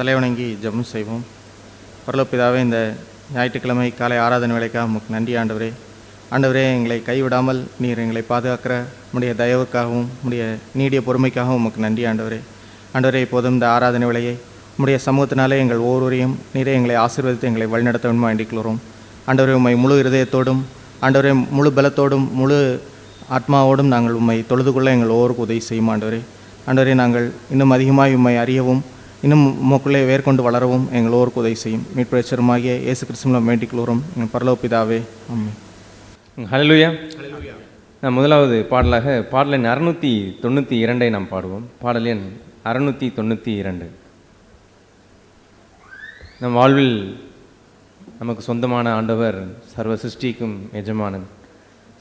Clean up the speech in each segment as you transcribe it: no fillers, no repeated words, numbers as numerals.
தலைவணங்கி ஜெபம் செய்வோம். பரலோகபிதாவே, இந்த ஞாயிற்றுக்கிழமை காலை ஆராதனை வேலைக்காக உமக்கு நன்றி ஆண்டவரே. ஆண்டவரே, எங்களை கைவிடாமல் நீர் எங்களை பாதுகாக்கிற உம்முடைய தயவுக்காகவும் உம்முடைய நீடிய பொறுமைக்காகவும் உமக்கு நன்றி ஆண்டவரே. ஆண்டவரே, இப்போதும் இந்த ஆராதனை வேலையை உம்முடைய சமூகத்தினாலே எங்கள் ஒவ்வொருவரையும் நீரே எங்களை ஆசீர்வதித்து எங்களை வழிநடத்த வேண்டுமா வேண்டிக்கொள்கிறோம். ஆண்டவரே, உம்மை முழு இருதயத்தோடும், ஆண்டவரே முழு பலத்தோடும், முழு ஆத்மாவோடும் நாங்கள் உம்மை தொழுது கொள்ள எங்கள் ஒவ்வொருக்கும் உதவி செய்யும் ஆண்டவரே. ஆண்டவரே, நாங்கள் இன்னும் அதிகமாக உம்மை அறியவும் இன்னும் உமக்குள்ளே வேர்கொண்டு வளரவும் எங்கள் ஒவ்வொருக்கு உதவி செய்யும். மீட்புரட்சகருமாகிய இயேசு கிறிஸ்துவின் வேண்டிக் கொள்கிறோம் எங்கள் பரலோக பிதாவே, ஆமென். ஹல்லேலூயா. நான் முதலாவது பாடலாக பாடல் எண் 692 நாம் பாடுவோம். பாடல் எண் 692. நம் வாழ்வில் நமக்கு சொந்தமான ஆண்டவர் சர்வ சிருஷ்டிக்கும் எஜமானன்,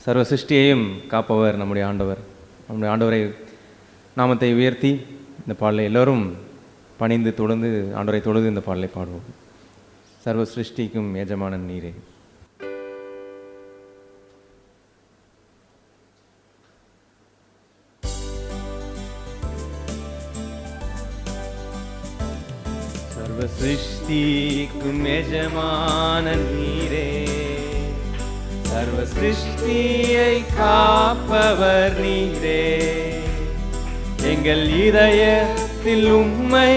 சர்வ சிருஷ்டியையும் காப்பவர் நம்முடைய ஆண்டவர். நம்முடைய ஆண்டவரை நாமத்தை உயர்த்தி இந்த பாடலை எல்லோரும் பணிந்து தொடர்ந்து ஆண்டவரை தொழுது இந்த பாடலை பாடுவோம். சர்வ சிருஷ்டிக்கும் எஜமானன் நீரே. சர்வ சிருஷ்டிக்கும் எஜமானன் நீரே, சர்வ சிருஷ்டியை காப்பவர் நீரே. எங்கள் இதயத்தில் உம்மை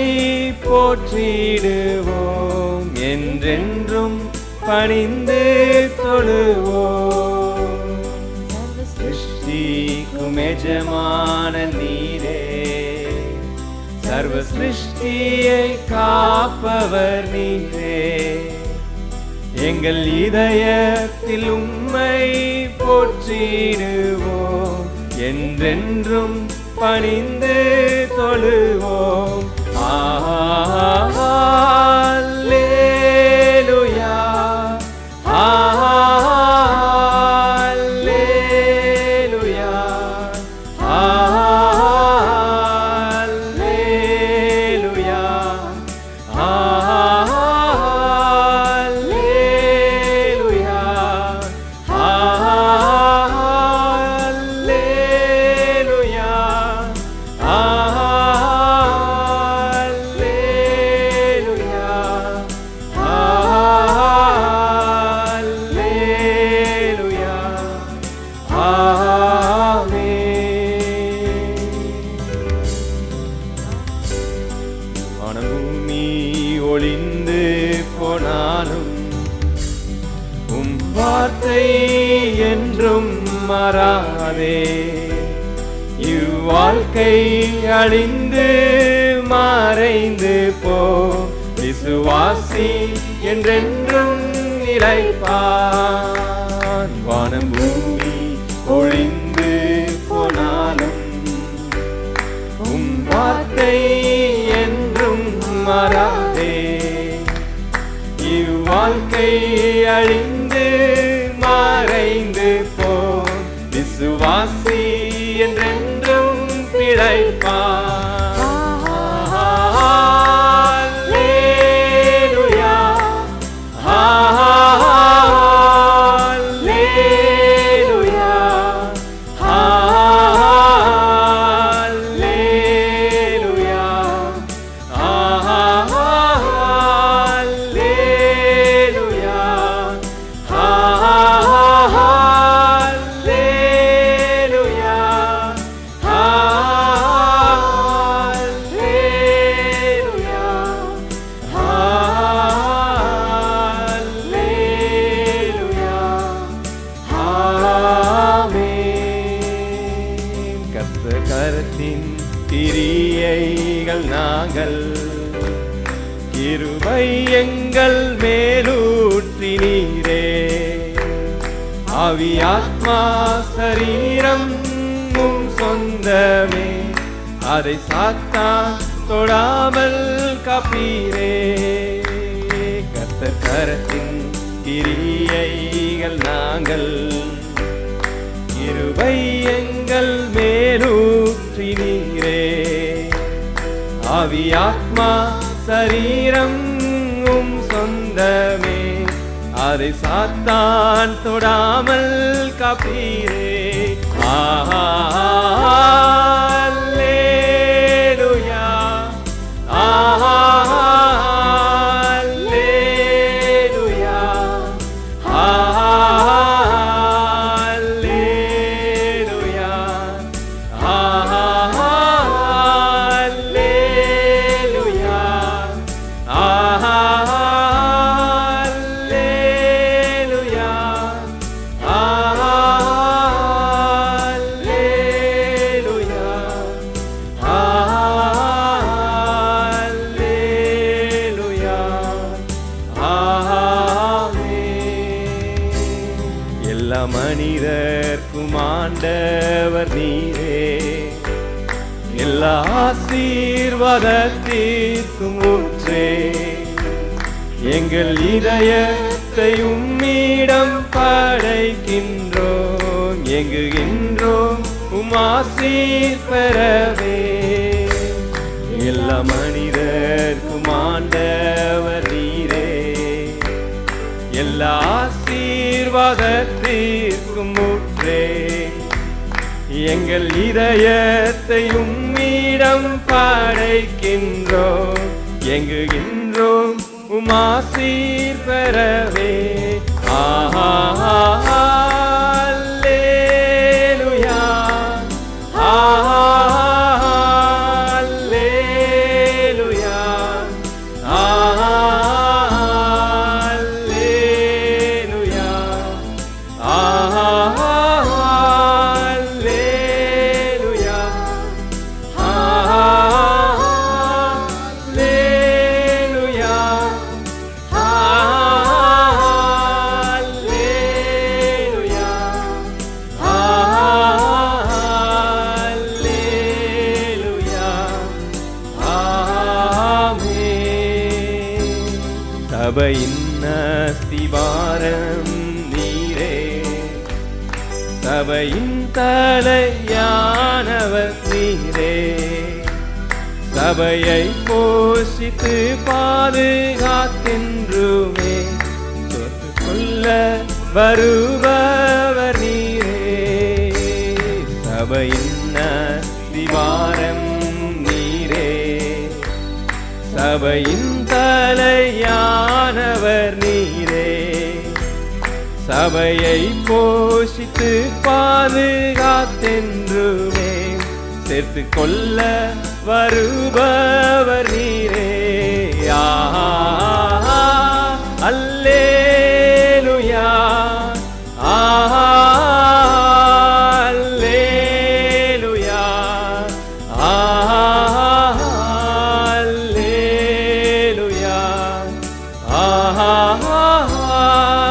போற்றிடுவோம், என்றென்றும் பணிந்து தொழுவோம். சர்வ சிருஷ்டிக்கும் எஜமானன் நீரே, சர்வ சிருஷ்டியை காப்பவர் நீரே. எங்கள் இதயத்தில் உம்மை போற்றிடுவோம், என்றென்றும் பணிந்து தொழுவோம். அல்லேலூயா, அல்லேலூயா, அல்லேலூயா, மாறாதே. இவ்வாழ்க்கை அழிந்து மறைந்து போ, விசுவாசி என்றென்றும் நிலைப்பான். வானம் பூமி ஒழிந்து போனாலும் உம் வார்த்தை என்றும் மாறாதே. இவ்வாழ்க்கை அழிந்து மறைந்து போ, விசுவாசி என்றென்றும் பிழைப்பான். அல்லேலூயா, அல்லேலூயா, அல்லேலூயா, கரத்தின் கிரியைகள் நாங்கள், கிருபை எங்கள் மேலூற்றி நீரே. ஆவி ஆத்மா சரீரம் உம் சொந்தமே, அதை சாத்தான் தொடாமல் காப்பீரே. கர்த்தர் கரத்தின் கிரியைகள் நாங்கள், கிருபை எங்கள் மேலூற்றி நீரே. ஆவி ஆத்மா சரீரம் உம் சொந்தமே, அதை சாத்தான் தொடாமல் காப்பீரே. அல்லேலூயா, அல்லேலூயா, ஆண்டவர் நீரே, எல்லா ஆசீர்வாதத்திற்கும் ஊற்றே. எங்கள் இதயத்தை உம்மிடம் படைக்கின்றோம், எங்குகின்றோம் உமாசீர் பெறவே. எல்லா மனிதர்க்கும் ஆண்டவர் நீரே, எல்லா ஆசீர்வாதத்திற்கும் ஊற்றே. எங்கள் இதயத்தை உம்மிடம் படைக்கின்றோம், எங்குகின்றோம் உமாசீர் பெறவே. அல்லேலூயா, அல்லேலூயா, அல்லேலூயா, அல்லேலூயா, அல்லேலூயா, அல்லேலூயா, அல்லேலூயா, ஆமென். சபையின் அஸ்திவாரம் நீரே, சபையின் தலையானவர் நீரே. சபையை போஷித்து பாதுகாக்கின்றுமே, கொள்ள வருபவர் நீரே. சபையின் அஸ்திவாரம் நீரே, சபையின் தலையானவர் நீரே. சபையை போஷித்து பாதுகாத்தென்றுமே, சேர்த்து கொள்ள வருபவர் நீரே. அல்லேலூயா, அல்லேலூயா,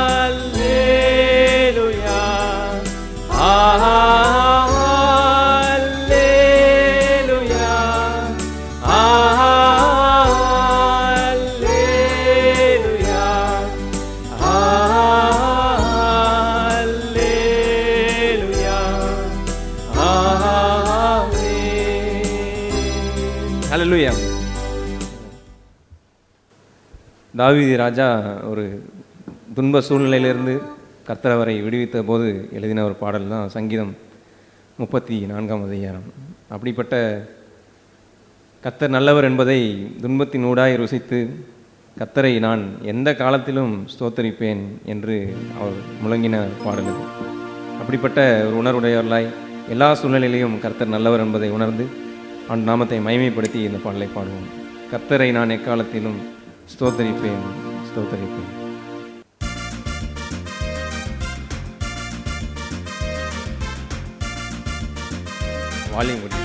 அல்லேலூயா, அல்லேலூயா, அல்லேலூயா, அல்லேலூயா, அல்லேலூயா, ஆமென். ஹல்லேலூயா. தாவீது ராஜா ஒரு துன்ப சூழ்நிலையிலிருந்து கர்த்தர் அவரை விடுவித்த போது எழுதின ஒரு பாடல் தான் சங்கீதம் 34ஆம் அதிகாரம். அப்படிப்பட்ட கர்த்தர் நல்லவர் என்பதை துன்பத்தின் ஊடாய் ருசித்து கர்த்தரை நான் எந்த காலத்திலும் ஸ்தோத்தரிப்பேன் என்று அவர் முழங்கின பாடல் இது. அப்படிப்பட்ட ஒரு உணர்வுடையவர்களாய் எல்லா சூழ்நிலையிலையும் கர்த்தர் நல்லவர் என்பதை உணர்ந்து அவன் நாமத்தை மகிமைப்படுத்தி இந்த பாடலை பாடுவோம். கர்த்தரை நான் எக்காலத்திலும் ஸ்தோத்தரிப்பேன், ஸ்தோத்தரிப்பேன். வால்யூம் கொடு.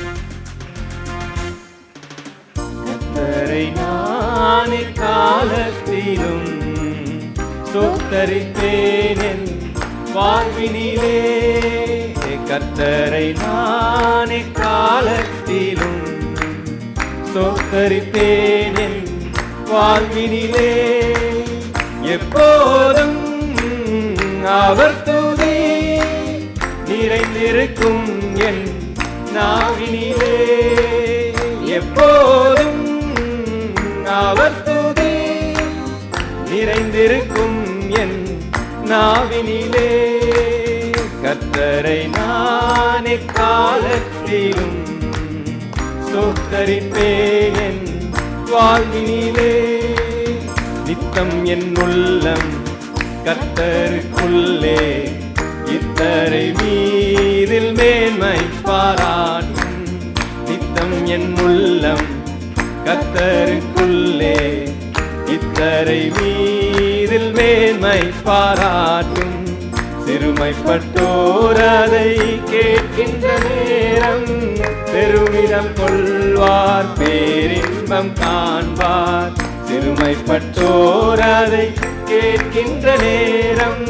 கர்த்தரை நான் எக்காலத்திலும் ஸ்தோத்தரிப்பேன் என் வாழ்வினிலே. கர்த்தரை நான் எக்காலத்திலும் ஸ்தோத்தரிப்பேன் என் வாழ்வினிலே. எப்போதும் அவர் துதி நிறைந்திருக்கும் என் நாவினிலே. எப்போதும் அவர் துதி நிறைந்திருக்கும் என் நாவினிலே. கர்த்தரை நான் எக்காலத்திலும் ஸ்தோத்தரிப்பேன் என் வாழ்வினிலே. நித்தம் என் உள்ளம் கர்த்தருக்குள்ளே இத்தரை மீதில் மேன்மை பாராட்டும். நித்தம் என் உள்ளம் கர்த்தருக்குள்ளே இத்தரை மீதில் மேன்மை பாராட்டும். சிறுமைப்பட்டோர் அதை கேட்கின்ற நேரம் பெருமிதம் கொள்வார், பேரின்பம் காண்பார். சிறுமைப்பட்டோர் அதை கேட்கின்ற நேரம்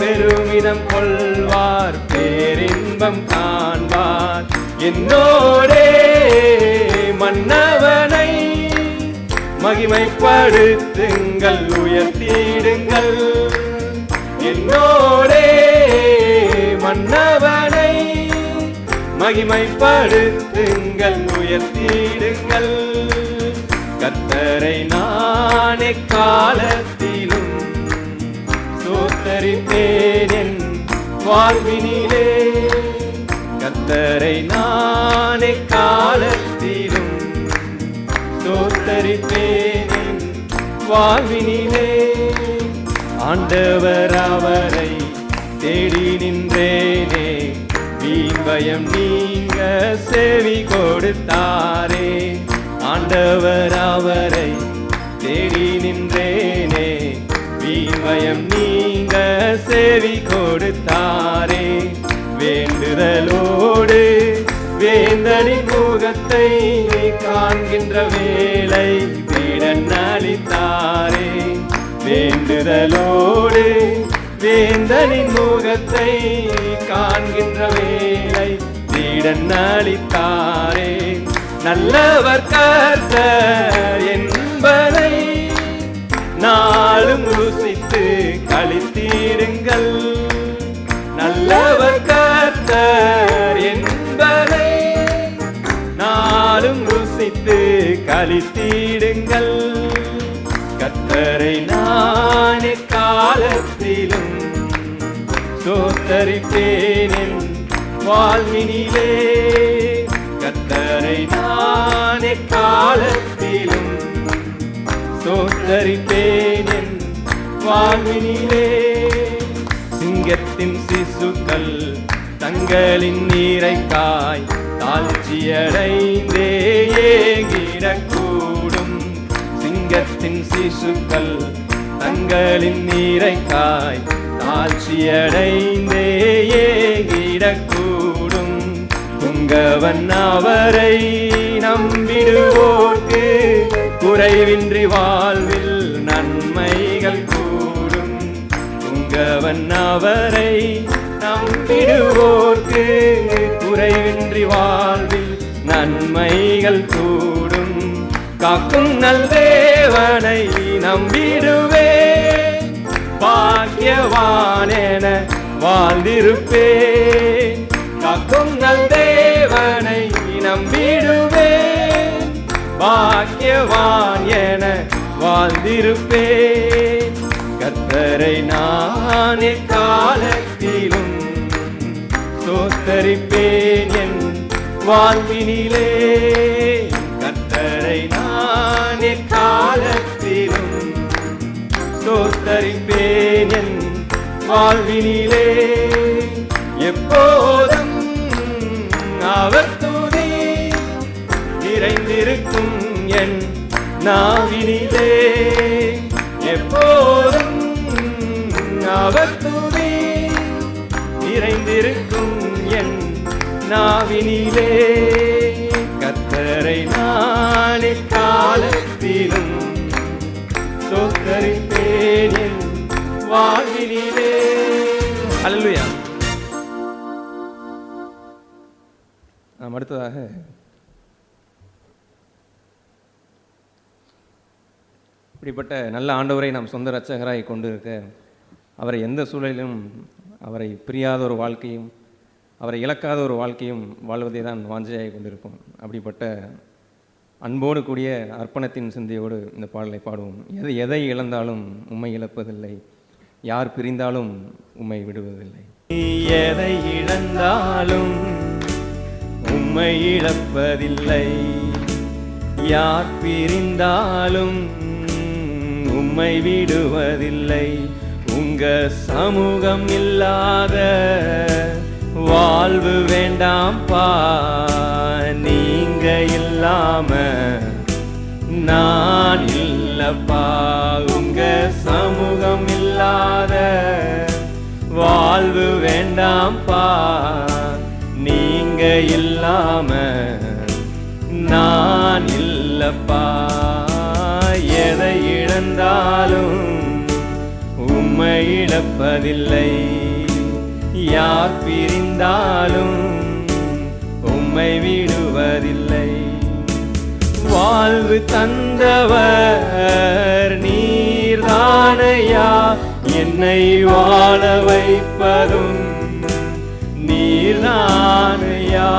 பெருமிதம் கொள்வார், பேரின்பம் இன்பம் காண்பார். என்னோடே மன்னவனை மகிமைப்படுத்துங்கள், உயர்த்திடுங்கள். என்னோடே மன்னவனை மகிமைப்படுத்துங்கள், உயர்த்திடுங்கள். கர்த்தரை நான் எக்காலத்திலும் ஸ்தோத்தரிப்பேன் என் வாழ்வினிலே. கர்த்தரை நான் எக்காலத்திலும் ஸ்தோத்தரிப்பேன் என் வாழ்வினிலே. ஆண்டவர் அவரை தேடி நின்றேனே, வீண்பயம் நீங்க செவி கொடுத்தாரே. ஆண்டவர் அவரை தேடி நின்றேனே, வீண்பயம் நீங்க செவி கொடுத்தாரே. வேண்டுதலோடு வேந்தனின் முகத்தை காண்கின்ற வேளை வீடன் அளித்தாரே. வேண்டுதலோடு வேந்தனின் முகத்தை காண்கின்ற வேளை வீடன் அளித்தாரே. நல்லவர் கர்த்தர் என்பதை நாளும் ருசித்து களித்திடுங்கள். நல்லவர் கர்த்தர் என்பதை நாளும் ருசித்து களித்திடுங்கள். கர்த்தரை நான் எக்காலத்திலும் ஸ்தோத்தரிப்பேன் என் வாழ்வினிலே. கர்த்தரை நான் எக்காலத்திலும் ஸ்தோத்தரிப்பேன் என் வாழ்வினிலே. சிங்கத்தின் சிசுக்கள் தங்களின் நீரைக்காய் தாழ்ச்சியடைந்தே ஏகிடக்கூடும். சிங்கத்தின் சிசுக்கள் தங்களின் நீரைக்காய் தாழ்ச்சியடைந்தே ஏகிடக்கூடும். துங்கவன் அவரை நம்பிடுவோர்க்கு குறைவின்றி வாழ்வில் நன்மைகள் கூடும். துங்கவன் அவரை நம்பிடுவோர்க்கு குறைவின்றி வாழ்வில் நன்மைகள் கூடும். காக்கும் நல் தேவனை நம்பிடுவே, பாக்கியவான் என வாழ்ந்திருப்பேன். காக்கும் நல் தேவனை நம்பிடுவேன், பாக்கியவான் என வாழ்ந்திருப்பேன். கர்த்தரை நான் எக்காலத்திலும் ஸ்தோத்தரிப்பேன் என் வாழ்வினிலே. கர்த்தரை நான் எக்காலத்திலும் ஸ்தோத்தரிப்பேன் என் வாழ்வினிலே. எப்போதும் அவர் துதி நிறைந்திருக்கும் என் நாவினிலே. எப்போதும் அவர் துதி நிறைந்திருக்கும் என் நாவினிலே. கர்த்தரை நான் எக்காலத்திலும் ஸ்தோத்தரிப்பேன் என் வாழ்வினிலே. அல்லேலூயா. நாம் அடுத்ததாக இப்படிப்பட்ட நல்ல ஆண்டவரை நாம் சொந்த இரட்சகராய் கொண்டு இருக்க, அவரை எந்த சூழலிலும் அவரை பிரியாத ஒரு வாழ்க்கையும் அவரை இழக்காத ஒரு வாழ்க்கையும் வாழ்வதே தான் வாஞ்சையாய் கொண்டிருப்போம். அப்படிப்பட்ட அன்போடு கூடிய அர்ப்பணத்தின் சிந்தையோடு இந்த பாடலை பாடுவோம். எதை இழந்தாலும் உம்மை இழப்பதில்லை, யார் பிரிந்தாலும் உம்மை விடுவதில்லை. எதை இழந்தாலும் உம்மை இழப்பதில்லை, யார் பிரிந்தாலும் உம்மை விடுவதில்லை. உங்க சமூகம் இல்லாத வாழ்வு வேண்டாம்பா, நீங்க இல்லாம நான் இல்லப்பா. உங்க சமூகம் இல்லாத வாழ்வு வேண்டாம்பா, நீங்க இல்லாம நான் இல்லப்பா. எதை இழந்தாலும் உம்மை இழப்பதில்லை, யார் பிரிந்தாலும் உம்மை விடுவதில்லை. வாழ்வு தந்தவர் நீர்தானையா, என்னை வாழ வைப்பதும் நீர்தானையா.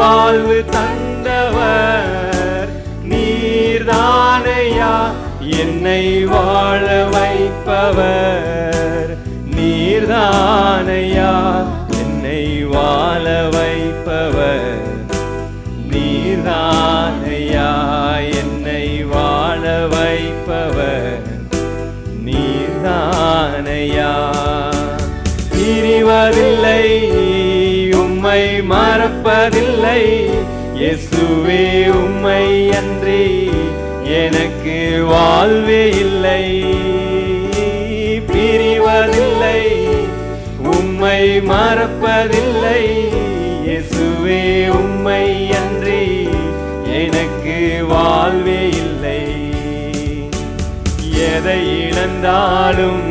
வாழ்வு தந்தவர் நீர்தானையா, என்னை வாழ வைப்பவர் நீர்தானையா. என்னை வாழ வைப்பவர் நீர்தானையா, என்னை வாழ வைப்பவர் நீர்தானையா. பிரிவதில்லை, உம்மை மறப்பதில்லை, இயேசுவே உம்மை அன்றி எனக்கு வாழ்வே இல்லை. பிரிவதில்லை, உம்மை மறப்பதில்லை, இயேசுவே உம்மை அன்றி எனக்கு வாழ்வே இல்லை. எதை இழந்தாலும்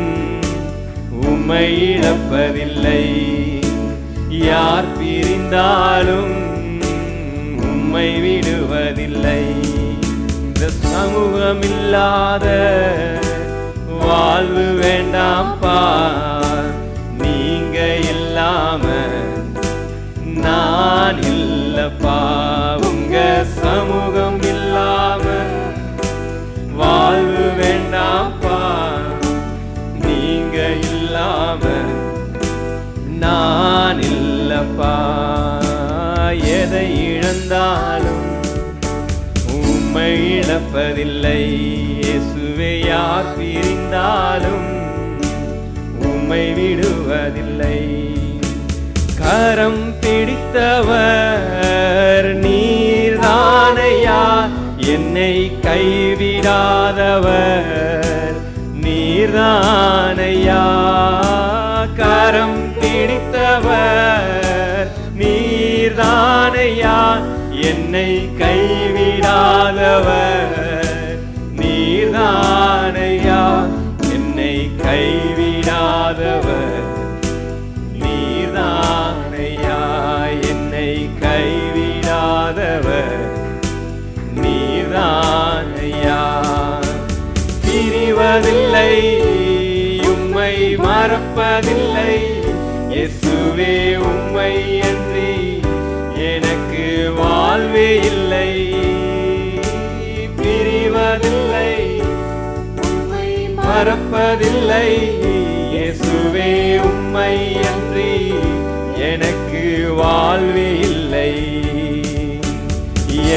உம்மை இழப்பதில்லை, யார் பிரிந்தாலும் உம்மை விடுவதில்லை. இந்த சமூகமில்லாத வாழ்வு வேண்டாம்பா, நீங்க இல்லாம நான் இல்லப்பா. உங்க சமூகம் இல்லாம வாழ்வு வேண்டாம்பா, நீங்க இல்லாம நான் இல்லப்பா. எதை இழந்தாலும் உம்மை இழப்பதில்லை, இயேசுவே யார் பிரிந்தாலும் உம்மை விடுவதில்லை. கரம் பிடித்தவர் நீர்தானையா, என்னை கைவிடாதவர் நீர்தானையா. கரம் பிடித்தவர் நீர்தானையா, என்னை கைவிடாதவர் நீர்தானையா. என்னை கைவிடாதவர் நீர்தானையா, என்னை கைவிடாதவர் நீர்தானையா. பிரிவதில்லை, உம்மை மறப்பதில்லை, இயேசுவே உம்மை அன்றி எனக்கு வாழ்வே இல்லை. பிரிவதில்லை, உம்மை மறப்பதில்லை, இயேசுவே உம்மை அன்றி எனக்கு வாழ்வே இல்லை.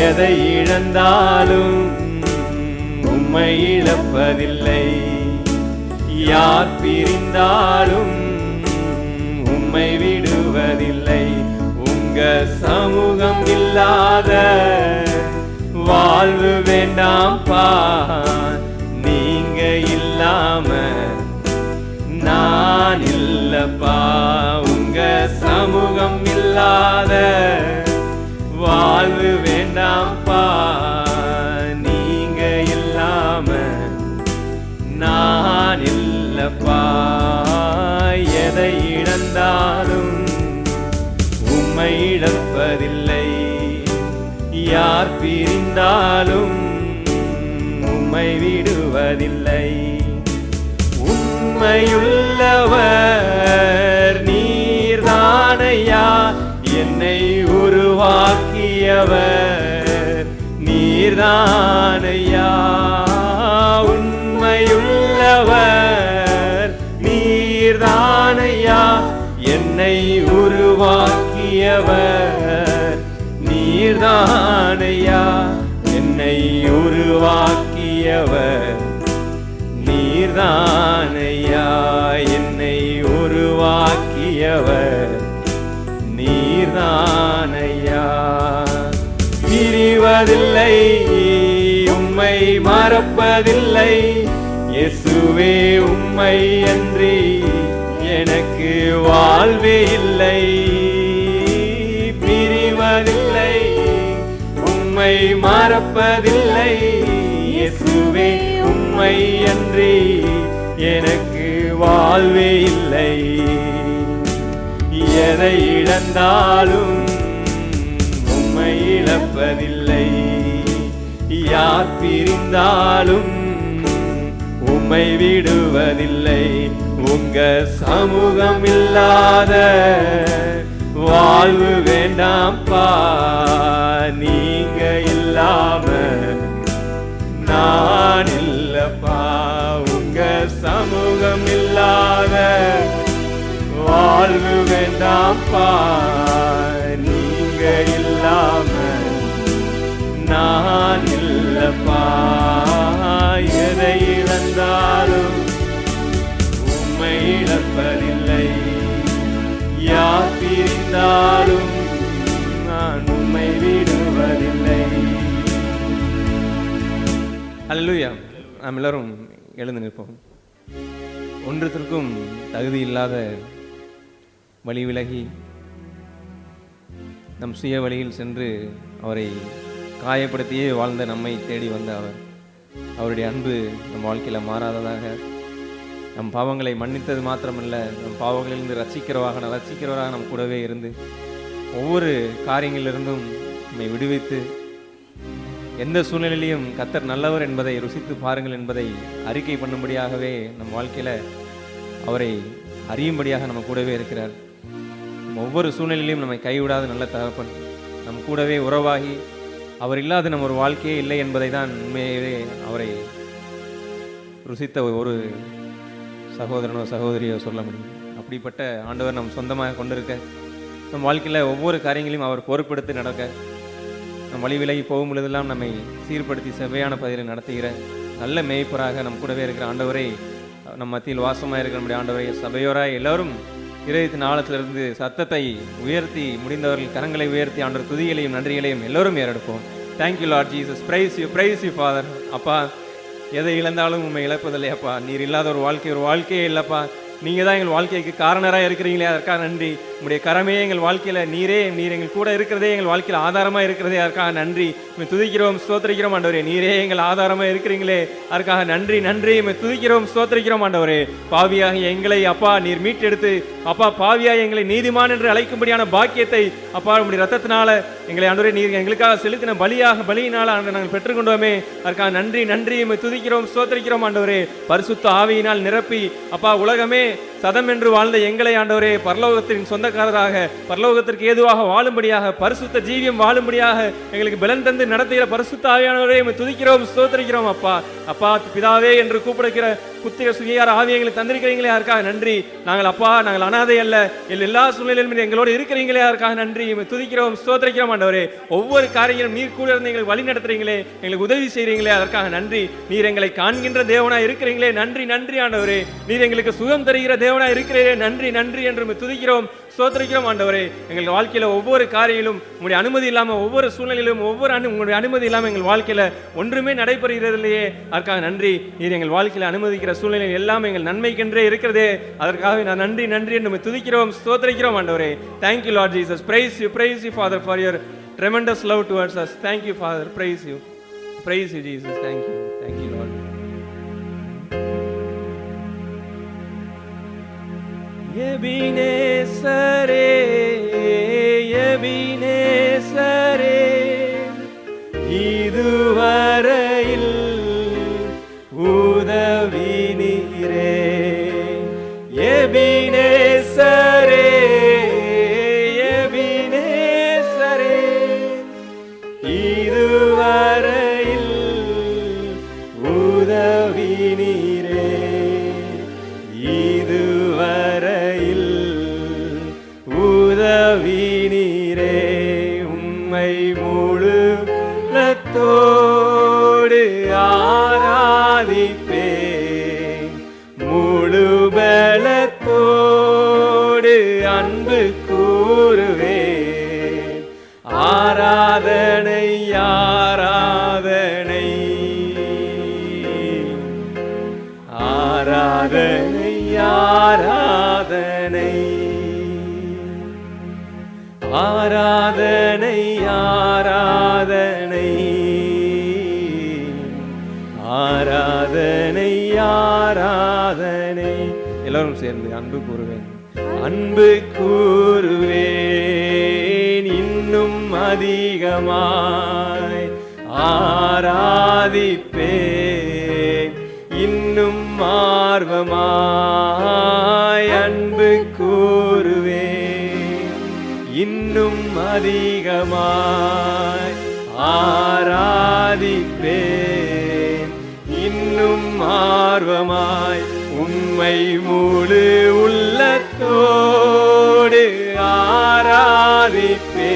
எதை இழந்தாலும் உம்மை இழப்பதில்லை, யார் பிரிந்தாலும் உம்மை விடுவதில்லை. உங்க சமூகம் இல்லாத வாழ்வு வேண்டாம்பா, நீங்க இல்லாம நான் இல்லப்பா. உங்க சமூகம் இல்லாத வாழ்வு வேண்டாம்பா, நீங்க இல்லாம நான் இல்லப்பா. எதை இழந்தாலும் உம்மை இழப்பதில்லை, யார் பிரிந்தாலும் உம்மை விடுவதில்லை. உண்மையுள்ளவர் நீர்தானையா, என்னை உருவாக்கியவர் நீர்தானையா. உண்மையுள்ளவர் நீர்தானையா, என்னை உருவாக்கியவர் நீர்தானையா. என்னை உருவாக்கியவர் நீர்தானையா, என்னை உருவாக்கியவர் நீர்தானையா. பிரிவதில்லை, உம்மை மறப்பதில்லை, இயேசுவே உம்மை அன்றி எனக்கு வாழ்வே இல்லை. பிரிவதில்லை, உம்மை மறப்பதில்லை, இயேசுவே உம்மை அன்றி எனக்கு வாழ்வே இல்லை. எதை இழந்தாலும் உம்மை இழப்பதில்லை. யார் பிரிந்தாலும் உம்மை விடுவதில்லை. உங்க சமூகம் இல்லாத வாழ்வு வேண்டாம்பா. நீங்க இல்லாம நான் இல்லப்பா. உங்க சமூகம் இல்லாத வாழ்வு வேண்டாம்பா. நீங்க இல்லாம நான் இல்லப்பா. எதை இழந்தாலும் உம்மை இழப்பதில்லை. யார் பிரிந்தாலும் நான் உம்மை விடுவதில்லை. அல்லேலூயா. நாம் எல்லாரும் எழுந்து நிற்போம். ஒன்றத்திற்கும் தகுதி இல்லாத வழி விலகி நம் சுய வழியில் சென்று அவரை காயப்படுத்தியே வாழ்ந்த நம்மை தேடி வந்த அவருடைய அன்பு நம் வாழ்க்கையில் மாறாததாக, நம் பாவங்களை மன்னித்தது மாத்திரமல்ல, நம் பாவங்களிலிருந்து ரட்சிக்கிறவராக நம் கூடவே இருந்து ஒவ்வொரு காரியங்களிலிருந்தும் நம்மை விடுவித்து எந்த சூழ்நிலையிலையும் கர்த்தர் நல்லவர் என்பதை ருசித்து பாருங்கள் என்பதை அறிக்கை பண்ணும்படியாகவே நம் வாழ்க்கையில் அவரை அறியும்படியாக நம்ம கூடவே இருக்கிறார். ஒவ்வொரு சூழ்நிலையிலையும் நம்மை கைவிடாத நல்ல தகப்பன் நம் கூடவே உறவாகி அவர் இல்லாத நம்ம ஒரு வாழ்க்கையே இல்லை என்பதை தான் உண்மையாகவே அவரை ருசித்த ஒரு சகோதரனோ சகோதரியோ சொல்ல முடியும். அப்படிப்பட்ட ஆண்டவர் நம் சொந்தமாக கொண்டிருக்க, நம் வாழ்க்கையில் ஒவ்வொரு காரியங்களையும் அவர் பொறுப்பெடுத்து நடக்க, நம் வழி விலகி போகும் பொழுதெல்லாம் நம்மை சீர்படுத்தி செவ்வையான பதிலை நடத்துகிற நல்ல மேய்ப்பராக நம் கூடவே இருக்கிற ஆண்டவரை, நம் மத்தியில் வாசமாக இருக்கிற நம்முடைய ஆண்டவரை, சபையோராய் எல்லோரும் இதயத்தின் ஆழத்திலிருந்து சத்தத்தை உயர்த்தி, முடிந்தவர்கள் கரங்களை உயர்த்தி ஆண்டவர் துதிகளையும் நன்றிகளையும் எல்லோரும் ஏறெடுப்போம். Thank you Lord Jesus. Praise you father. அப்பா, எதை இழந்தாலும் உண்மை இழப்பதில்லை அப்பா. நீர் இல்லாத ஒரு வாழ்க்கையே இல்லைப்பா. நீங்கள் தான் எங்கள் வாழ்க்கைக்கு காரணராக இருக்கிறீங்களே, அதற்காக நன்றி. உங்களுடைய கரமே எங்கள் வாழ்க்கையில் நீர் எங்கள் கூட இருக்கிறதே எங்கள் வாழ்க்கையில் ஆதாரமாக இருக்கிறதே, அதற்காக நன்றி. துதிக்கிறோம் ஸ்தோத்திரிக்கிறோம் ஆண்டவரே. நீரே எங்கள் ஆதாரமாக இருக்கிறீங்களே, அதற்காக நன்றி. துதிக்கிறோம் ஸ்தோத்திரிக்கிறோம் ஆண்டவரே. பாவியாக எங்களை அப்பா நீர் மீட்டெடுத்து அப்பா பாவியாக எங்களை நீதிமான் என்று அழைக்கும்படியான பாக்கியத்தை அப்பா உங்களுடைய ரத்தத்தினால எங்களை ஆண்டவரே நீர் எங்களுக்காக செலுத்தின பலியினால் நாங்கள் பெற்றுக்கொண்டோமே, அதற்காக நன்றி. துதிக்கிறோம் ஸ்தோத்திரிக்கிறோம் ஆண்டவரே. பரிசுத்த ஆவியினால் நிரப்பி அப்பா உலகமே சதம் என்று வாழ்ந்த எங்களை ஆண்டவரே பரலோகத்தின் சொந்தக்காரராக, பரலோகத்திற்கு ஏதுவாக வாழும்படியாக, பரிசுத்த ஜீவியம் வாழும்படியாக எங்களுக்கு பலன் தந்து நடத்துகிற பரிசுத்த ஆவியானவரே துதிக்கிறோம் ஸ்தோத்திரிக்கிறோம் அப்பா பிதாவே என்று கூப்பிடுகிற புத்திர சுகியார் ஆவி எங்களுக்கு தந்திருக்கிறீங்களே, அதற்காக நன்றி. நாங்கள் அனாதை அல்ல, எல்லா சூழ்நிலையிலும் எங்களோடு இருக்கிறீங்களே, அதற்காக நன்றி. துதிக்கிறோம் ஸ்தோத்திரிக்கிறோம் ஆண்டவரே. ஒவ்வொரு காரியங்களும் நீர் கூட இருந்து எங்களுக்கு வழி நடத்துறீங்களே, எங்களுக்கு உதவி செய்கிறீங்களே, அதற்காக நன்றி. நீர் எங்களை காண்கின்ற தேவனாய் இருக்கிறீங்களே, நன்றி ஆண்டவரே. நீர் எங்களுக்கு சுகம் தருகிற தேவனாய் இருக்கிறீரே, நன்றி என்று துதிக்கிறோம் ஸ்தோத்திரிக்கிறோம் ஆண்டவரே. எங்கள் வாழ்க்கையில ஒவ்வொரு காரியங்களும் உங்களுடைய அனுமதி இல்லாமல், ஒவ்வொரு சூழ்நிலையிலும் உங்களுடைய அனுமதி இல்லாமல் எங்கள் வாழ்க்கையில ஒன்றுமே நடைபெறுகிறது இல்லையே, அதற்காக நன்றி. நீர் எங்கள் வாழ்க்கையில அனுமதிக்கிற சூழ்நிலை எல்லாம் எங்கள் நன்மைக்கென்றே இருக்கிறதே, அதற்காக நான் நன்றி என்று துதிக்கிறோம் ஸ்தோத்திரிக்கிறோம் ஆண்டவரே. Thank you Lord Jesus. Praise you father for your tremendous love towards us. Thank you Father. Praise you Jesus. Thank you Lord. எபினேசரே இதுவரையில் உதவி நீரே. எபினேசரே இதுவரையில் உதவி நீரே. இதுவரையில் உதவி நீரே. உம்மை முழு உள்ளத்தோடு ஆராதிப்பேன், முழு பலத்தோடு அன்பு கூறுவேன். ஆராதனை ஆராதனை ஆராதனை ஆராதனை ஆராதனை ஆராதனை ஆராதனை ஆராதனை. எல்லாரும் சேர்ந்து அன்பு கூறுவேன். அன்பு கூறுவேன் இன்னும் அதிகமாய், ஆராதிப்பேன் இன்னும் ஆர்வமாய், அன்பு கூறுவேன் இன்னும் அதிகமாய், ஆராதிப்பேன் இன்னும் ஆர்வமாய், உம்மை முழு உள்ளத்தோடு ஆராதிப்பேன்,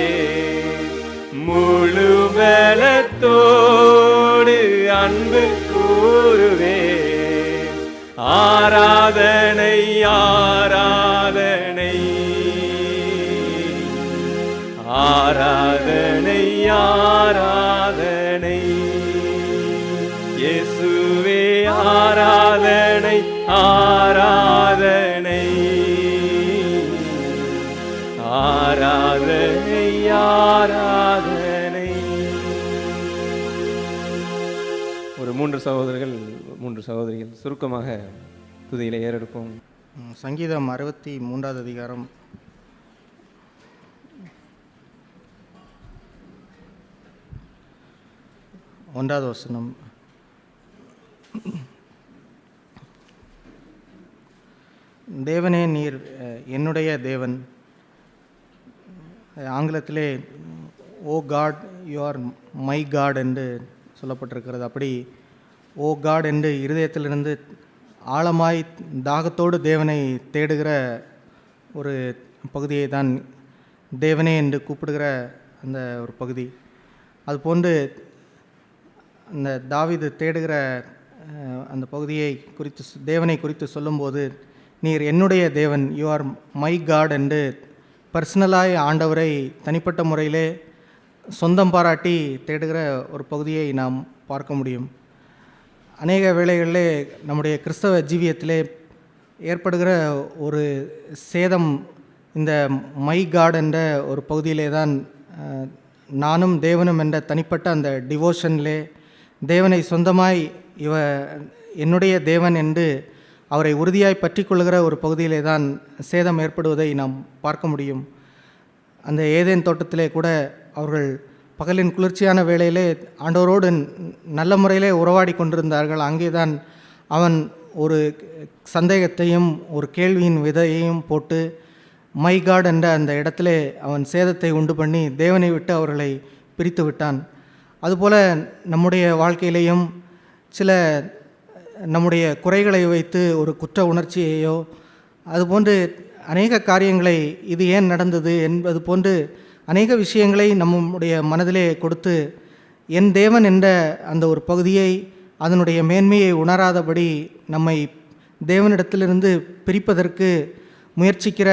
முழு பலத்தோடு அன்பு கூறுவேன். ஆராதனை ஆராதனை ஆராதனை ஆராதனை, இயேசுவே ஆராதனை ஆராதனை ஆராதனை ஆராதனை. ஒரு மூன்று சகோதரிகள் சுருக்கமாக துதியில ஏறெடுப்போம். சங்கீதம் 63வது அதிகாரம் 1வது வசனம். தேவனே நீர் என்னுடைய தேவன். ஆங்கிலத்திலே O God you are my God என்று சொல்லப்பட்டிருக்கிறது. அப்படி ஓ காட் என்று இருதயத்திலிருந்து ஆழமாய் தாகத்தோடு தேவனை தேடுகிற ஒரு பகுதியை தான் தேவனே என்று கூப்பிடுகிற அந்த ஒரு பகுதி. அதுபோன்று அந்த தாவீது தேடுகிற அந்த பகுதியை குறித்து, தேவனை குறித்து சொல்லும்போது, நீர் என்னுடைய தேவன், யூ ஆர் மை காட் என்று பர்சனலாய் ஆண்டவரை தனிப்பட்ட முறையிலே சொந்தம் பாராட்டி தேடுகிற ஒரு பகுதியை நாம் பார்க்க முடியும். அநேக வேளைகளிலே நம்முடைய கிறிஸ்தவ ஜீவியத்திலே ஏற்படுகிற ஒரு சேதம் இந்த மை காட் என்ற ஒரு பகுதியிலே தான் நானும் தேவனும் என்ற தனிப்பட்ட அந்த டிவோஷனிலே தேவனை சொந்தமாய் என்னுடைய தேவன் என்று அவரை உறுதியாய் பற்றி கொள்ளுகிற ஒரு பகுதியிலே தான் சேதம் ஏற்படுவதை நாம் பார்க்க முடியும். அந்த ஏதேன் தோட்டத்திலே கூட அவர்கள் பகலின் குளிர்ச்சியான வேளையிலே ஆண்டவரோடு நல்ல முறையிலே உறவாடி கொண்டிருந்தார்கள். அங்கே தான் அவன் ஒரு சந்தேகத்தையும் ஒரு கேள்வியின் விதையையும் போட்டு மை காட் என்ற அந்த இடத்திலே அவன் சேதத்தை உண்டு பண்ணி தேவனை விட்டு அவர்களை பிரித்து விட்டான். அதுபோல் நம்முடைய வாழ்க்கையிலேயும் சில நம்முடைய குறைகளை வைத்து ஒரு குற்ற உணர்ச்சியையோ அதுபோன்று அநேக காரியங்களை இது ஏன் நடந்தது என்பது போன்று அநேக விஷயங்களை நம்முடைய மனதிலே கொடுத்து என் தேவன் என்ற அந்த ஒரு பகுதியை அதனுடைய மேன்மையை உணராதபடி நம்மை தேவனிடத்திலிருந்து பிரிப்பதற்கு முயற்சிக்கிற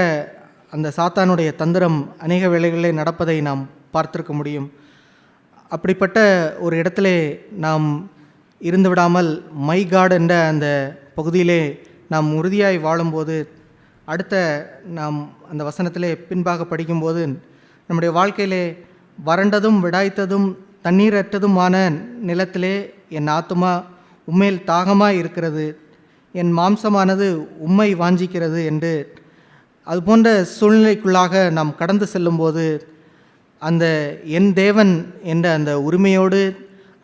அந்த சாத்தானுடைய தந்திரம் அநேக வேளைகளிலே நடப்பதை நாம் பார்த்திருக்க முடியும். அப்படிப்பட்ட ஒரு இடத்திலே நாம் இருந்து விடாமல் மை காட் என்ற அந்த பகுதியிலே நாம் உறுதியாய் வாழும்போது, அடுத்த நாம் அந்த வசனத்திலே பின்பாக படிக்கும்போது, நம்முடைய வாழ்க்கையிலே வறண்டதும் விடாய்த்ததும் தண்ணீரற்றதுமான நிலத்திலே என் ஆத்துமா உண்மையில் தாகமாக இருக்கிறது, என் மாம்சமானது உம்மை வாஞ்சிக்கிறது என்று அதுபோன்ற சூழ்நிலைக்குள்ளாக நாம் கடந்து செல்லும்போது அந்த என் தேவன் என்ற அந்த உரிமையோடு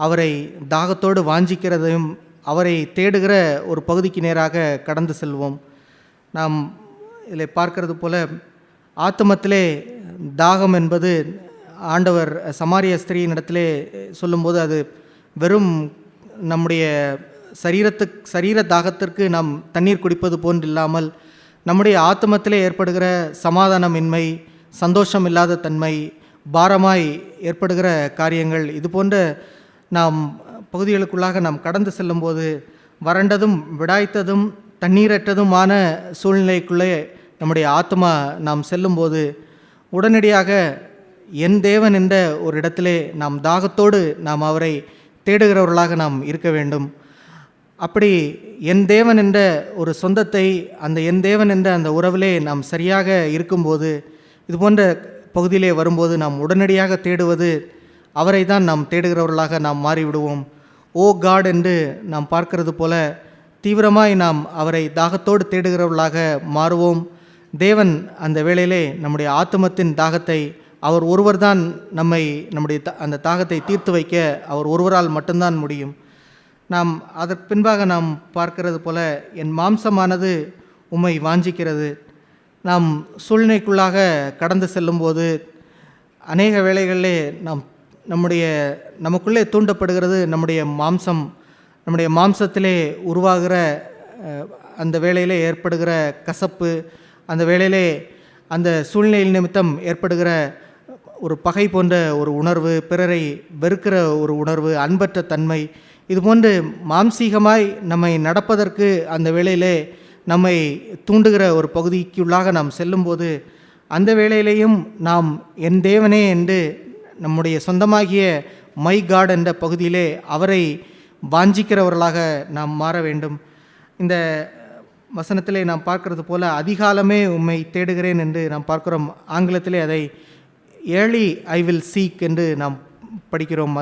அவரை தாகத்தோடு வாஞ்சிக்கிறதையும் அவரை தேடுகிற ஒரு பகுதிக்கு நேராக கடந்து செல்வோம். நாம் இதில் பார்க்கறது போல ஆத்துமத்திலே தாகம் என்பது ஆண்டவர் சமாரிய ஸ்திரீயினிடத்திலே சொல்லும்போது அது வெறும் நம்முடைய சரீர தாகத்திற்கு நாம் தண்ணீர் குடிப்பது போன்று இல்லாமல் நம்முடைய ஆத்துமத்திலே ஏற்படுகிற சமாதானமின்மை, சந்தோஷம் இல்லாத தன்மை, பாரமாய் ஏற்படுகிற காரியங்கள், இது போன்ற நாம் பகுதிகளுக்குள்ளாக நாம் கடந்து செல்லும்போது வறண்டதும் விடாய்த்ததும் தண்ணீரற்றதுமான சூழ்நிலைக்குள்ளே நம்முடைய ஆத்மா நாம் செல்லும்போது உடனடியாக என் தேவன் என்ற ஒரு இடத்திலே நாம் தாகத்தோடு நாம் அவரை தேடுகிறவர்களாக நாம் இருக்க வேண்டும். அப்படி என் தேவன் என்ற ஒரு சொந்தத்தை, அந்த என் தேவன் என்ற அந்த உறவிலே நாம் சரியாக இருக்கும்போது, இது போன்ற பகுதியிலே வரும்போது நாம் உடனடியாக தேடுவது அவரை தான் நாம் தேடுகிறவர்களாக நாம் மாறிவிடுவோம். ஓ காட் என்று நாம் பார்க்கிறது போல தீவிரமாய் நாம் அவரை தாகத்தோடு தேடுகிறவர்களாக மாறுவோம். தேவன் அந்த வேளையிலே நம்முடைய ஆத்துமத்தின் தாகத்தை அவர் ஒருவர்தான் நம்முடைய அந்த தாகத்தை தீர்த்து வைக்க அவர் ஒருவரால் மட்டும்தான் முடியும். நாம் அதற்கு பின்பாக நாம் பார்க்கிறது போல, என் மாம்சமானது உம்மை வாஞ்சிக்கிறது. நாம் சூழ்நிலைக்குள்ளாக கடந்து செல்லும்போது அநேக வேளைகளிலே நமக்குள்ளே தூண்டப்படுகிறது நம்முடைய மாம்சம். நம்முடைய மாம்சத்திலே உருவாகிற அந்த வேளையிலே ஏற்படுகிற கசப்பு, அந்த வேளையிலே அந்த சூழ்நிலையில் நிமித்தம் ஏற்படுகிற ஒரு பகை போன்ற ஒரு உணர்வு, பிறரை வெறுக்கிற ஒரு உணர்வு, அன்பற்ற தன்மை, இதுபோன்று மாம்சீகமாய் நம்மை நடப்பதற்கு அந்த வேளையிலே நம்மை தூண்டுகிற ஒரு பகுதிக்குள்ளாக நாம் செல்லும்போது, அந்த வேளையிலேயும் நாம் என் தேவனே என்று நம்முடைய சொந்தமாகிய மை காட் என்ற பகுதியிலே அவரை வாஞ்சிக்கிறவர்களாக நாம் மாற வேண்டும். இந்த வசனத்திலே நாம் பார்க்கறது போல, அதிகாலமே உம்மை தேடுகிறேன் என்று நாம் பார்க்கிறோம். ஆங்கிலத்திலே அதை ஏர்லி ஐ வில் சீக் என்று நாம் படிக்கிறோம்.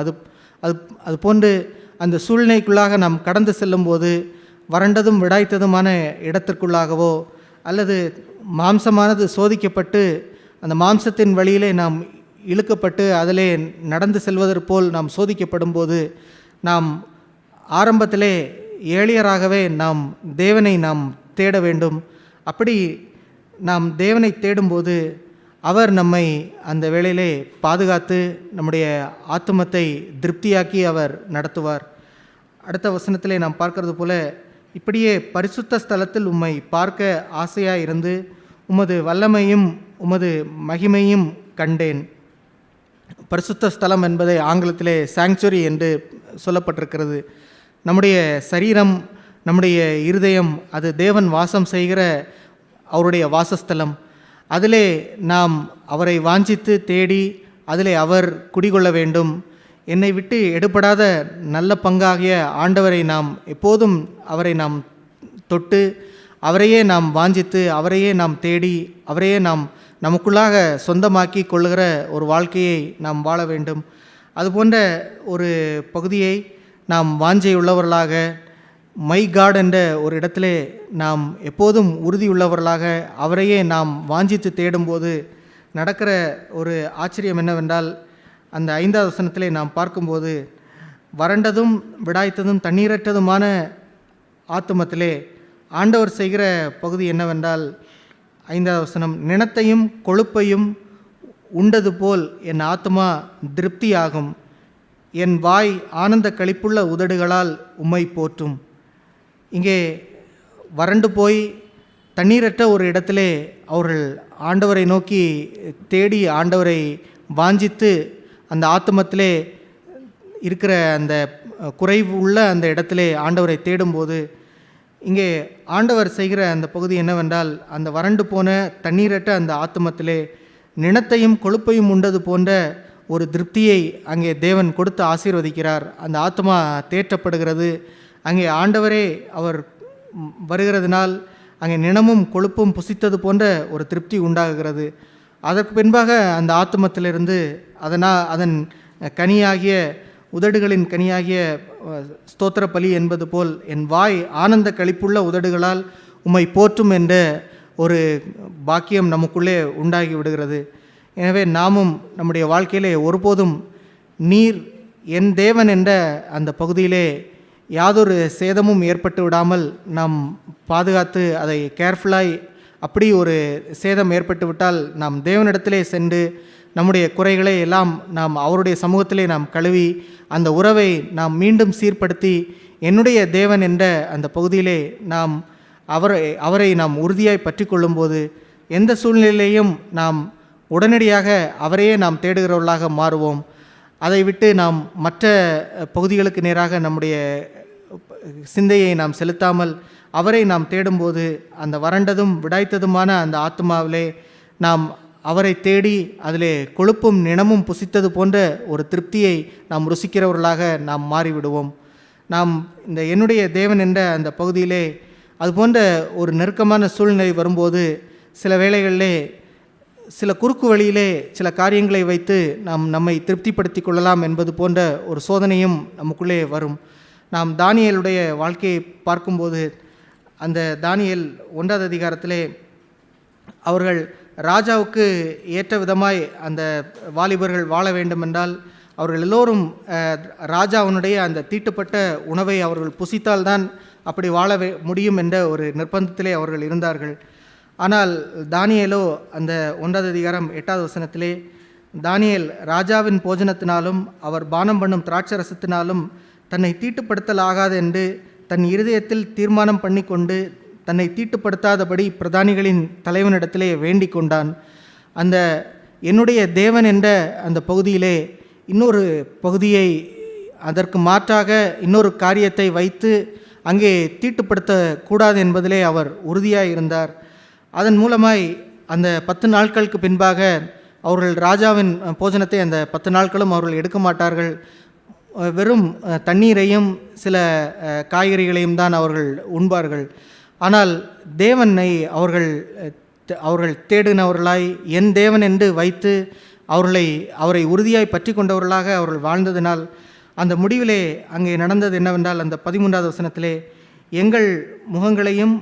அது போன்று அந்த சூழ்நிலைக்குள்ளாக நாம் கடந்து செல்லும்போது வறண்டதும் விடாய்த்ததுமான இடத்திற்குள்ளாகவோ அல்லது மாம்சமானது சோதிக்கப்பட்டு அந்த மாம்சத்தின் வழியிலே நாம் இழுக்கப்பட்டு அதிலே நடந்து செல்வதற்கு போல் நாம் சோதிக்கப்படும் போது, நாம் ஆரம்பத்திலே ஏளியராகவே நாம் தேவனை நாம் தேட வேண்டும். அப்படி நாம் தேவனை தேடும்போது அவர் நம்மை அந்த வேளையிலே பாதுகாத்து நம்முடைய ஆத்துமத்தை திருப்தியாக்கி அவர் நடத்துவார். அடுத்த வசனத்திலே நாம் பார்க்கறது போல, இப்படியே பரிசுத்த ஸ்தலத்தில் உம்மை பார்க்க ஆசையாக இருந்து உமது வல்லமையும் உமது மகிமையும் கண்டேன். பரிசுத்த ஸ்தலம் என்பதை ஆங்கிலத்திலே சாங்சுரி என்று சொல்லப்பட்டிருக்கிறது. நம்முடைய சரீரம், நம்முடைய இருதயம், அது தேவன் வாசம் செய்கிற அவருடைய வாசஸ்தலம். அதிலே நாம் அவரை வாஞ்சித்து தேடி அதிலே அவர் குடிகொள்ள வேண்டும். என்னை விட்டு எடுபடாத நல்ல பங்காகிய ஆண்டவரை நாம் எப்போதும் அவரை நாம் தொட்டு அவரையே நாம் வாஞ்சித்து அவரையே நாம் தேடி அவரையே நாம் நமக்குள்ளாக சொந்தமாக்கி கொள்ளுகிற ஒரு வாழ்க்கையை நாம் வாழ வேண்டும். அதுபோன்ற ஒரு பகுதியை நாம் வாஞ்சையுள்ளவர்களாக, மை காட் என்ற ஒரு இடத்திலே நாம் எப்போதும் உறுதியுள்ளவர்களாக அவரையே நாம் வாஞ்சித்து தேடும்போது நடக்கிற ஒரு ஆச்சரியம் என்னவென்றால், அந்த 5வது வசனத்திலே நாம் பார்க்கும்போது, வறண்டதும் விடாய்த்ததும் தண்ணீரற்றதுமான ஆத்துமத்திலே ஆண்டவர் செய்கிற பகுதி என்னவென்றால், 5வது வசனம், நிணத்தையும் கொழுப்பையும் உண்டது போல் என் ஆத்மா திருப்தியாகும், என் வாய் ஆனந்த களிப்புள்ள உதடுகளால் உம்மை போற்றும். இங்கே வறண்டு போய் தண்ணீரற்ற ஒரு இடத்திலே அவர்கள் ஆண்டவரை நோக்கி தேடி ஆண்டவரை வாஞ்சித்து அந்த ஆத்துமத்திலே இருக்கிற அந்த குறைவு உள்ள அந்த இடத்திலே ஆண்டவரை தேடும்போது, இங்கே ஆண்டவர் செய்கிற அந்த பகுதி என்னவென்றால், அந்த வறண்டு போன தண்ணீரற்ற அந்த ஆத்துமத்திலே நிணத்தையும் கொழுப்பையும் உண்டது போன்ற ஒரு திருப்தியை அங்கே தேவன் கொடுத்து ஆசீர்வதிக்கிறார். அந்த ஆத்மா தேற்றப்படுகிறது. அங்கே ஆண்டவரே அவர் வருகிறதுனால் அங்கே நிணமும் கொழுப்பும் புசித்தது போன்ற ஒரு திருப்தி உண்டாகுகிறது. அதற்கு பின்பாக அந்த ஆத்துமத்திலிருந்து அதன் கனியாகிய உதடுகளின் கனியாகிய ஸ்தோத்திர பலி என்பது போல் என் வாய் ஆனந்த களிப்புள்ள உதடுகளால் உம்மை போற்றும் என்ற ஒரு பாக்கியம் நமக்குள்ளே உண்டாகி விடுகிறது. எனவே நாமும் நம்முடைய வாழ்க்கையிலே ஒருபோதும் நீர் என் தேவன் என்ற அந்த பகுதியிலே யாதொரு சேதமும் ஏற்பட்டு விடாமல் நாம் பாதுகாத்து அதை கேர்ஃபுல்லாய், அப்படி ஒரு சேதம் ஏற்பட்டு விட்டால் நாம் தேவனிடத்திலே சென்று நம்முடைய குறைகளை எல்லாம் நாம் அவருடைய சமூகத்திலே நாம் கழுவி அந்த உறவை நாம் மீண்டும் சீர்படுத்தி என்னுடைய தேவன் என்ற அந்த பகுதியிலே நாம் அவரை நாம் உறுதியாய் பற்றி கொள்ளும்போது எந்த சூழ்நிலையிலேயும் நாம் உடனடியாக அவரையே நாம் தேடுகிறவர்களாக மாறுவோம். அதை விட்டு நாம் மற்ற பகுதிகளுக்கு நேராக நம்முடைய சிந்தையை நாம் செலுத்தாமல் அவரை நாம் தேடும்போது அந்த வறண்டதும் விடாய்த்ததுமான அந்த ஆத்மாவிலே நாம் அவரை தேடி அதிலே கொழுப்பும் நிணமும் புசித்தது போன்ற ஒரு திருப்தியை நாம் ருசிக்கிறவர்களாக நாம் மாறிவிடுவோம். நாம் இந்த என்னுடைய தேவன் என்ற அந்த பகுதியிலே அதுபோன்ற ஒரு நெருக்கமான சூழ்நிலை வரும்போது சில வேளைகளிலே சில குறுக்கு வழியிலே சில காரியங்களை வைத்து நாம் நம்மை திருப்திப்படுத்தி கொள்ளலாம் என்பது போன்ற ஒரு சோதனையும் நமக்குள்ளே வரும். நாம் தானியேலுடைய வாழ்க்கையை பார்க்கும்போது அந்த தானியேல் 1வது அதிகாரத்திலே அவர்கள் ராஜாவுக்கு ஏற்ற விதமாய் அந்த வாலிபர்கள் வாழ வேண்டுமென்றால் அவர்கள் எல்லோரும் ராஜாவினுடைய அந்த தீட்டுப்பட்ட உணவை அவர்கள் புசித்தால்தான் அப்படி வாழ முடியும் என்ற ஒரு நிர்பந்தத்திலே அவர்கள் இருந்தார்கள். ஆனால் தானியேலோ அந்த 1வது அதிகாரம் 8வது வசனத்திலே, தானியேல் ராஜாவின் போஜனத்தினாலும் அவர் பானம் பண்ணும் திராட்சரசத்தினாலும் தன்னை தீட்டுப்படுத்தல் ஆகாது என்று தன் இருதயத்தில் தீர்மானம் பண்ணி கொண்டு தன்னை தீட்டுப்படுத்தாதபடி பிரதானிகளின் தலைவனிடத்திலே வேண்டிக் கொண்டான். அந்த என்னுடைய தேவன் என்ற அந்த பகுதியிலே இன்னொரு பகுதியை, அதற்கு மாற்றாக இன்னொரு காரியத்தை வைத்து அங்கே தீட்டுப்படுத்தக்கூடாது என்பதிலே அவர் உறுதியாக இருந்தார். அதன் மூலமாய் அந்த 10 நாட்களுக்கு பின்பாக அவர்கள் ராஜாவின் போஜனத்தை அந்த 10 நாட்களும் அவர்கள் எடுக்க மாட்டார்கள். வெறும் தண்ணீரையும் சில காய்கறிகளையும் தான் அவர்கள் உண்பார்கள். ஆனால் தேவனை அவர்கள் தேடினவர்களாய் என் தேவன் என்று வைத்து அவரை உறுதியாய் பற்றி கொண்டவர்களாக அவர்கள் வாழ்ந்ததினால் அந்த முடிவிலே அங்கே நடந்தது என்னவென்றால், அந்த 13வது வசனத்திலே, எங்கள் முகங்களையும்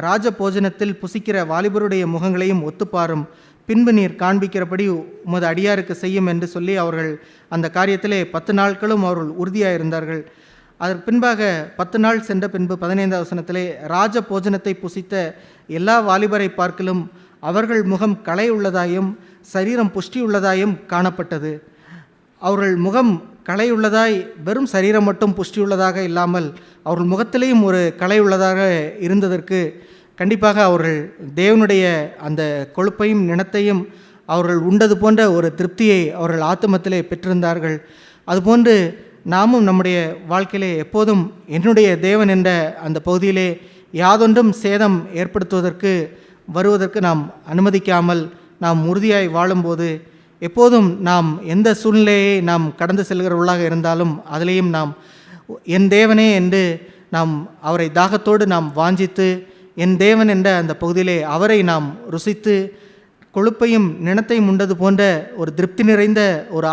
ராஜ போஜனத்தில் புசிக்கிற வாலிபருடைய முகங்களையும் ஒத்துப்பாரும், பின்பு நீர் காண்பிக்கிறபடி உமது அடியாருக்கு செய்யும் என்று சொல்லி அவர்கள் அந்த காரியத்திலே 10 நாட்களும் அவர்கள் உறுதியாக இருந்தார்கள். அதற்கு பின்பாக 10 நாள் சென்ற பின்பு 15வது வசனத்திலே, ராஜ போஜனத்தை புசித்த எல்லா வாலிபரை பார்க்கிலும் அவர்கள் முகம் களை உள்ளதாயும் சரீரம் புஷ்டியுள்ளதாயும் காணப்பட்டது. அவர்கள் முகம் களையுள்ளதாய், வெறும் சரீரம் மட்டும் புஷ்டியுள்ளதாக இல்லாமல் அவர்கள் முகத்திலேயும் ஒரு களை உள்ளதாக இருந்ததற்கு கண்டிப்பாக அவர்கள் தேவனுடைய அந்த கொழுப்பையும் நிணத்தையும் அவர்கள் உண்டது போன்ற ஒரு திருப்தியை அவர்கள் ஆத்துமத்திலே பெற்றிருந்தார்கள். அதுபோன்று நாமும் நம்முடைய வாழ்க்கையிலே எப்போதும் என்னுடைய தேவன் என்ற அந்த பகுதியிலே யாதொன்றும் சேதம் வருவதற்கு நாம் அனுமதிக்காமல் நாம் உறுதியாய் வாழும்போது, எப்போதும் நாம் எந்த சூழ்நிலையை நாம் கடந்து செல்கிறவர்களாக இருந்தாலும் அதிலேயும் நாம் என் தேவனே என்று நாம் அவரை தாகத்தோடு நாம் வாஞ்சித்து என் தேவன் என்ற அந்த பகுதியிலே அவரை நாம் ருசித்து கொழுப்பையும் நிணத்தையும் உண்டது போன்ற ஒரு திருப்தி நிறைந்த ஒரு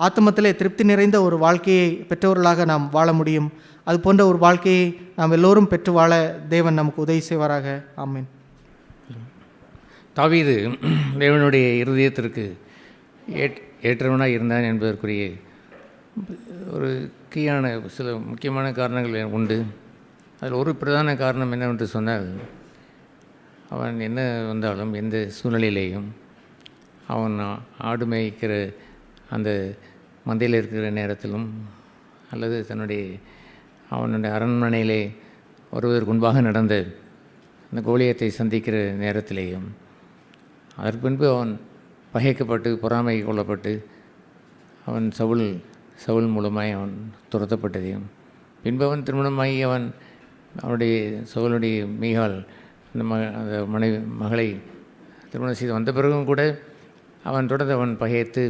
ஆத்மத்திலே திருப்தி நிறைந்த ஒரு வாழ்க்கையை பெற்றவர்களாக நாம் வாழ முடியும். அது போன்ற ஒரு வாழ்க்கையை நாம் எல்லோரும் பெற்று வாழ தேவன் நமக்கு உதவி செய்வாராக. ஆமென். தாவீது தேவனுடைய இருதயத்திற்கு ஏற்றவனாக இருந்தான் என்பதற்குரிய ஒரு கீயான சில முக்கியமான காரணங்கள் உண்டு. அதில் ஒரு பிரதான காரணம் என்னவென்று சொன்னால், அவன் என்ன வந்தாலும் எந்த சூழ்நிலையிலேயும் அவன் ஆடு மேய்க்கிற அந்த மந்தையில் இருக்கிற நேரத்திலும் அல்லது அவனுடைய அரண்மனையிலே வருவதற்கு முன்பாக நடந்த அந்த கோலியத்தை சந்திக்கிற நேரத்திலேயும் அதற்கு பின்பு அவன் பகைக்கப்பட்டு பொறாமை கொள்ளப்பட்டு அவன் சவுல் மூலமாய் அவன் துரத்தப்பட்டதையும், பின்பு அவன் திருமணமாகி அவனுடைய சவுளுடைய மீகால் அந்த மகளை திருமணம் செய்து வந்த பிறகும் கூட அவன் தொடர்ந்து அவன் பகைத்து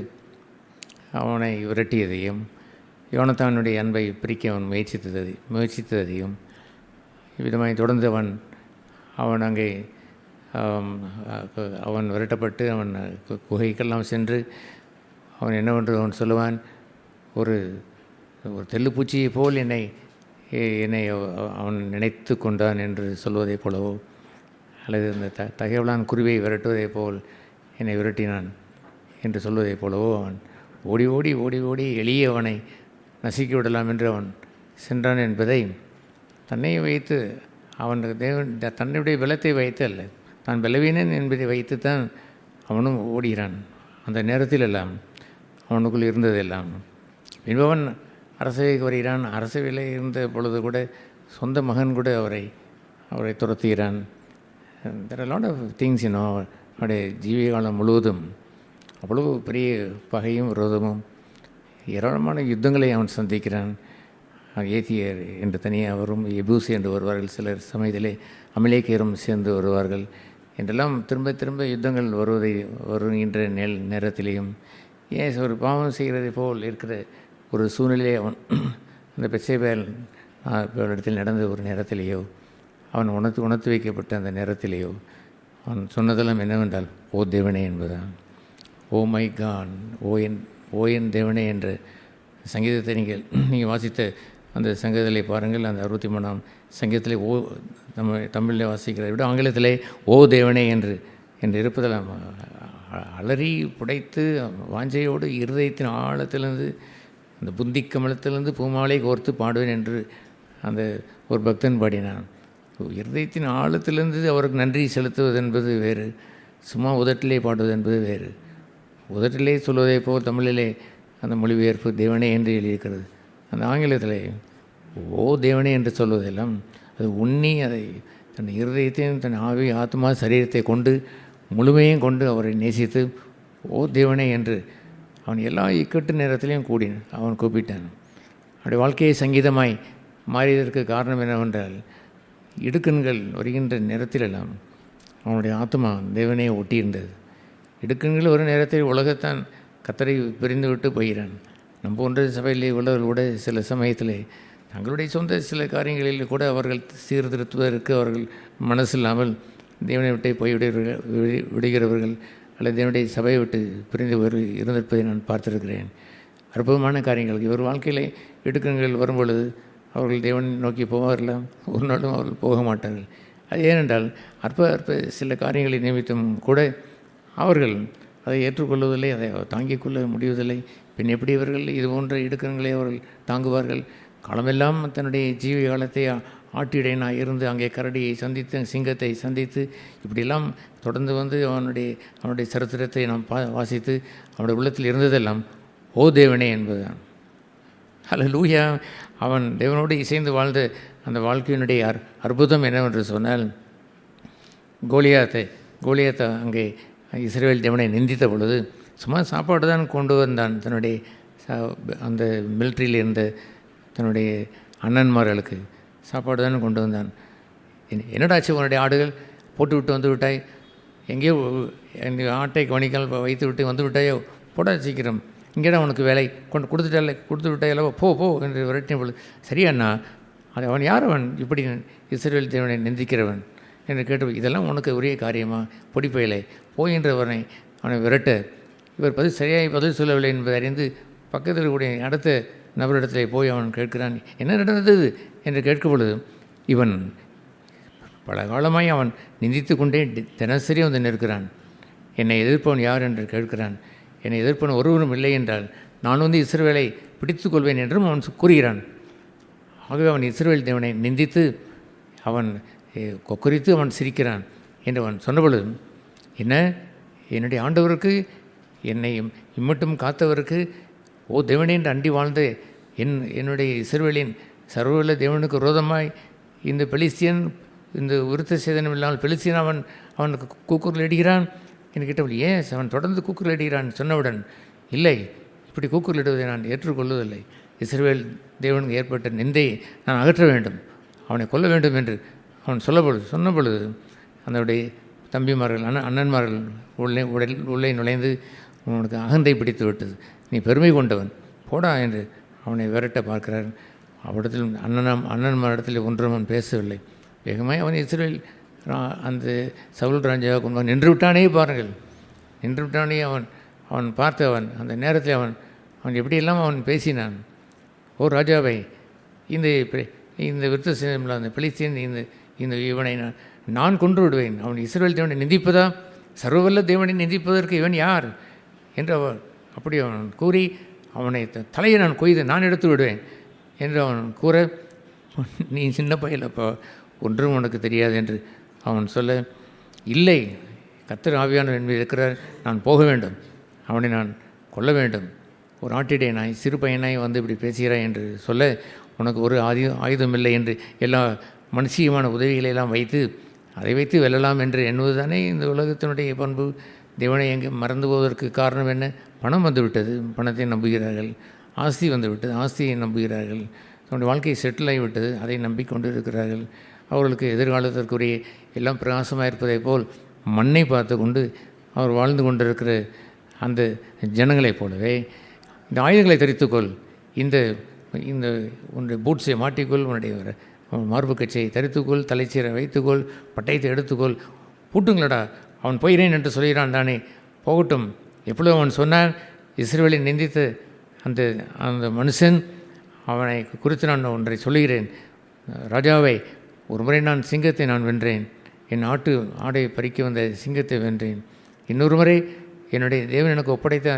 அவனை விரட்டியதையும், யோனத்தானுடைய அன்பை பிரிக்க அவன் முயற்சித்ததையும் இவ்விதமாய் தொடர்ந்து அவன் அங்கே அவன் விரட்டப்பட்டு அவன் குகைக்கெல்லாம் சென்று அவன் என்னவென்று அவன் சொல்லுவான், ஒரு தெல்லுப்பூச்சியை போல் என்னை அவன் நினைத்து கொண்டான் என்று சொல்வதைப் போலவோ, அல்லது அந்த தகைவலான் குருவியை விரட்டுவதைப் போல் என்னை விரட்டினான் என்று சொல்வதைப் போலவோ, அவன் ஓடி ஓடி ஓடி ஓடி எளிய அவனை நசுக்கி விடலாம் என்று அவன் சென்றான் என்பதை தன்னை வைத்து தன்னுடைய பலத்தை வைத்து அல்ல, தான் பலவீனன் என்பதை வைத்து தான் அவனும் ஓடுகிறான். அந்த நேரத்தில் எல்லாம் அவனுக்குள் இருந்ததெல்லாம் என்பவன் அரசவைக்கு வருகிறான். அரசவையில் இருந்த பொழுது கூட சொந்த மகன் கூட அவரை துரத்துகிறான். there are a lot of things, அவருடைய ஜீவிய காலம் முழுவதும் அவ்வளவு பெரிய பகையும் விரோதமும் ஏராளமான யுத்தங்களை அவன் சந்திக்கிறான். ஏத்தியர் என்று தனியாக வரும், எபூசி என்று வருவார்கள், சிலர் சமயத்திலே அமலேக்கியரும் சேர்ந்து வருவார்கள் என்றெல்லாம் திரும்ப திரும்ப யுத்தங்கள் வருகின்ற நேரத்திலேயும் ஏன் ஒரு பாவம் செய்கிறதை போல் இருக்கிற ஒரு சூழ்நிலையை அவன் அந்த பெத்சேபா இடத்தில் நடந்த ஒரு நேரத்திலேயோ அவன் உணர்த்து வைக்கப்பட்ட அந்த நேரத்திலேயோ அவன் சொன்னதெல்லாம் என்னவென்றால், ஓ தேவனே என்பதான். ஓ மை காட், ஓ என் தேவனே என்ற சங்கீதத்தை நீங்கள் வாசித்த அந்த சங்கீதத்திலே பாருங்கள், அந்த 63ஆம் சங்கீதத்திலே தமிழில் வாசிக்கிறதை விட ஆங்கிலத்திலே ஓ தேவனே என்று இருப்பதில் அலறி புடைத்து வாஞ்சையோடு இருதயத்தின் ஆழத்திலிருந்து அந்த புந்தி கமலத்திலிருந்து பூமாலை கோர்த்து பாடுவேன் என்று அந்த ஒரு பக்தன் பாடினான். இருதயத்தின் ஆழத்திலிருந்து அவருக்கு நன்றி செலுத்துவது என்பது வேறு, சும்மா உதட்டிலே பாடுவது என்பது வேறு. உதட்டிலே சொல்வதை போல் தமிழிலே அந்த மொழிபெயர்ப்பு தேவனே என்று எழுதியிருக்கிறது. அந்த ஆங்கிலத்திலே ஓ தேவனே என்று சொல்வதெல்லாம் அது உண்ணி அதை தன் இருதயத்தையும் தன் ஆவி ஆத்மா சரீரத்தை கொண்டு முழுமையும் கொண்டு அவரை நேசித்து ஓ தேவனே என்று அவன் எல்லா இக்கட்டு நேரத்திலையும் அவன் கூப்பிட்டான். அவனுடைய வாழ்க்கையை சங்கீதமாய் மாறியதற்கு காரணம் என்னவென்றால், இடுக்கண்கள் வருகின்ற நேரத்திலெல்லாம் அவனுடைய ஆத்மா தேவனே ஒட்டியிருந்தது. இடுக்கண்கள் ஒரு நேரத்தில் உலகத்தான் கத்தரை பிரிந்து விட்டு போகிறான். நம்ம போன்ற சபையிலே உள்ளவர்கள் கூட சில சமயத்திலே தங்களுடைய சொந்த சில காரியங்களில் கூட அவர்கள் சீர்திருத்துவதற்கு அவர்கள் மனசில்லாமல் தேவனை விட்டே போய் விடுகிறவர்கள் அல்லது தேவனுடைய சபையை விட்டு பிரிந்து இருந்திருப்பதை நான் பார்த்திருக்கிறேன். அற்புதமான காரியங்கள் இவர் வாழ்க்கையிலே இடுக்கண்கள் வரும்பொழுது அவர்கள் தேவனை நோக்கி போவார்களாம், ஒரு நாளும் அவர்கள் போக மாட்டார்கள். அது ஏனென்றால் அற்ப சில காரியங்களை நிமித்தம் கூட அவர்கள் அதை ஏற்றுக்கொள்வதில்லை, அதை தாங்கிக் கொள்ள முடிவதில்லை. பின் எப்படி இவர்கள் இது போன்ற இடுக்கண்களை அவர்கள் தாங்குவார்கள்? காலமெல்லாம் தன்னுடைய ஜீவி காலத்தை ஆட்டிடையனாக இருந்து அங்கே கரடியை சந்தித்து சிங்கத்தை சந்தித்து இப்படியெல்லாம் தொடர்ந்து வந்து அவனுடைய சரித்திரத்தை நாம் வாசித்து அவனுடைய உள்ளத்தில் இருந்ததெல்லாம் ஓ தேவனே என்பதுதான். அல்லேலூயா! அவன் தேவனோடு இசைந்து வாழ்ந்த அந்த வாழ்க்கையினுடைய அற்புதம் என்னவென்று சொன்னால், கோலியாத்தை அங்கே இஸ்ரவேல் தேவனை நிந்தித்த பொழுது சும்மா சாப்பாடு தான் கொண்டு வந்தான். தன்னுடைய அந்த மிலிட்ரியில் இருந்த தன்னுடைய அண்ணன்மார்களுக்கு சாப்பாடு தான் கொண்டு வந்தான். என்னடாச்சு உன்னுடைய ஆடுகள் போட்டு விட்டு வந்து விட்டாய், எங்கேயோ எங்கள் ஆட்டை கவனிக்கால் வைத்து விட்டு வந்து விட்டாயோ, போடா சீக்கிரம், இங்கேடா உனக்கு வேலை கொடுத்து விட்டாயல்லவோ, போ என்று விரட்டின பொழுது, சரியாண்ணா அது அவன் யார், அவன் இப்படி இஸ்ரவேல் தேவனை நிந்திக்கிறவன் என்று கேட்டு, இதெல்லாம் உனக்கு உரிய காரியமா, பொடிப்பையிலே போகின்றவனை அவனை விரட்ட இவர் சரியாக பதில் சொல்லவில்லை என்பதை அறிந்து பக்கத்தில் கூடிய அடுத்த நபரிடத்தில் போய் அவன் கேட்கிறான், என்ன நடந்தது என்று கேட்கும் பொழுது, இவன் பல காலமாய் அவன் நிந்தித்து கொண்டே தினசரி வந்து நிற்கிறான். என்னை எதிர்ப்பவன் யார் என்று கேட்கிறான். என்னை எதிர்ப்பவன் ஒருவரும் இல்லை என்றால் நான் வந்து இஸ்ரவேலை பிடித்து கொள்வேன் என்றும் அவன் கூறுகிறான். ஆகவே அவன் இஸ்ரவேல் தேவனை நிந்தித்து அவன் கொக்கரித்து அவன் சிரிக்கிறான் என்று அவன் சொன்னபொழுது, என்ன என்னுடைய ஆண்டவருக்கு என்னை இம்மட்டும் காத்தவருக்கு ஓ தேவனே என்று அண்டி வாழ்ந்த என்னுடைய இஸ்ரவேலின் சர்வவல்ல தேவனுக்கு விரோதமாய் இந்த பெலிஸ்தியன் இந்த விருத்த சேதனம் இல்லாமல் பெலிஸ்தியன் அவனுக்கு கூக்குரல் இடுகிறான் என்று கேட்டவள், ஏன் அவன் தொடர்ந்து கூக்குரல் இடுகிறான் சொன்னவுடன், இல்லை இப்படி கூக்குரல் இடுவதை நான் ஏற்றுக்கொள்வதில்லை, இஸ்ரவேல் தேவனுக்கு ஏற்பட்ட நிந்தையை நான் அகற்ற வேண்டும், அவனை கொல்ல வேண்டும் என்று அவன் சொன்ன பொழுது அதனுடைய தம்பிமார்கள் அண்ணன்மார்கள் உள்ளே நுழைந்து அவனுக்கு அகந்தை பிடித்து விட்டது, நீ பெருமை கொண்டவன் போடா என்று அவனை விரட்ட பார்க்கிறார். அவரிடத்தில் அண்ணன்மாரிடத்தில் ஒன்றும் அவன் பேசவில்லை. வேகமாய் அவன் இஸ்ரவேல் அந்த சவுல் ராஜாவை கொண்டு நின்று விட்டானே பாருங்கள், நின்று விட்டானே அவன் பார்த்தவன் அந்த நேரத்தில் அவன் எப்படியெல்லாம் அவன் பேசினான். ஓ ராஜாவை, இந்த விருத்த சேதமில்ல அந்த பெலிஸ்தியன் இந்த இவனை நான் கொன்று விடுவேன், அவன் இஸ்ரவேல் தேவனை நிந்திப்பதா, சர்வவல்ல தேவனை நிந்திப்பதற்கு இவன் யார் என்று அப்படி அவன் கூறி அவனை தலையை நான் கொய்து நான் எடுத்து விடுவேன் என்று அவன் கூற, நீ சின்ன பையலப்பா ஒன்றும் உனக்கு தெரியாது என்று அவன் சொல்ல, இல்லை கர்த்தர் ஆவியானவர் என்பது இருக்கிறார், நான் போக வேண்டும், அவனை நான் கொல்ல வேண்டும், ஒரு ஆட்டிடை நாய் சிறு பையனாய் வந்து இப்படி பேசுகிறாய் என்று சொல்ல, உனக்கு ஒரு ஆயுதம் இல்லை என்று எல்லா மனுஷியமான உதவிகளையெல்லாம் வைத்து அதை வைத்து வெல்லலாம் என்று எண்ணுவது தானே இந்த உலகத்தினுடைய பண்பு. தேவனை எங்கே மறந்து போவதற்கு காரணம் என்ன? பணம் வந்துவிட்டது, பணத்தை நம்புகிறார்கள். ஆஸ்தி வந்துவிட்டது, ஆஸ்தியை நம்புகிறார்கள். தன்னுடைய வாழ்க்கை செட்டில் ஆகிவிட்டது, அதை நம்பிக்கொண்டு இருக்கிறார்கள். அவர்களுக்கு எதிர்காலத்திற்குரிய எல்லாம் பிரகாசமாக இருப்பதை போல் மண்ணை பார்த்து கொண்டு அவர் வாழ்ந்து கொண்டிருக்கிற அந்த ஜனங்களைப் போலவே இந்த ஆயுதங்களை தரித்துக்கொள், இந்த உன்னுடைய பூட்ஸை மாட்டிக்கொள், உன்னுடைய மார்பு கச்சையை தரித்துக்கொள், தலைச்சீரை வைத்துக்கொள், பட்டயத்தை எடுத்துக்கொள், பூட்டுங்களடா அவன் போயிறேன் என்று சொல்கிறான் தானே, போகட்டும். எப்பொழுது அவன் சொன்னான், இஸ்ரவேலை நிந்தித்த அந்த மனுஷன் அவனை குறித்து நான் ஒன்றை சொல்லுகிறேன். ராஜாவை, ஒரு முறை நான் சிங்கத்தை நான் வென்றேன், என் ஆடை பறிக்க வந்த சிங்கத்தை வென்றேன். இன்னொரு முறை என்னுடைய தேவன் எனக்கு ஒப்படைத்த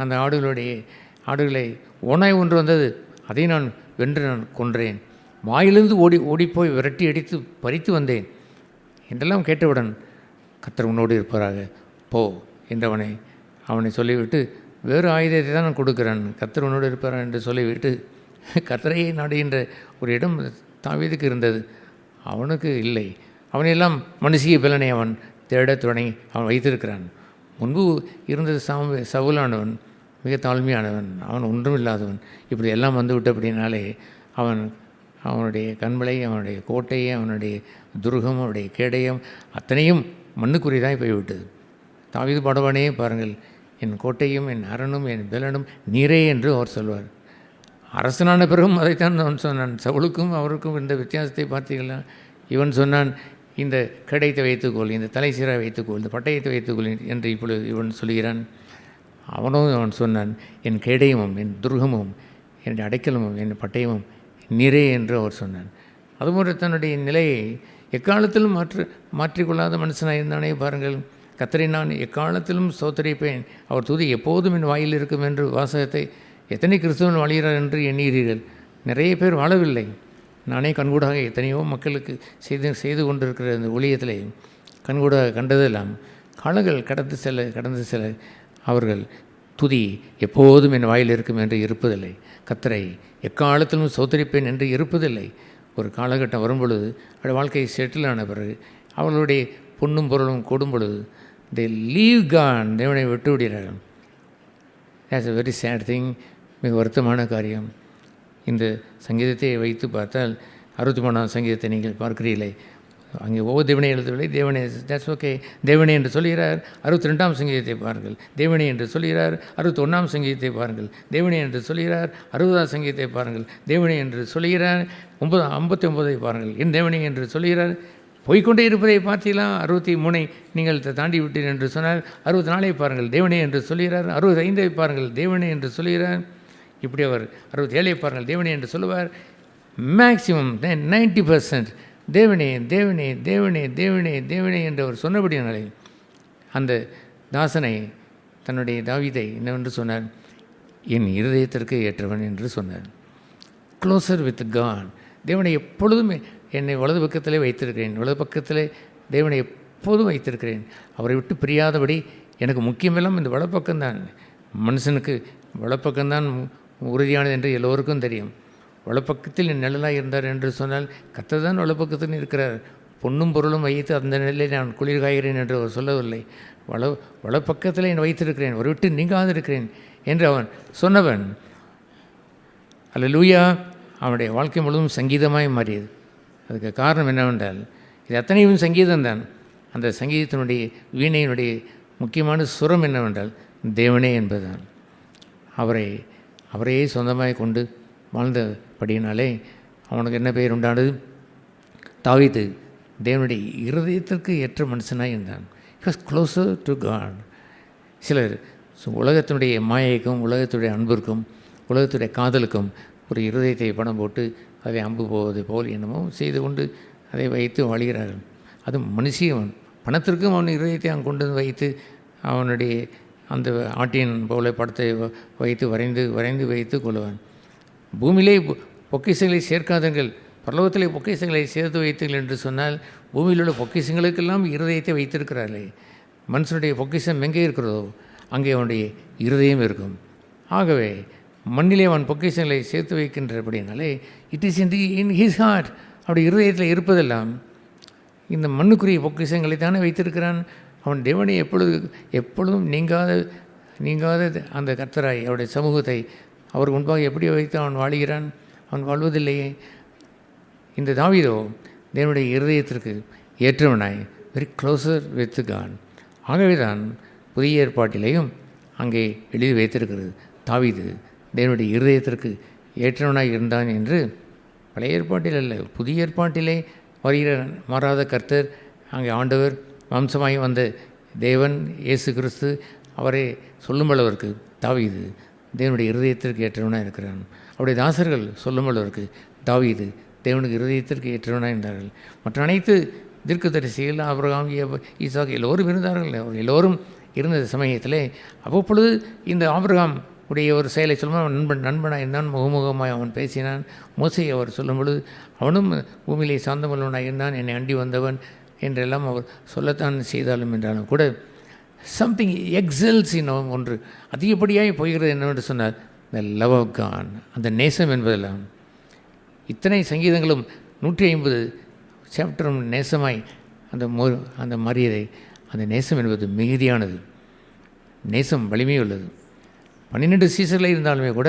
அந்த ஆடுகளை ஓனாய் ஒன்று வந்தது, அதை நான் வென்று நான் கொன்றேன். வாயிலிருந்து ஓடிப்போய் விரட்டி அடித்து பறித்து வந்தேன் என்றெல்லாம் கேட்டவுடன், கர்த்தர் உன்னோடு இருப்பாராக, போ என்றவனை அவனை சொல்லிவிட்டு, வேறு ஆயுதத்தை தான் நான் கொடுக்குறேன், கர்த்தர் உன்னோடு இருப்பாரா என்று சொல்லிவிட்டு, கர்த்தரையே நாடுகின்ற ஒரு இடம் தாவீதுக்கு இருந்தது, அவனுக்கு இல்லை. அவனையெல்லாம் மனுஷிய பலனை அவன் தேடத் தொடங்கி அவன் வைத்திருக்கிறான். முன்பு இருந்தது சவுலானவன், மிக தாழ்மையானவன், அவன் ஒன்றுமில்லாதவன். இப்படி எல்லாம் வந்துவிட்ட அப்படின்னாலே அவனுடைய கண்மலை, அவனுடைய கோட்டையை, அவனுடைய துர்கம், அவனுடைய கேடயம் அத்தனையும் மண்ணுக்குரியதாய் போய்விட்டது. தாவீது பாடுவானே பாருங்கள், என் கோட்டையும் என் அரணும் என் பலனும் நீரே என்று அவர் சொல்வார். அரசனான பிறகும் அதைத்தான் அவன் சொன்னான். சவுலுக்கும் அவருக்கும் இந்த வித்தியாசத்தை பார்த்தீங்களா? இவன் சொன்னான், இந்த கேடயத்தை வைத்துக்கொள், இந்த தலை சீராக வைத்துக்கொள், இந்த பட்டயத்தை வைத்துக்கொள் என்று இப்பொழுது இவன் சொல்கிறான். அவன் சொன்னான், என் கேடயமும் என் துர்கமும் என்னுடைய அடைக்கலமும் என் பட்டயமும் நீரே என்று அவர் சொன்னான். அதுபோன்று தன்னுடைய நிலையை எக்காலத்திலும் மாற்றிக்கொள்ளாத மனுஷனாக இருந்தானே பாருங்கள். கர்த்தரை நான் எக்காலத்திலும் ஸ்தோத்திரிப்பேன், அவர் துதி எப்போதும் என் வாயில் இருக்கும் என்று வாசகத்தை எத்தனை கிறிஸ்தவன் வாழ்கிறார் என்று எண்ணுகிறீர்கள்? நிறைய பேர் வாழவில்லை. நானே கண்கூடாக எத்தனையோ மக்களுக்கு செய்து கொண்டிருக்கிற இந்த ஊழியத்தில் கண்கூடாக கண்டதெல்லாம் காலங்கள் கடந்து செல்ல அவர்கள் துதி எப்போதும் என் வாயில் இருக்கும் என்று இருப்பதில்லை, கர்த்தரை எக்காலத்திலும் ஸ்தோத்திரிப்பேன் என்று இருப்பதில்லை. ஒரு காலகட்டம் வரும்பொழுது அவருடைய வாழ்க்கை செட்டில் ஆன பிறகு அவர்களுடைய பொன்னும் பொருளும் கூடும் பொழுது they leave God, தேவனை விட்டு விடுகிறார்கள். that's a very sad thing, மிக வருத்தமான காரியம். இந்த சங்கீதத்தை வைத்து பார்த்தால் 63ஆம் சங்கீதத்தை நீங்கள் பார்க்கிறீர்களே, அங்கே தேவனை எழுதவில்லை, தேவனே தட்ஸ் ஓகே, தேவனே என்று சொல்கிறார். 62ஆம் சங்கீதத்தை பாருங்கள், தேவனே என்று சொல்கிறார். 61ஆம் சங்கீதத்தை பாருங்கள், தேவனே என்று சொல்கிறார். 60ஆம் சங்கீதத்தை பாருங்கள், தேவனே என்று சொல்கிறார். 59ஐ பாருங்கள், என் தேவனே என்று சொல்கிறார். போய்கொண்டே இருப்பதை பார்த்தீங்களா? 63ஐ நீங்கள் தாண்டி விட்டீர்கள் என்று சொன்னால் 64ஐ பாருங்கள், தேவனே என்று சொல்கிறார். 65ஐ பாருங்கள், தேவனே என்று சொல்கிறார். இப்படி அவர் 67ஐ பாருங்கள், தேவனே என்று சொல்லுவார். மேக்சிமம் 90% தேவனே தேவனே தேவனே தேவனே தேவனே என்று அவர் சொன்னபடினாலே அந்த தாசனை, தன்னுடைய தாவீதை என்னவென்று சொன்னார்? என் இருதயத்திற்கு ஏற்றவன் என்று சொன்னார். க்ளோசர் வித் காட், தேவனை எப்பொழுதும் என்னை வலது பக்கத்திலே வைத்திருக்கிறேன், வலது பக்கத்திலே தேவனை எப்போதும் வைத்திருக்கிறேன். அவரை விட்டு பிரியாதபடி எனக்கு முக்கியமெல்லாம் இந்த வலப்பக்கம்தான். மனுஷனுக்கு வலப்பக்கம்தான் உறுதியானது என்று எல்லோருக்கும் தெரியும். வலப்பக்கத்தில் என் நிழலாக இருந்தார் என்று சொன்னால் கர்த்தர் தான் வலப்பக்கத்தில் இருக்கிறார். பொன்னும் பொருளும் வைத்து அந்த நிலையில் நான் குளிர் காய்கிறேன் என்று அவர் சொல்லவில்லை. வலப்பக்கத்தில் நான் வைத்திருக்கிறேன், ஒரு விட்டு நீங்காதிருக்கிறேன் என்று அவன் சொன்னவன். அல்லேலூயா. அவனுடைய வாழ்க்கை முழுவதும் சங்கீதமாய் மாறியது. அதுக்கு காரணம் என்னவென்றால், இது அத்தனையும் சங்கீதம்தான். அந்த சங்கீதத்தினுடைய வீணையினுடைய முக்கியமான சுரம் என்னவென்றால் தேவனே என்பதுதான். அவரையே சொந்தமாய் கொண்டு வாழ்ந்தபடியினாலே அவனுக்கு என்ன பெயர் உண்டானது? தாவீது தேவனுடைய இருதயத்திற்கு ஏற்ற மனுஷனாக இருந்தான். He was closer to God. சிலர் உலகத்தினுடைய மாயைக்கும், உலகத்துடைய அன்பிற்கும், உலகத்துடைய காதலுக்கும் ஒரு இருதயத்தை படம் போட்டு அதை அம்பு போவதை போல் என்னமோ செய்து கொண்டு அதை வைத்து வாழ்கிறார்கள். அது மனுஷியவன் பணத்திற்கும் அவன் இருதயத்தை அவன் கொண்டு வைத்து அவனுடைய அந்த ஆட்டின் போல படத்தை வைத்து வரைந்து வைத்து கொள்வான். பூமியிலே பொக்கிஷங்களை சேர்க்காதங்கள், பரலோகத்திலே பொக்கிஷங்களை சேர்த்து வைத்தீர்கள் என்று சொன்னால், பூமியில் உள்ள பொக்கிஷங்களுக்கெல்லாம் இருதயத்தை வைத்திருக்கிறார்களே. மனுஷனுடைய பொக்கிஷம் எங்கே இருக்கிறதோ அங்கே அவனுடைய இருதயம் இருக்கும். ஆகவே மண்ணிலே அவன் பொக்கிஷங்களை சேர்த்து வைக்கின்றபடினாலே it is in his heart. அவருடைய இருதயத்தில் இருப்பதெல்லாம் இந்த மண்ணுக்குரிய பொக்கிஷங்களை தானே வைத்திருக்கிறான். அவன் தேவனை எப்பொழுதும் நீங்காத அந்த கர்த்தராய் அவருடைய சமூகத்தை அவர் முன்பாக எப்படி வைத்து அவன் வாழ்கிறான்? அவன் வாழ்வதில்லையே. இந்த தாவீதோ தேவனுடைய இருதயத்திற்கு ஏற்றவனாய், வெரி க்ளோசர் வித் காட். ஆகவே தான் புதிய ஏற்பாட்டிலேயும் அங்கே எழுதி வைத்திருக்கிறது, தாவீது தேவனுடைய இருதயத்திற்கு ஏற்றவனாய் இருந்தான் என்று. பழைய ஏற்பாட்டில் அல்ல, புதிய ஏற்பாட்டிலே வருகிற மாறாத கர்த்தர், அங்கே ஆண்டவர் வம்சமாய் வந்த தேவன் இயேசு கிறிஸ்து அவரை சொல்லும் அளவிற்கு தாவீது தேவனுடைய இருதயத்திற்கு ஏற்றவனாக இருக்கிறான். அவருடைய தாசர்கள் சொல்லும் அளவிற்கு தாவீது தேவனுக்கு இருதயத்திற்கு ஏற்றவனாக இருந்தார்கள். மற்ற அனைத்து தீர்க்கதரிசிகள் ஆபிரகாம், ஈசாக் எல்லோரும் இருந்தார்கள். அவர் எல்லோரும் இருந்த சமயத்திலே அவ்வப்பொழுது இந்த ஆபிரகாம் உடைய ஒரு செயலை சொல்லும்போது நண்பனாக இருந்தான், முகமுகமாய் அவன் பேசினான். மோசையை அவர் சொல்லும் பொழுது அவனும் பூமியிலே சாந்தமல்லவனாக இருந்தான், என்னை அண்டி வந்தவன் என்றெல்லாம் அவர் சொல்லத்தான் செய்தாலும் என்றாலும் கூட சம்திங் எக்ஸல்ஸ் இன்னும் ஒன்று அதிகப்படியாக போகிறது என்னவென்று சொன்னார், த லவ் ஆஃப் காட், அந்த நேசம் என்பதெல்லாம். இத்தனை சங்கீதங்களும் 150 சாப்டரும் நேசமாய் அந்த மரியாதை, அந்த நேசம் என்பது மிகுதியானது, நேசம் வலிமையுள்ளது. 12 சீசனில் இருந்தாலுமே கூட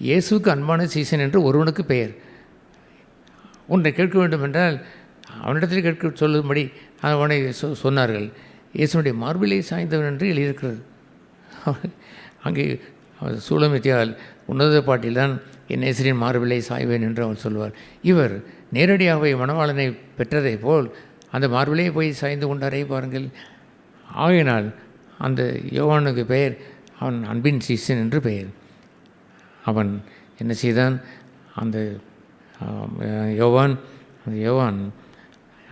இயேசுக்கு அன்பான சீசன் என்று ஒருவனுக்கு பெயர். ஒன்றை கேட்க வேண்டும் என்றால் அவனிடத்தில் கேட்க சொல்லும்படி அவனை சொன்னார்கள். இயேசுனுடைய மார்பிலை சாய்ந்தவன் என்று எழுதியிருக்கிறது. அங்கே சூலமித்தியால் உன்னத பாட்டில் தான் என் நேசரின் மார்பிலை சாய்வேன் என்று அவன் சொல்வார். இவர் நேரடியாகவே மணவாளனை பெற்றதை போல் அந்த மார்பிலே போய் சாய்ந்து கொண்டாரே பாருங்கள். ஆகையினால் அந்த யோவானுக்கு பெயர் அவன் அன்பின் சீசன் என்று பெயர். அவன் என்ன செய்தான், அந்த யோவான்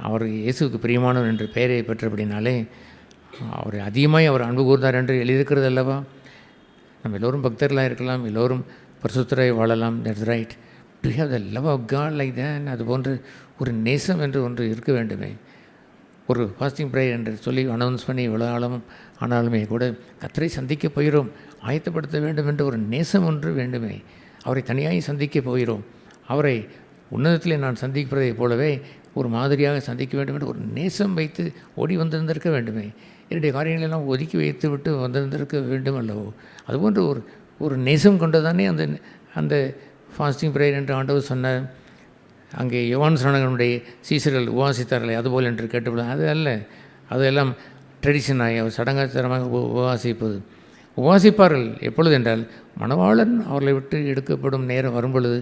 அவர் இயேசுக்கு பிரியமானவர் என்று பெயரை பெற்றபடினாலே அவர் அதிகமாய் அவர் அன்பு கூர்ந்தார் என்று எழுதியிருக்கிறது அல்லவா. நம்ம எல்லோரும் பக்தர்களாக இருக்கலாம், எல்லோரும் பரிசுத்தராய் வாழலாம், that's right. To have the love of God like then, அது போன்று ஒரு நேசம் என்று ஒன்று இருக்க வேண்டுமே. ஒரு ஃபாஸ்டிங் ப்ரேயர் என்று சொல்லி அனௌன்ஸ் பண்ணி இவ்வளோ ஆழம் ஆனாலுமே கூட கர்த்தரை சந்திக்க போகிறோம், ஆயத்தப்படுத்த வேண்டும் என்ற ஒரு நேசம் ஒன்று வேண்டுமே. அவரை தனியாக சந்திக்க போகிறோம், அவரை உன்னதத்தில் நான் சந்திப்பதை போலவே ஒரு மாதிரியாக சந்திக்க வேண்டும் என்று ஒரு நேசம் வைத்து ஓடி வந்திருந்திருக்க வேண்டுமே. என்னுடைய காரியங்களெல்லாம் ஒதுக்கி வைத்து விட்டு வந்திருந்திருக்க வேண்டும் அல்லவோ. அதுபோன்று ஒரு நேசம் கொண்டதானே அந்த ஃபாஸ்டிங் ப்ரேயர் என்று ஆண்டவர் சொன்னார். அங்கே யோவான் ஸ்நானகனுடைய சீசர்கள் உபவாசித்தார்களே அதுபோல் என்று கேட்டுவிடும். அது அல்ல, அதெல்லாம் ட்ரெடிஷனாக சடங்காச்சாரமாக உபவாசிப்பது. உபவாசிப்பார்கள் எப்பொழுது என்றால் மணவாளன் அவர்களை விட்டு எடுக்கப்படும் நேரம் வரும்பொழுது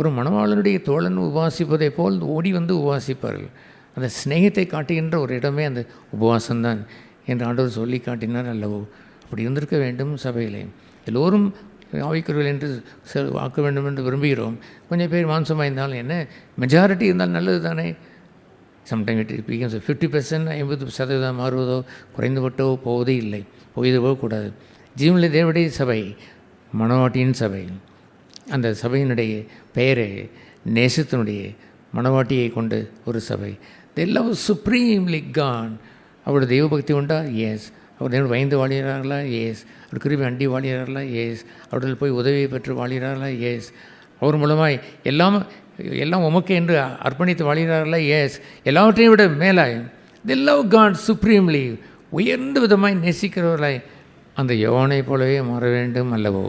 ஒரு மணவாளனுடைய தோழன் உபவாசிப்பதை போல் ஓடி வந்து உபவாசிப்பார்கள். அந்த ஸ்நேகத்தை காட்டுகின்ற ஒரு இடமே அந்த உபவாசம்தான் என்று ஆண்டவர் சொல்லி காட்டினார் அல்லவோ. அப்படி இருந்திருக்க வேண்டும். சபையிலே எல்லோரும் ஆவிக்குரியவர்கள் என்று ஆக்க வேண்டும் என்று விரும்புகிறோம். கொஞ்சம் பேர் மாம்சமாக இருந்தாலும் என்ன, மெஜாரிட்டி இருந்தால் நல்லது தானே. சம்டைம் இட் பிகம்ஸ் 50%, 50% மாறுவதோ குறைந்துபட்டோ போவதே இல்லை, போயது போகக்கூடாது. ஜீவனில் தேவனுடைய சபை மணவாட்டியின் சபை. அந்த சபையினுடைய பெயரே நேசத்தினுடைய மணவாட்டியை கொண்ட ஒரு சபை. The love supremely God. அவருடைய தெய்வபக்தி உண்டா? எஸ். அவர் தேவன் பயந்து வாழ்கிறார்களா? எஸ். அவர் கிருபை அண்டி வாழ்கிறார்களா? எஸ். அவர்கள் போய் உதவியை பெற்று வாழ்கிறார்களா? எஸ். அவர் மூலமாய் எல்லாம் உமக்கு என்று அர்ப்பணித்து வாழ்கிறார்களா? எஸ். எல்லாவற்றையும் விட மேலாய் தி லவ் காட் சுப்ரீம்லி, உயர்ந்த விதமாய் நேசிக்கிறவர்களாய் அந்த யோவானை போலவே மாற வேண்டும் அல்லவோ.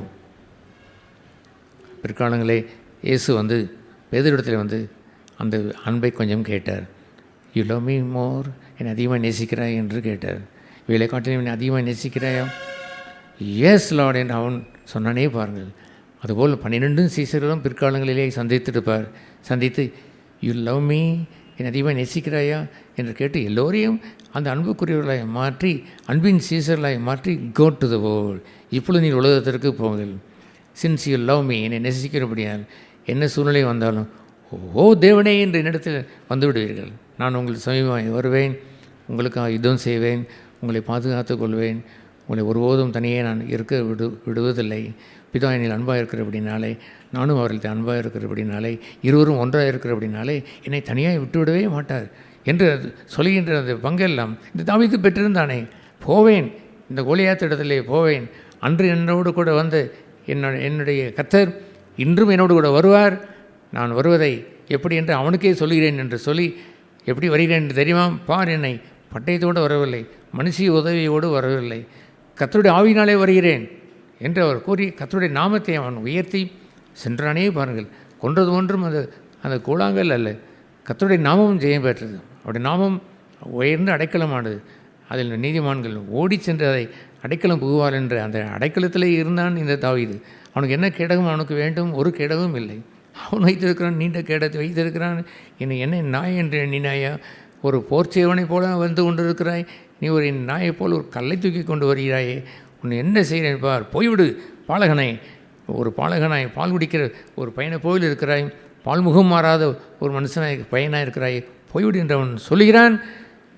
பிற்காலங்களே இயேசு பேதுருவிடத்தில் அந்த அன்பை கொஞ்சம் கேட்டார். யூ லவ் மீ மோர், என்னை அதிகமாக நேசிக்கிறாய் என்று கேட்டார். இவளை காட்டிலும் என்னை அதிகமாக நேசிக்கிறாயா? எஸ் லார்ட் என்று அவன் சொன்னானே பாருங்கள். அதுபோல் 12 சீசர்களும் பிற்காலங்களிலே சந்தித்து யூ லவ் மீ, என்னை அதிகமாக நேசிக்கிறாயா என்று கேட்டு எல்லோரையும் அந்த அன்புக்குரியவர்களாய் மாற்றி அன்பின் சீசர்களாய் மாற்றி கோ டு த வேர்ல்ட். இப்பொழுது நீ உலகத்திற்கு போங்கள். சின்ஸ் யூ லவ் மீ, என்னை நேசிக்கிறபடியால் என்ன சூழ்நிலை வந்தாலும் ஓ தேவனே என்று என்னிடத்தில் வந்துவிடுவீர்கள். நான் உங்களுக்கு சமீபமாக வருவேன், உங்களுக்காக யுத்தம் செய்வேன், உங்களை பாதுகாத்து கொள்வேன், உங்களை ஒருபோதும் தனியே நான் இருக்க விடுவதில்லை. பிதா என்னில் அன்பாக இருக்கிறபடினாலே நானும் அவர்கள் அன்பாக இருக்கிறபடினாலே இருவரும் ஒன்றாக இருக்கிறபடினாலே என்னை தனியாக விட்டுவிடவே மாட்டார் என்று சொல்கின்ற அந்த பங்கெல்லாம் இந்த தாவீது பெற்றிருந்தானே. போவேன், இந்த கோலியாத் இடத்திலே போவேன், அன்று என்னோடு கூட வந்து என்னுடைய கர்த்தர் இன்றும் என்னோடு கூட வருவார், நான் வருவதை எப்படி என்று அவனுக்கே சொல்கிறேன் என்று சொல்லி, எப்படி வருகிறேன் என்று தெரியுமா? பார், என்னை பட்டயத்தோடு வரவில்லை, மனுஷிய உதவியோடு வரவில்லை, கர்த்தருடைய ஆவியினாலே வருகிறேன் என்று அவர் கூறி கர்த்தருடைய நாமத்தை அவன் உயர்த்தி சென்றானே பாருங்கள். கொன்றது ஒன்றும் அந்த கூழாங்கல் அல்ல, கர்த்தருடைய நாமமும் ஜெயம் பெற்றது. அவருடைய நாமம் உயர்ந்து அடைக்கலமானது. அதில் நீதிமான்கள் ஓடி சென்று அதை அடைக்கலம் புகுவார் என்ற அந்த அடைக்கலத்திலே இருந்தான் இந்த தாவீது. அவனுக்கு என்ன கேடகம் அவனுக்கு வேண்டும்? ஒரு கேடகமும் இல்லை. அவன் வைத்திருக்கிறான், நீண்ட கேடத்தை வைத்திருக்கிறான். என்ன நாய் என்று எண்ணினாயா? ஒரு போர்ச்சேவனை போல வந்து கொண்டிருக்கிறாய், நீ ஒரு நாயை போல் ஒரு கல்லை தூக்கி கொண்டு வருகிறாயே, உன்னை என்ன செய்கிறேன் பார், போய்விடு பாலகனை, ஒரு பாலகனாய் பால் குடிக்கிற ஒரு பையனை போயில் இருக்கிறாய், பால்முகம் மாறாத ஒரு மனுஷனாய் பையனாக இருக்கிறாய், போய்விடு என்று அவன் சொல்லுகிறான்.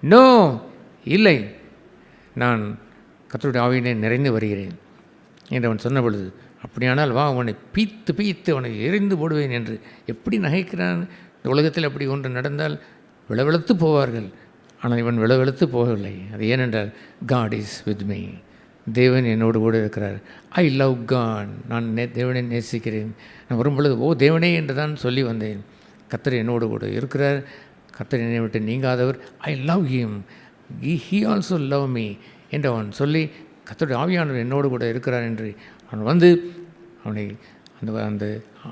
நோ, இல்லை, நான் கர்த்தருடைய ஆவியினை நிறைந்து வருகிறேன் என்று அவன் சொன்ன பொழுது, அப்படியானால் வா, அவனை பீத்து பீத்து அவனை எரிந்து போடுவேன் என்று எப்படி நகைக்கிறான். இந்த உலகத்தில் அப்படி ஒன்று நடந்தால் விளவெழுத்து போவார்கள். ஆனால் இவன் விளவெழுத்து போகவில்லை. அது ஏனென்றால் காட் இஸ் வித் மீ, தேவன் என்னோடு கூட இருக்கிறார். ஐ லவ் காட், நான் தேவனை நேசிக்கிறேன். நான் வரும்பொழுது ஓ தேவனே என்று தான் சொல்லி வந்தேன். கர்த்தர் என்னோடு கூட இருக்கிறார், கர்த்தர் என்னை விட்டு நீங்காதவர். I love him, he also love me என்று அவன் சொல்லி கர்த்தருடைய ஆவியானவர் என்னோடு கூட இருக்கிறார் என்று அவன் வந்து அவனை அந்த அந்த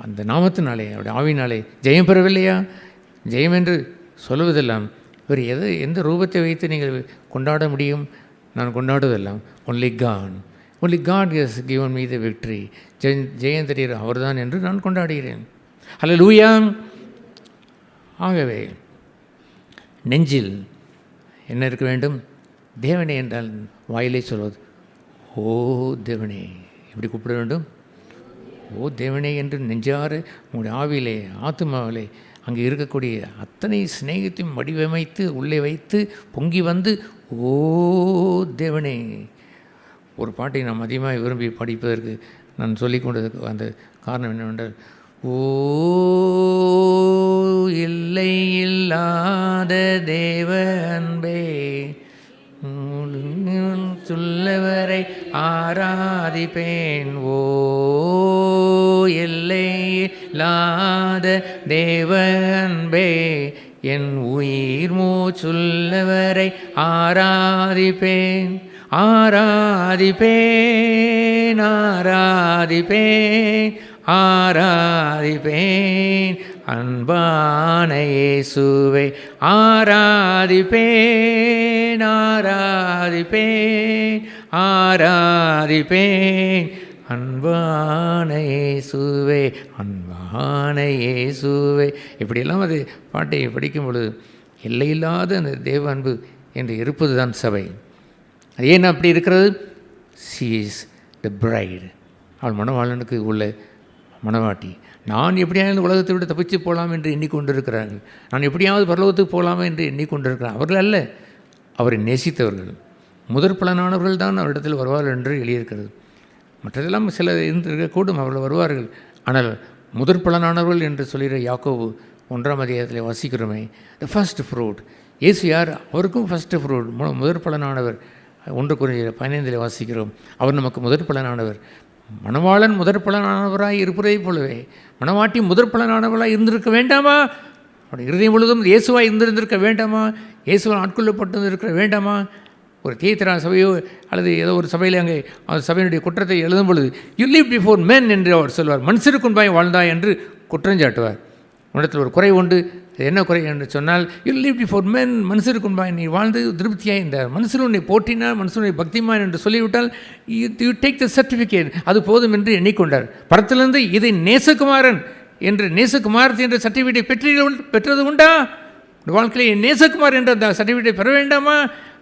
அந்த நாமத்தினாலே அவருடைய ஆவியினாலே ஜெயம் பெறவில்லையா? ஜெயம் என்று சொல்லுவதெல்லாம் இவர் எந்த ரூபத்தை வைத்து நீங்கள் கொண்டாட முடியும்? நான் கொண்டாடுவதெல்லாம் only God has given me the victory, ஜெயம் தெரிகிற அவர்தான் என்று நான் கொண்டாடுகிறேன். ஹல்லேலூயா. ஆகவே நெஞ்சில் என்ன இருக்க வேண்டும்? தேவனே என்றால் வாயிலே சொல்வது ஓ தேவனே, எப்படி கூப்பிட வேண்டும்? ஓ தேவனே என்று நெஞ்சாறு உங்களுடைய ஆவியிலே ஆத்துமாவிலே அங்கே இருக்கக்கூடிய அத்தனை சிநேகத்தையும் வடிவமைத்து உள்ளே வைத்து பொங்கி வந்து ஓ தேவனே. ஒரு பாட்டை நாம் அதிகமாக விரும்பி படிப்பதற்கு நான் சொல்லிக் கொண்டதுக்கு அந்த காரணம் என்னவென்றால், ஓ இல்லை இல்லாத தேவ அன்பே, சொல்லவரை ஆராதிப்பேன். ஓ எல்லை இல்லாத தேவ அன்பே, என் உயிர் மூச்சுள்ளவரை ஆராதிப்பேன், ஆராதிப்பேன், ஆராதிப்பேன், ஆராதிப்பேன். அன்பான இயேசுவை ஆராதிப்பேன், ஆராதிப்பேன், ஆராதிப்பேன். அன்பான இயேசுவே, அன்பான இயேசுவே. இப்படியெல்லாம் அது பாட்டை படிக்கும் பொழுது எல்லையில்லாத அந்த தேவ அன்பு என்று இருப்பது தான் சபை. அது ஏன் அப்படி இருக்கிறது? ஷீ இஸ் த பிரைட், அவள் மணவாளனுக்கு உள்ள மணவாட்டி. நான் எப்படியாவது உலகத்தை விட்டு தப்பிச்சு போகலாம் என்று எண்ணிக்கொண்டிருக்கிறார்கள். நான் எப்படியாவது பரலோகத்துக்கு போகலாமா என்று எண்ணிக்கொண்டிருக்கிறார். அவர்கள் அல்ல, அவரை நேசித்தவர்கள், முதற் பலனானவர்கள் தான் அவரிடத்தில் வருவார்கள் என்று எழுதியிருக்கிறது. மற்றதெல்லாம் சில இருந்திருக்கக்கூடும், அவர்கள் வருவார்கள். ஆனால் முதற் பலனானவர்கள் என்று சொல்கிற யாக்கோபு 1ஆம் அதிகாரத்தில் வாசிக்கிறோமே, த ஃபர்ஸ்ட் ஃப்ரூட். இயேசு யார்? அவருக்கும் ஃபர்ஸ்ட் ஃப்ரூட், முதற் பலனானவர். 1 கொரிந்தியர் 15 வாசிக்கிறோம், அவர் நமக்கு முதற் பலனானவர். மணவாளன் முதற் பலனானவராய் இருப்பதை போலவே மணவாட்டி முதற் பலனானவராய் இருந்திருக்க வேண்டாமா? அவருடைய இருதயம் முழுவதும் இயேசுவாய் இருந்திருந்திருக்க வேண்டாமா? இயேசுவால் ஆட்கொள்ளப்பட்டு இருக்க வேண்டாமா? ஒரு தீயத்திரா சபையோ அல்லது ஏதோ ஒரு சபையில் அங்கே அந்த சபையினுடைய குற்றத்தை எழுதும் பொழுது யூ லிவ் பிஃபோர் மென் என்று அவர் சொல்வார். மனுஷருக்கு முன்பாய் வாழ்ந்தாய் என்று குற்றஞ்சாட்டுவார். உன்னிடத்தில் ஒரு குறை உண்டு, என்ன குறை என்று சொன்னால், யூ லிவ் பிஃபோர் மென், மனுஷருக்கு முன்பாய் நீ வாழ்ந்து திருப்தியாய் இருந்தார். மனுஷன் உன்னை போற்றினார், மனுஷனுடைய பக்திமான் என்று சொல்லிவிட்டால் யூ டேக் த சர்டிஃபிகேட், அது போதும் என்று எண்ணிக்கொண்டார். படத்திலிருந்து இதை நேசகுமாரன் என்று நேசகுமாரத்தை என்ற சர்டிஃபிகேட்டை பெற்றது உண்டா? வாழ்க்கையிலே நேசகுமார் என்ற அந்த சர்டிஃபிகேட்டை பெற வேண்டாமா?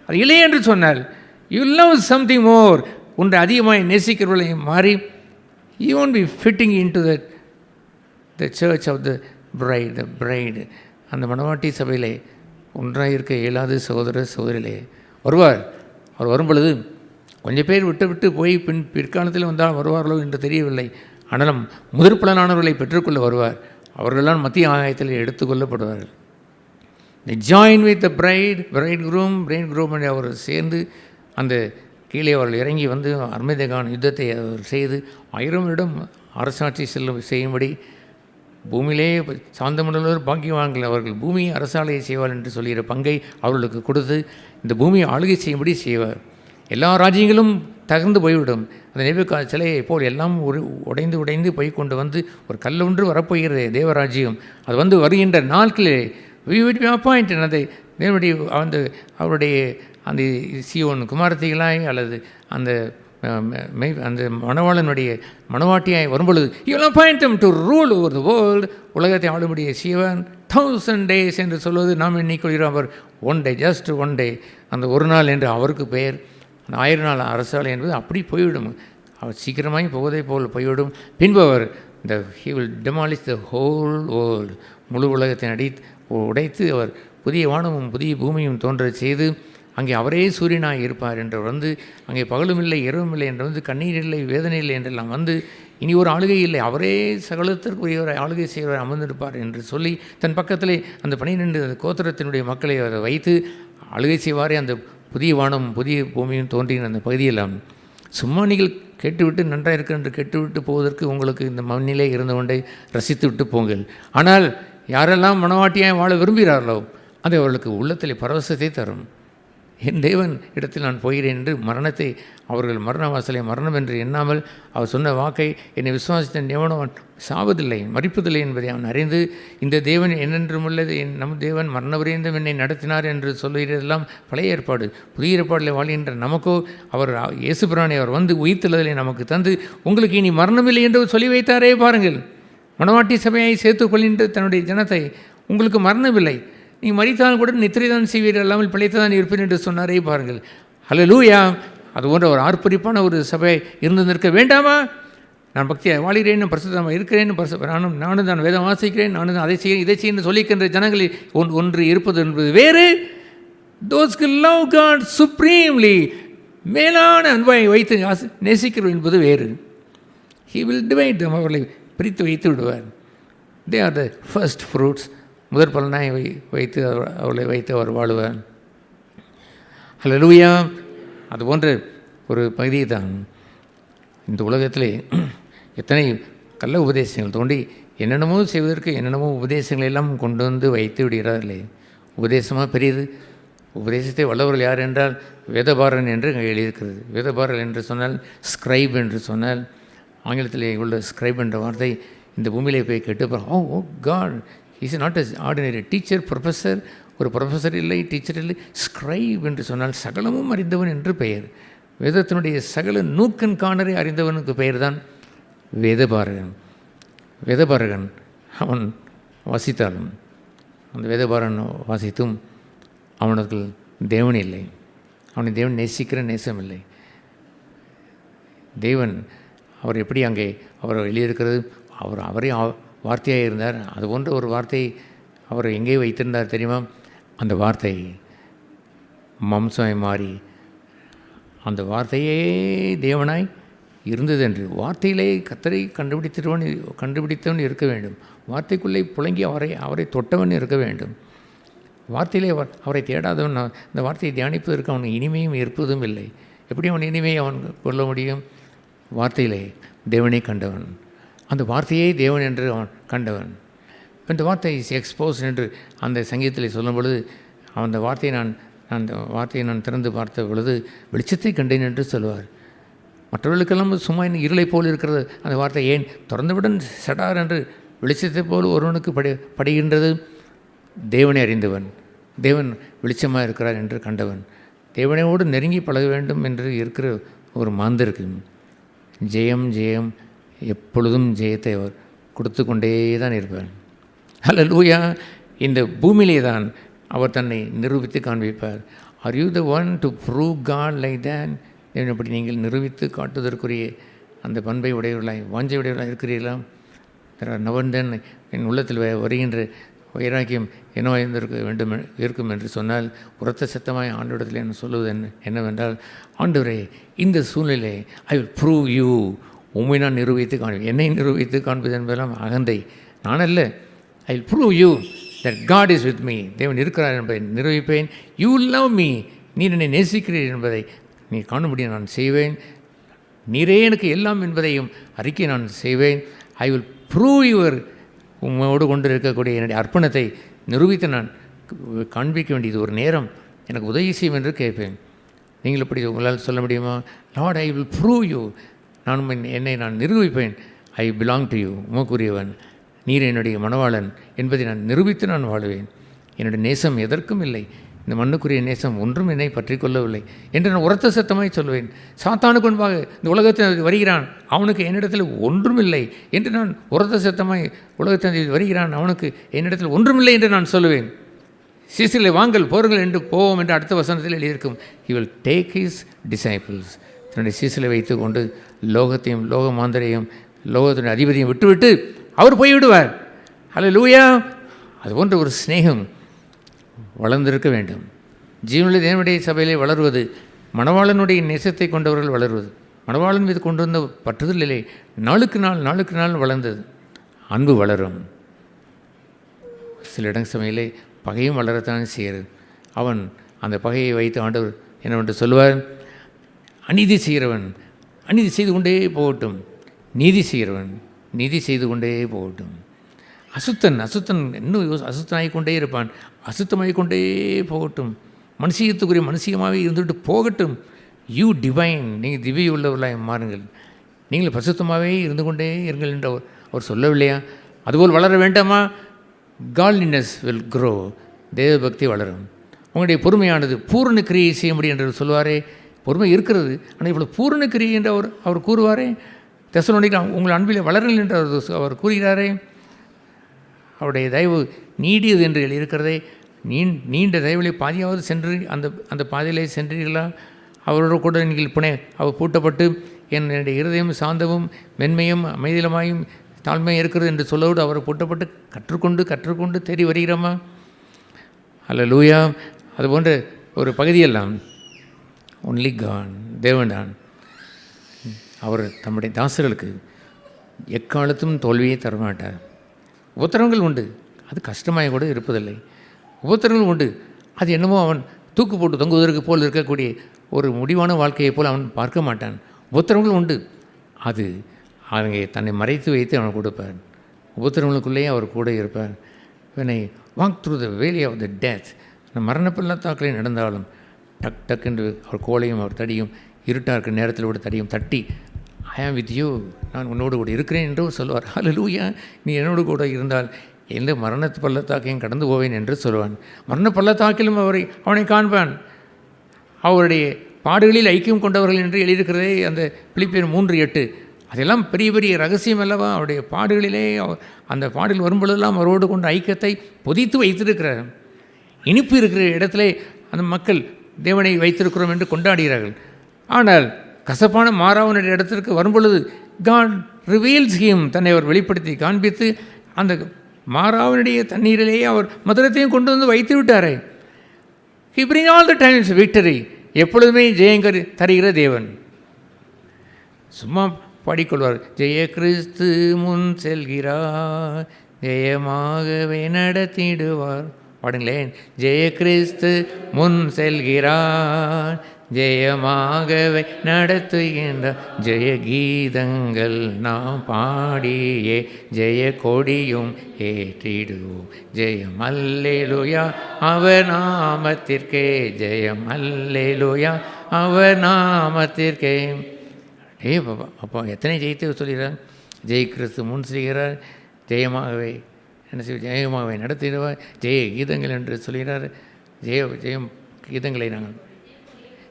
அது இல்லை என்று சொன்னால் யூ லவ் சம்திங் மோர், ஒன்றை அதிகமாக நேசிக்கிறவர்களை மாறி you won't be fitting into the church of the bride. அந்த மணவாட்டி சபையிலே ஒன்றாக இருக்க இயலாத சகோதர சகோதரிகளே வருவார். அவர் வரும் பொழுது கொஞ்சம் பேர் விட்டு போய் பிற்காலத்தில் வந்தால் வருவார்களோ என்று தெரியவில்லை. ஆனாலும் முதற் பலனானவர்களை பெற்றுக்கொள்ள வருவார். அவர்களெல்லாம் மத்திய ஆகாயத்தில் எடுத்துக்கொள்ளப்படுவார்கள். They join with the bridegroom என்று அவர் சேர்ந்து அந்த கீழே அவர்கள் இறங்கி வந்து அர்மேதகான் யுத்தத்தை அவர் செய்து 1000 வருடம் அரசாட்சி செய்யும்படி பூமியிலே சாந்தமுள்ளவர் பாக்கியவான்கள் அவர்கள் பூமியை அரசாலையை செய்வார் என்று சொல்கிற பங்கை அவர்களுக்கு கொடுத்து இந்த பூமியை ஆளுகை செய்யும்படி செய்வார். எல்லா ராஜ்யங்களும் தகர்ந்து போய்விடும். அந்த நேபுகாத்நேச்சார் சிலையை போல் எல்லாம் உடைந்து போய் கொண்டு வந்து ஒரு கல்லொன்று வரப்போகிறது தேவராஜ்யம். அது வந்து வருகின்ற நாட்களிலே we would be appointed. அதை தேவனுடைய அவருடைய அந்த சியோன் குமாரத்திகளாய் அல்லது அந்த மணவாளனுடைய மணவாட்டியாய் வரும்பொழுது you will appoint them to rule over the world. உலகத்தை ஆளும்படிய சிவன் 1000 days என்று சொல்வது நாம் எண்ணிக்கொள்கிறோம். அவர் 1 day, just 1 day, அந்த ஒரு நாள் என்று அவருக்கு பெயர். அந்த 1000 நாள் அரசாலை என்பது அப்படி போய்விடும். அவர் சீக்கிரமாய் போவதை போல் போய்விடும். பின்பு அவர் he will demolish the whole world, முழு உலகத்தை உடைத்து அவர் புதிய வானமும் புதிய பூமியும் தோன்றச் செய்து அங்கே அவரே சூரியனாய் இருப்பார் என்று வந்து அங்கே பகலும் இல்லை இரவும் இல்லை என்று வந்து கண்ணீர் இல்லை வேதனை இல்லை என்றெல்லாம் வந்து இனி ஒரு ஆளுகை இல்லை, அவரே சகலத்திற்குரியவரை ஆளுகை செய்வரை அமர்ந்திருப்பார் என்று சொல்லி தன் பக்கத்திலே அந்த 12 கோத்திரத்தினுடைய மக்களை அவர் வைத்து ஆளுகை செய்வாரே அந்த புதிய வானம் புதிய பூமியும் தோன்றின அந்த பகுதியெல்லாம். சும்மா நீங்கள் கேட்டுவிட்டு நன்றாக இருக்கு என்று கேட்டுவிட்டு போவதற்கு உங்களுக்கு இந்த மண்ணிலே இருந்து கொண்டே ரசித்து விட்டு போங்கள். ஆனால் யாரெல்லாம் மனவாட்டியாய் வாழ விரும்புகிறார்களோ அது அவர்களுக்கு உள்ளத்தில் பரவசத்தை தரும். என் தேவன் இடத்தில் நான் போகிறேன் என்று மரணத்தை அவர்கள் மரண வாசலை மரணம் என்று எண்ணாமல் அவர் சொன்ன வாக்கை என்னை விசுவாசித்த எவனவன் சாவதில்லை மறிப்பதில்லை என்பதை அவன் அறிந்து இந்த தேவன் என்னென்றும் உள்ளது நம் தேவன் மரணபரியந்தம் என்னை நடத்தினார் என்று சொல்லுகிறதெல்லாம் பழைய ஏற்பாடு. புதிய ஏற்பாடில் வாழ்கின்ற நமக்கோ அவர் இயேசு பிரானை அவர் வந்து உயிர்த்தெழுதலை நமக்கு தந்து உங்களுக்கு இனி மரணமில்லை என்று சொல்லி வைத்தாரே பாருங்கள். மணவாட்டி சபையை சேர்த்துக்கொள்கின்ற தன்னுடைய ஜனத்தை உங்களுக்கு மரணமில்லை, நீ மரித்தாலும் கூட நித்திரைதான் செய்வீர்கள் அல்லாமல் பிழைத்துதான் இருப்பேன் என்று சொன்னாரே பாருங்கள். ஹல்லேலூயா! அது போன்ற ஒரு ஆர்ப்பரிப்பான ஒரு சபை இருந்து நிற்க வேண்டாமா? நான் பக்தியாக வாழ்கிறேன், பரிசுத்தமாக இருக்கிறேன், நானும் தான் வேதம் வாசிக்கிறேன், நானும் தான் அதை செய்ய இதை செய்ய சொல்லிக்கின்ற ஜனங்களில் ஒன்று இருப்பது என்பது வேறு. those who love God supremely, மேலான அன்பை வைத்து நேசிக்கிறோம் என்பது வேறு. he will divide them, அவர்களை பிரித்து வைத்து விடுவார். they are the first fruits, முதற் பலனாய் வைத்து அவளை வைத்து அவர் வாழுவார். ஹல்லேலூயா! அதுபோன்ற ஒரு பகுதியை தான் இந்த உலகத்திலே எத்தனை கள்ள உபதேசங்கள் தோண்டி என்னென்னமோ செய்வதற்கு என்னென்னமோ உபதேசங்களை எல்லாம் கொண்டு வந்து வைத்து விடுகிறார்களே. உபதேசமாக பெரியது. உபதேசத்தை வல்லவர்கள் யார் என்றால் வேதபாரன் என்று அங்கே எழுதியிருக்கிறது. வேதபாரன் என்று சொன்னால் ஸ்கிரைப் என்று சொன்னால் ஆங்கிலத்திலே உள்ள ஸ்கிரைப் என்ற வார்த்தை இந்த பூமியிலே போய் கேட்டு O God is not as ordinary teacher professor, ஒரு ப்ரொஃபஸர் இல்லை டீச்சர் இல்லை, ஸ்கிரைப் என்று சொன்னால் சகலமும் அறிந்தவன் என்று பெயர். வேதத்தினுடைய சகல நூக்கன் காணரை அறிந்தவனுக்கு பெயர் தான் வேதபாரகன். வேதபாரகன் அவன் வாசித்தாலும் அந்த வேதபாரன் வாசித்தும் அவனுக்கு தேவன் இல்லை, அவனை தேவன் நேசிக்கிற நேசம் இல்லை. தேவன் அவர் எப்படி அங்கே அவர் எழுதியிருக்கிறது, அவரே வார்த்தையாக இருந்தார். அது போன்ற ஒரு வார்த்தை அவர் எங்கே வைத்திருந்தார் தெரியுமா? அந்த வார்த்தை மாம்சமாய் மாறி அந்த வார்த்தையே தேவனாய் இருந்தது என்று. வார்த்தையிலே கர்த்தரை கண்டுபிடித்தவன் இருக்க வேண்டும். வார்த்தைக்குள்ளே புழங்கி அவரை தொட்டவன் இருக்க வேண்டும். வார்த்தையிலே அவரை தேடாதவன் அந்த வார்த்தையை தியானிப்பதற்கு அவன் இனிமையும் இருப்பதும் இல்லை. எப்படி அவன் இனிமையை அவன் கொள்ள முடியும்? வார்த்தையிலே தேவனை கண்டவன், அந்த வார்த்தையே தேவன் என்று அவன் கண்டவன். இந்த வார்த்தை இஸ் எக்ஸ்போஸ் என்று அந்த சங்கீதத்தில் சொல்லும் பொழுது அந்த வார்த்தையை நான் திறந்து பார்த்த பொழுது வெளிச்சத்தை கண்டேன் என்று சொல்லுவார். மற்றவர்களுக்கெல்லாம் சும்மா இருளை போல் இருக்கிறது அந்த வார்த்தை, ஏன் திறந்துவிடன் சடார் என்று வெளிச்சத்தை போல் ஒருவனுக்கு படுகின்றது. தேவனை அறிந்தவன், தேவன் வெளிச்சமாக இருக்கிறார் என்று கண்டவன், தேவனையோடு நெருங்கி பழக வேண்டும் என்று இருக்கிற ஒரு மாந்தருக்கு ஜெயம் ஜெயம் எப்பொழுதும் ஜெயத்தை அவர் கொடுத்து கொண்டே தான் இருப்பார். ஹல்லேலூயா! இந்த பூமியிலே தான் அவர் தன்னை நிரூபித்து காண்பிப்பார். Are you the one to prove God like then? அப்படி நீங்கள் நிரூபித்து காட்டுவதற்குரிய அந்த பண்பை உடையவர்களாய் வாஞ்சை உடையவர்களாக இருக்கிறீர்களா? நவந்தன் என் உள்ளத்தில் வருகின்ற வைராக்கியம் என்னவாக இருந்திருக்க வேண்டும் இருக்கும் என்று சொன்னால் உரத்த சத்தமாய் ஆண்டவரிடத்தில் என்ன சொல்லுவது என்னவென்றால், ஆண்டவரே இந்த சூழ்நிலை ஐ வில் ப்ரூவ் யூ, உண்மை நான் நிரூபித்து காண்பேன். என்னை நிரூபித்து காண்பது என்பதெல்லாம் அகந்தை. நான் அல்ல. I will prove you that God is with me, தேவன் இருக்கிறார் என்பதை நிரூபிப்பேன். யூ லவ் மீ, நீர் என்னை நேசிக்கிறீர் என்பதை நீ காணும்படியாக நான் செய்வேன். நீரே எனக்கு எல்லாம் என்பதையும் அறிக்கை நான் செய்வேன். ஐ வில் ப்ரூவ் யுவர், உங்களோடு கொண்டு இருக்கக்கூடிய என்னுடைய அர்ப்பணத்தை நிரூபித்து நான் காண்பிக்க வேண்டியது ஒரு நேரம், எனக்கு உதவி செய்யும் என்று கேட்பேன். நீங்கள் எப்படி உங்களால் சொல்ல முடியுமா? Lord, I will prove you, என்னை நான் நிரூபிப்பேன். ஐ பிலாங் டு யூ, உமக்குரியவன், நீர் என்னுடைய மணவாளன் என்பதை நான் நிரூபித்து நான் வாழுவேன். என்னுடைய நேசம் எதற்கும் இல்லை, இந்த மண்ணுக்குரிய நேசம் ஒன்றும் என்னை பற்றி கொள்ளவில்லை என்று நான் உரத்த சத்தமாய் சொல்வேன். சாத்தானுக்கு முன்பாக இந்த உலகத்தில் வருகிறான், அவனுக்கு என்னிடத்தில் ஒன்றுமில்லை என்று நான் உரத்த சத்தமாய் உலகத்தில் வருகிறான், அவனுக்கு என்னிடத்தில் ஒன்றுமில்லை என்று நான் சொல்லுவேன். சீசர்களை வாங்கல் போருங்கள் என்று போவோம் என்று அடுத்த வசனத்தில் எழுதியிருக்கும். He will take his disciples, தன்னுடைய சீசிலை வைத்து கொண்டு லோகத்தையும் லோக மாந்தரையும் லோகத்தினுடைய அதிபதியும் விட்டுவிட்டு அவர் போய்விடுவார். ஹல்லேலூயா. அதுபோன்ற ஒரு சிநேகம் வளர்ந்திருக்க வேண்டும். ஜீவனுள்ள தேவனுடைய சபையிலே வளருவது மணவாளனுடைய நேசத்தை கொண்டவர்கள் வளருவது, மணவாளன் மீது கொண்டு வந்த பற்றுதலிலே நாளுக்கு நாள் வளர்ந்தது. அன்பு வளரும். சில சமையலே பகையும் வளரத்தான் செய்கிறது. அவன் அந்த பகையை வைத்து ஆண்டவர் என்னவென்று சொல்லுவார், அநீதி செய்கிறவன் அநீதி செய்து கொண்டே போகட்டும், நீதி செய்கிறவன் நீதி செய்து கொண்டே போகட்டும். அசுத்தன் இன்னும் அசுத்தனாகிக் கொண்டே இருப்பான், அசுத்தமாகிக் கொண்டே போகட்டும். மனுஷியத்துக்குரிய மனுஷியமாகவே இருந்துவிட்டு போகட்டும். யூ டிவைன், நீங்கள் திவ்ய உள்ளவர்களாக மாறுங்கள், நீங்கள் பரிசுத்தமாகவே இருந்து கொண்டே இருங்கள் என்று அவர் சொல்லவில்லையா? அதுபோல் வளர வேண்டாமா? காட்லினஸ் வில் க்ரோ, தேவபக்தி வளரும். உங்களுடைய பொறுமையானது பூரண கிரியை செய்ய முடியும் என்று சொல்வாரே. பொறுமை இருக்கிறது, ஆனால் இவ்வளோ பூரண கிரியை என்று அவர் கூறுவாரே. தெசலோனிக்கா உங்கள் அன்பில் வளருங்கள் என்று அவர் கூறுகிறாரே. அவருடைய தயவு நீடியது என்று இருக்கிறதே. நீண்ட தயவிலே பாதியாவது சென்று அந்த பாதையிலே சென்றீர்களா? அவரோடு கூட நீங்கள் அவர் பூட்டப்பட்டு என்னுடைய இருதயம் சாந்தமும் மென்மையும் அமைதியிலுமாயும் தாழ்மையும் இருக்கிறது என்று சொல்லவோடு அவரை பூட்டப்பட்டு கற்றுக்கொண்டு தேடி வருகிறோமா? ஹல்லேலூயா. அதுபோன்ற ஒரு பகுதியெல்லாம் ஒன்லி காட், தேவன்தான். அவர் தம்முடைய தாசர்களுக்கு எக்காலத்தும் தோல்வியை தரமாட்டார். உபத்திரவங்கள் உண்டு, அது கஷ்டமாக கூட இருப்பதில்லை. உபத்திரவங்கள் உண்டு, அது என்னமோ அவன் தூக்கு போட்டு தொங்குவதற்கு போல் இருக்கக்கூடிய ஒரு முடிவான வாழ்க்கையை போல் அவன் பார்க்க மாட்டான். உபத்திரவங்கள் உண்டு, அது அங்கே தன்னை மறைத்து வைத்து அவன் கொடுப்பார். உபத்திரவங்களுக்குள்ளேயே அவர் கூட இருப்பார். when I walk through the valley of the death, மரண பள்ளத்தாக்களை நடந்தாலும் டக் என்று அவர் கோலையும் அவர் தடியும் இருட்டாக இருக்கிற நேரத்தில் கூட தடியும் தட்டி, ஐ ஆம் வித் யூ, நான் உன்னோடு கூட இருக்கிறேன் என்று சொல்லுவார். ஹல்லேலூயா. நீ என்னோடு கூட இருந்தால் எந்த மரண பள்ளத்தாக்கையும் கடந்து போவேன் என்று சொல்வான். மரண பள்ளத்தாக்கிலும் அவனை காண்பான். அவருடைய பாடுகளில் ஐக்கியம் கொண்டவர்கள் என்று எழுதியிருக்கிறதே அந்த பிலிப்பியர் 3:8. அதெல்லாம் பெரிய பெரிய ரகசியம் அல்லவா? அவருடைய பாடுகளிலே அந்த பாடல் வரும்பொழுதெல்லாம் அவரோடு கொண்ட ஐக்கியத்தை பொதித்து வைத்திருக்கிறார். இனிப்பு இருக்கிற இடத்துல அந்த மக்கள் தேவனை வைத்திருக்கிறோம் என்று கொண்டாடுகிறார்கள். ஆனால் கசப்பான மாறாவனுடைய இடத்திற்கு வரும்பொழுது காட் ரிவீல்ஸ் ஹிம், தன்னை அவர் வெளிப்படுத்தி காண்பித்து அந்த மாறாவனுடைய தண்ணீரிலேயே அவர் மதுரத்தையும் கொண்டு வந்து வைத்து விட்டாரே. He bring all the times victory, எப்பொழுதுமே ஜெயங்கர் தருகிற தேவன். சும்மா பாடிக்கொள்வார், ஜெய கிறிஸ்து முன் செல்கிறார், ஜெயமாகவே நடத்திடுவார். பாடுங்களேன், ஜெய கிறிஸ்து முன் செல்கிறார், ஜெயமாகவே நடத்துகின்ற ஜெய கீதங்கள் நாம் பாடியே ஜெய கொடியும் ஏற்றிடுவோம். ஜெயம் அல்லேலூயா அவர் நாமத்திற்கே, ஜெயம் அல்லேலூயா அவர் நாமத்திற்கே. பாப்பா அப்பா எத்தனை ஜெயத்தை சொல்கிறார். ஜெய கிறிஸ்து முன் செய்கிறார், ஜெயமாகவே என்ன செய்ய ஜெயமாகவே நடத்திடுவார், ஜெய கீதங்கள் என்று சொல்கிறார். ஜெயம் கீதங்களை நாங்கள்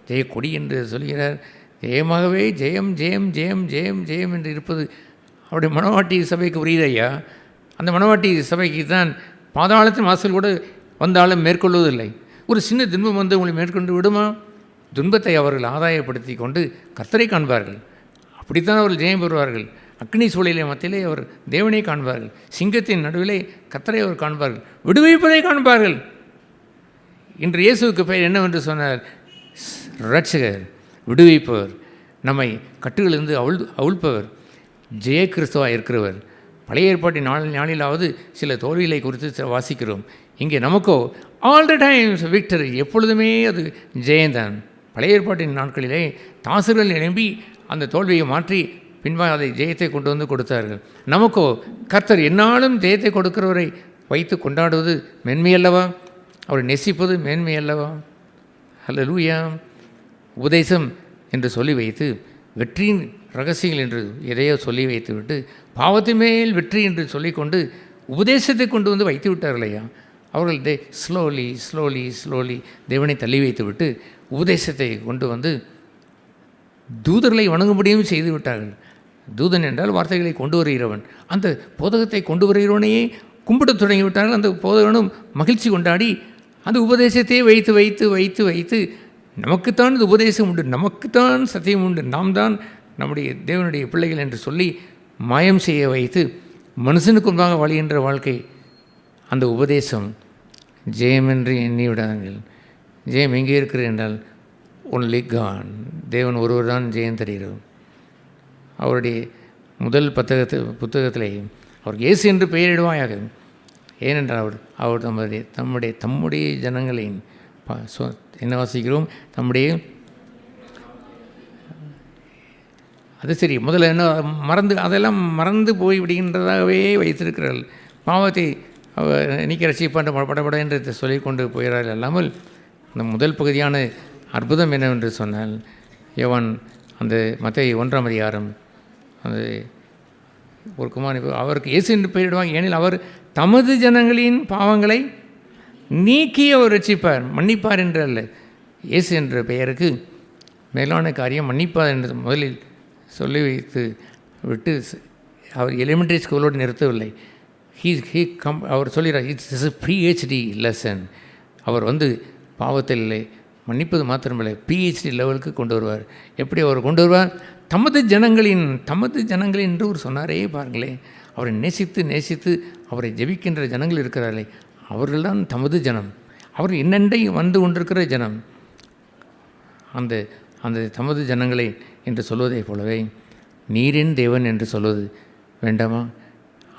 ஜெய கொடி என்று சொல்கிறார். ஜெயமாகவே ஜெயம் ஜெயம் ஜெயம் ஜெயம் ஜெயம் என்று இருப்பது அவருடைய மணவாட்டி சபைக்கு உரியது ஐயா. அந்த மணவாட்டி சபைக்கு தான் பாதாளத்தின் வாசல் கூட வந்தாலும் மேற்கொள்வதில்லை. ஒரு சின்ன துன்பம் வந்து உங்களை மேற்கொண்டு விடுமா? துன்பத்தை அவர்கள் ஆதாயப்படுத்தி கொண்டு கர்த்தரை காண்பார்கள். அப்படித்தான் அவர்கள் ஜெயம் பெறுவார்கள். அக்னி சூழலை மத்தியிலே அவர் தேவனை காண்பார்கள். சிங்கத்தின் நடுவிலே கர்த்தரை அவர் காண்பார்கள். விடுவிப்பதை காண்பார்கள். இன்று இயேசுவுக்கு பெயர் என்னவென்று சொன்னார்? ரட்சகர், விடுவிப்பவர், நம்மை கட்டுகளிலிருந்து அவிழ்ப்பவர், ஜெய கிறிஸ்துவாக இருக்கிறவர். பழைய ஏற்பாட்டின் நாளிலாவது சில தோல்விகளை குறித்து வாசிக்கிறோம். இங்கே நமக்கோ ஆல் த டைம்ஸ் விக்டரி, எப்பொழுதுமே அது ஜெயந்தான். பழைய ஏற்பாட்டின் நாட்களிலே தாசர்கள் எழும்பி அந்த தோல்வியை மாற்றி பின்பாக அதை ஜெயத்தை கொண்டு வந்து கொடுத்தார்கள். நமக்கோ கர்த்தர் என்னாலும் ஜெயத்தை கொடுக்கிறவரை வைத்து கொண்டாடுவது மென்மையல்லவா? அவரை நெசிப்பது மேன்மையல்லவா? ஹல்லேலூயா. உபதேசம் என்று சொல்லி வைத்து வெற்றியின் ரகசியங்கள் என்று எதையோ சொல்லி வைத்துவிட்டு பாவத்தின் மேல் வெற்றி என்று சொல்லிக்கொண்டு உபதேசத்தை கொண்டு வந்து வைத்து விட்டார்களையா. அவர்கள் ஸ்லோலி ஸ்லோலி ஸ்லோலி தேவனை தள்ளி வைத்து விட்டு உபதேசத்தை கொண்டு வந்து தூதர்களை வணங்கும்படியும் செய்து விட்டார்கள். தூதன் என்றால் வார்த்தைகளை கொண்டு வருகிறவன். அந்த போதகத்தை கொண்டு வருகிறவனையே கும்பிட தொடங்கிவிட்டார்கள். அந்த போதகனும் மகிழ்ச்சி கொண்டாடி அந்த உபதேசத்தையே வைத்து வைத்து வைத்து வைத்து நமக்குத்தான் இது உபதேசம் உண்டு, நமக்குத்தான் சத்தியம் உண்டு, நாம் தான் நம்முடைய தேவனுடைய பிள்ளைகள் என்று சொல்லி மாயம் செய்ய வைத்து மனுஷனுக்கு முன்பாக வாழ்கின்ற வாழ்க்கை. அந்த உபதேசம் ஜெயம் என்று எண்ணி விடாதீர்கள். ஜெயம் எங்கே இருக்கிறது என்றால் ஒன்லி காட், தேவன் ஒருவர் தான் ஜெயம் தருகிறோம். அவருடைய முதல் புத்தகத்திலே அவர் இயேசு என்று பெயரிடுவாயாக. ஏனென்றால் அவர் தம்முடைய ஜனங்களின் என்ன வாசிக்கிறோம், அது சரி, முதல்ல என்ன அதெல்லாம் மறந்து போய் விடுகின்றதாகவே வைத்திருக்கிறார்கள். பாவத்தை நீக்கி ரட்சிப்பான் படப்பட என்று சொல்லிக்கொண்டு போகிறார்கள். அல்லாமல் அந்த முதல் பகுதியான அற்புதம் என்னவென்று சொன்னால், யோவான் அந்த மத்தேயு 1ஆம் அதிகாரம், அந்த ஒரு குமாரன் அவருக்கு இயேசு என்று பெயரிடுவாங்க. ஏனெனில் அவர் தமது ஜனங்களின் பாவங்களை நீக்கி அவர் ரட்சிப்பார், மன்னிப்பார் என்று அல்ல. இயேசு என்ற பெயருக்கு மேலான காரியம் மன்னிப்பார் என்று முதலில் சொல்லி வைத்து விட்டு அவர் எலிமெண்ட்ரி ஸ்கூலோடு நிறுத்தவில்லை. அவர் சொல்கிறார், இட்ஸ் இஸ் PhD லெசன். அவர் பாவத்தில் மன்னிப்பது மாத்திரமில்லை, PhD லெவலுக்கு கொண்டு வருவார். எப்படி அவர் கொண்டு வருவார்? தமது ஜனங்களின் என்று அவர் சொன்னாரே பாருங்களேன். அவரை நேசித்து அவரை ஜெபிக்கின்ற ஜனங்கள் இருக்கிறார்களே, அவர்கள்தான் தமது ஜனம். அவர் இன்னண்டை வந்து கொண்டிருக்கிற ஜனம். அந்த தமது ஜனங்களை என்று சொல்வதை போலவே நீரின் தேவன் என்று சொல்வது வேண்டாமா?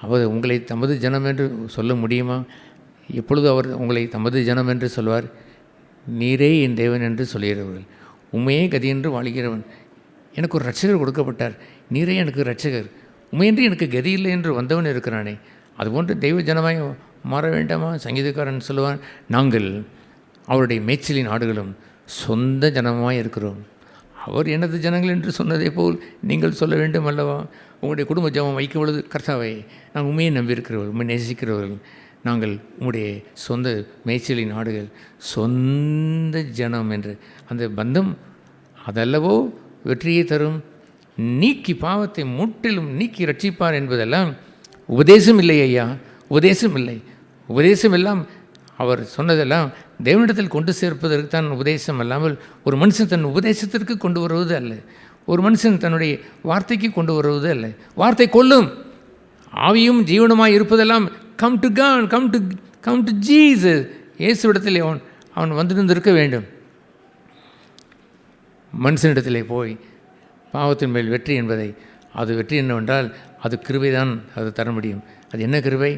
அவர் உங்களை தமது ஜனம் என்று சொல்ல முடியுமா? எப்பொழுது அவர் உங்களை தமது ஜனம் என்று சொல்வார்? நீரே என் தேவன் என்று சொல்கிறவர்கள், உண்மையே கதி என்று வாழ்கிறவன். எனக்கு ஒரு இரட்சகர் கொடுக்கப்பட்டார், நீரே எனக்கு இரட்சகர், உண்மையின்றி எனக்கு கதி இல்லை என்று வந்தவன் இருக்கிறானே, அதுபோன்று தெய்வ ஜனமாய் மாற வேண்டாமா? சங்கீதக்காரன் சொல்லுவான், நாங்கள் அவருடைய மேய்ச்சலின் ஆடுகளும் சொந்த ஜனமாய் இருக்கிறோம். அவர் எனது ஜனங்கள் என்று சொன்னதே போல் நீங்கள் சொல்ல வேண்டும் அல்லவா? உங்களுடைய குடும்ப ஜபம் வைக்கும் பொழுது, கர்த்தாவே நாங்கள் உண்மையை நம்பியிருக்கிறவர்கள், உண்மை நேசிக்கிறவர்கள், நாங்கள் உங்களுடைய சொந்த மேய்ச்சலின் ஆடுகள், சொந்த ஜனம் என்று அந்த பந்தம் அதல்லவோ வெற்றியை தரும். நீக்கி பாவத்தை முற்றிலும் நீக்கி ரட்சிப்பார் என்பதெல்லாம் உபதேசம் இல்லை ஐயா, உபதேசம் இல்லை. உபதேசம் எல்லாம் அவர் சொன்னதெல்லாம் தேவனிடத்தில் கொண்டு சேர்ப்பதற்கு தான் உபதேசம் அல்லாமல் ஒரு மனுஷன் தன் உபதேசத்திற்கு கொண்டு வருவது அல்ல. ஒரு மனுஷன் தன்னுடைய வார்த்தைக்கு கொண்டு வருவது அல்ல. வார்த்தை கொல்லும், ஆவியும் ஜீவனுமாய் இருப்பதெல்லாம் come to God, come to Jesus. இயேசுவிடத்தில் அவன் வந்திருந்திருக்க வேண்டும். மனுஷனிடத்திலே போய் பாவத்தின் மேல் வெற்றி என்பதை, அது வெற்றி என்னவென்றால் அது கிருபை தான் அது தர முடியும். அது என்ன கிருபை?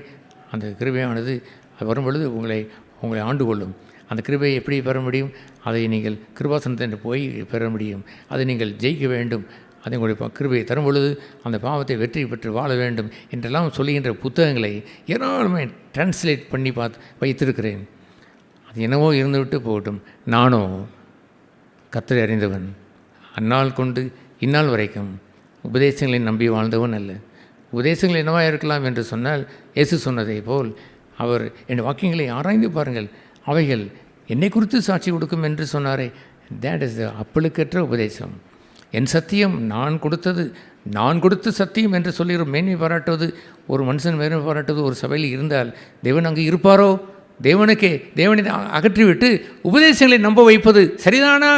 அந்த கிருபையானது அது வரும்பொழுது உங்களை ஆண்டு கொள்ளும். அந்த கிருபையை எப்படி பெற முடியும்? அதை நீங்கள் கிருபாசனத்தை போய் பெற முடியும். அதை நீங்கள் ஜெயிக்க வேண்டும். அதை உங்களுடைய கிருபையை தரும் பொழுது அந்த பாவத்தை வெற்றி பெற்று வாழ வேண்டும் என்றெல்லாம் சொல்லுகின்ற புத்தகங்களை ஏராளமாக டிரான்ஸ்லேட் பண்ணி வைத்திருக்கிறேன். அது என்னவோ இருந்துவிட்டு போகட்டும். நானோ கர்த்தரை அறிந்தவன், அந்நாள் கொண்டு இந்நாள் வரைக்கும் உபதேசங்களை நம்பி வாழ்ந்தவன் அல்ல. உபதேசங்கள் என்னவாக இருக்கலாம் என்று சொன்னால், இயேசு சொன்னதை போல் அவர் என் வாக்கியங்களை ஆராய்ந்து பாருங்கள், அவைகள் என்னை குறித்து சாட்சி கொடுக்கும் என்று சொன்னாரே. தேட் இஸ் த அப்பளுக்கற்ற உபதேசம். என் சத்தியம் நான் கொடுத்த சத்தியம் என்று சொல்லுகிற மேன்மை பாராட்டுவது, ஒரு மனுஷன் மேன்மை பாராட்டுவது ஒரு சபையில் இருந்தால் தேவன் அங்கே இருப்பாரோ? தேவனை அகற்றிவிட்டு உபதேசங்களை நம்ப வைப்பது சரிதானா?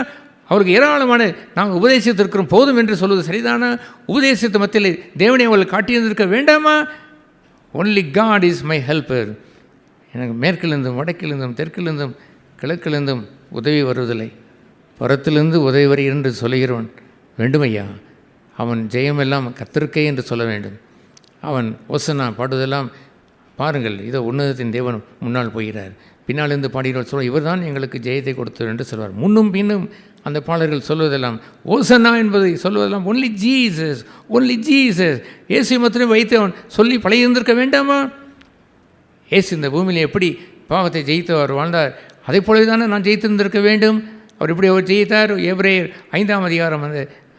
அவருக்கு ஏராளமான நாங்கள் உபதேசத்திற்கிறோம் போதும் என்று சொல்வது சரிதானா? உபதேசத்தை மத்தியில் தேவனை அவர்கள் காட்டியிருந்திருக்க வேண்டாமா? Only God is my helper. எனக்கு மேற்கிலிருந்தும் வடக்கிலிருந்தும் தெற்கிலிருந்தும் கிழக்கிலிருந்தும் உதவி வருவதில்லை, பரத்திலிருந்து உதவி வரை என்று சொல்லுகிறவன் வேண்டுமையா? அவன் ஜெயமெல்லாம் கர்த்தருக்கே என்று சொல்ல வேண்டும். அவன் ஓசனா பாடுவதெல்லாம் பாருங்கள், இதோ உன்னதத்தின் தேவன் முன்னால் போகிறார், பின்னாலிருந்து பாடுகிறவர் சொல்ல இவர் தான் எங்களுக்கு ஜெயத்தை கொடுத்தார் என்று சொல்வார். முன்னும் பின்னும் அந்த பாடல்கள் சொல்வதெல்லாம் ஓசனா என்பதை சொல்வதெல்லாம் ஒன்லி ஜீசஸ், ஒன்லி ஜீசஸ். இயேசு மாத்திரமே வைத்து அவன் சொல்லி பழகியிருந்திருக்க வேண்டாமா? இயேசு இந்த பூமியில் எப்படி பாவத்தை ஜெயித்து அவர் வாழ்ந்தார், அதை போலவே தானே நான் ஜெயித்திருந்திருக்க வேண்டும். அவர் எப்படி அவர் ஜெயித்தார்? எபிரேயர் 5ஆம் அதிகாரம்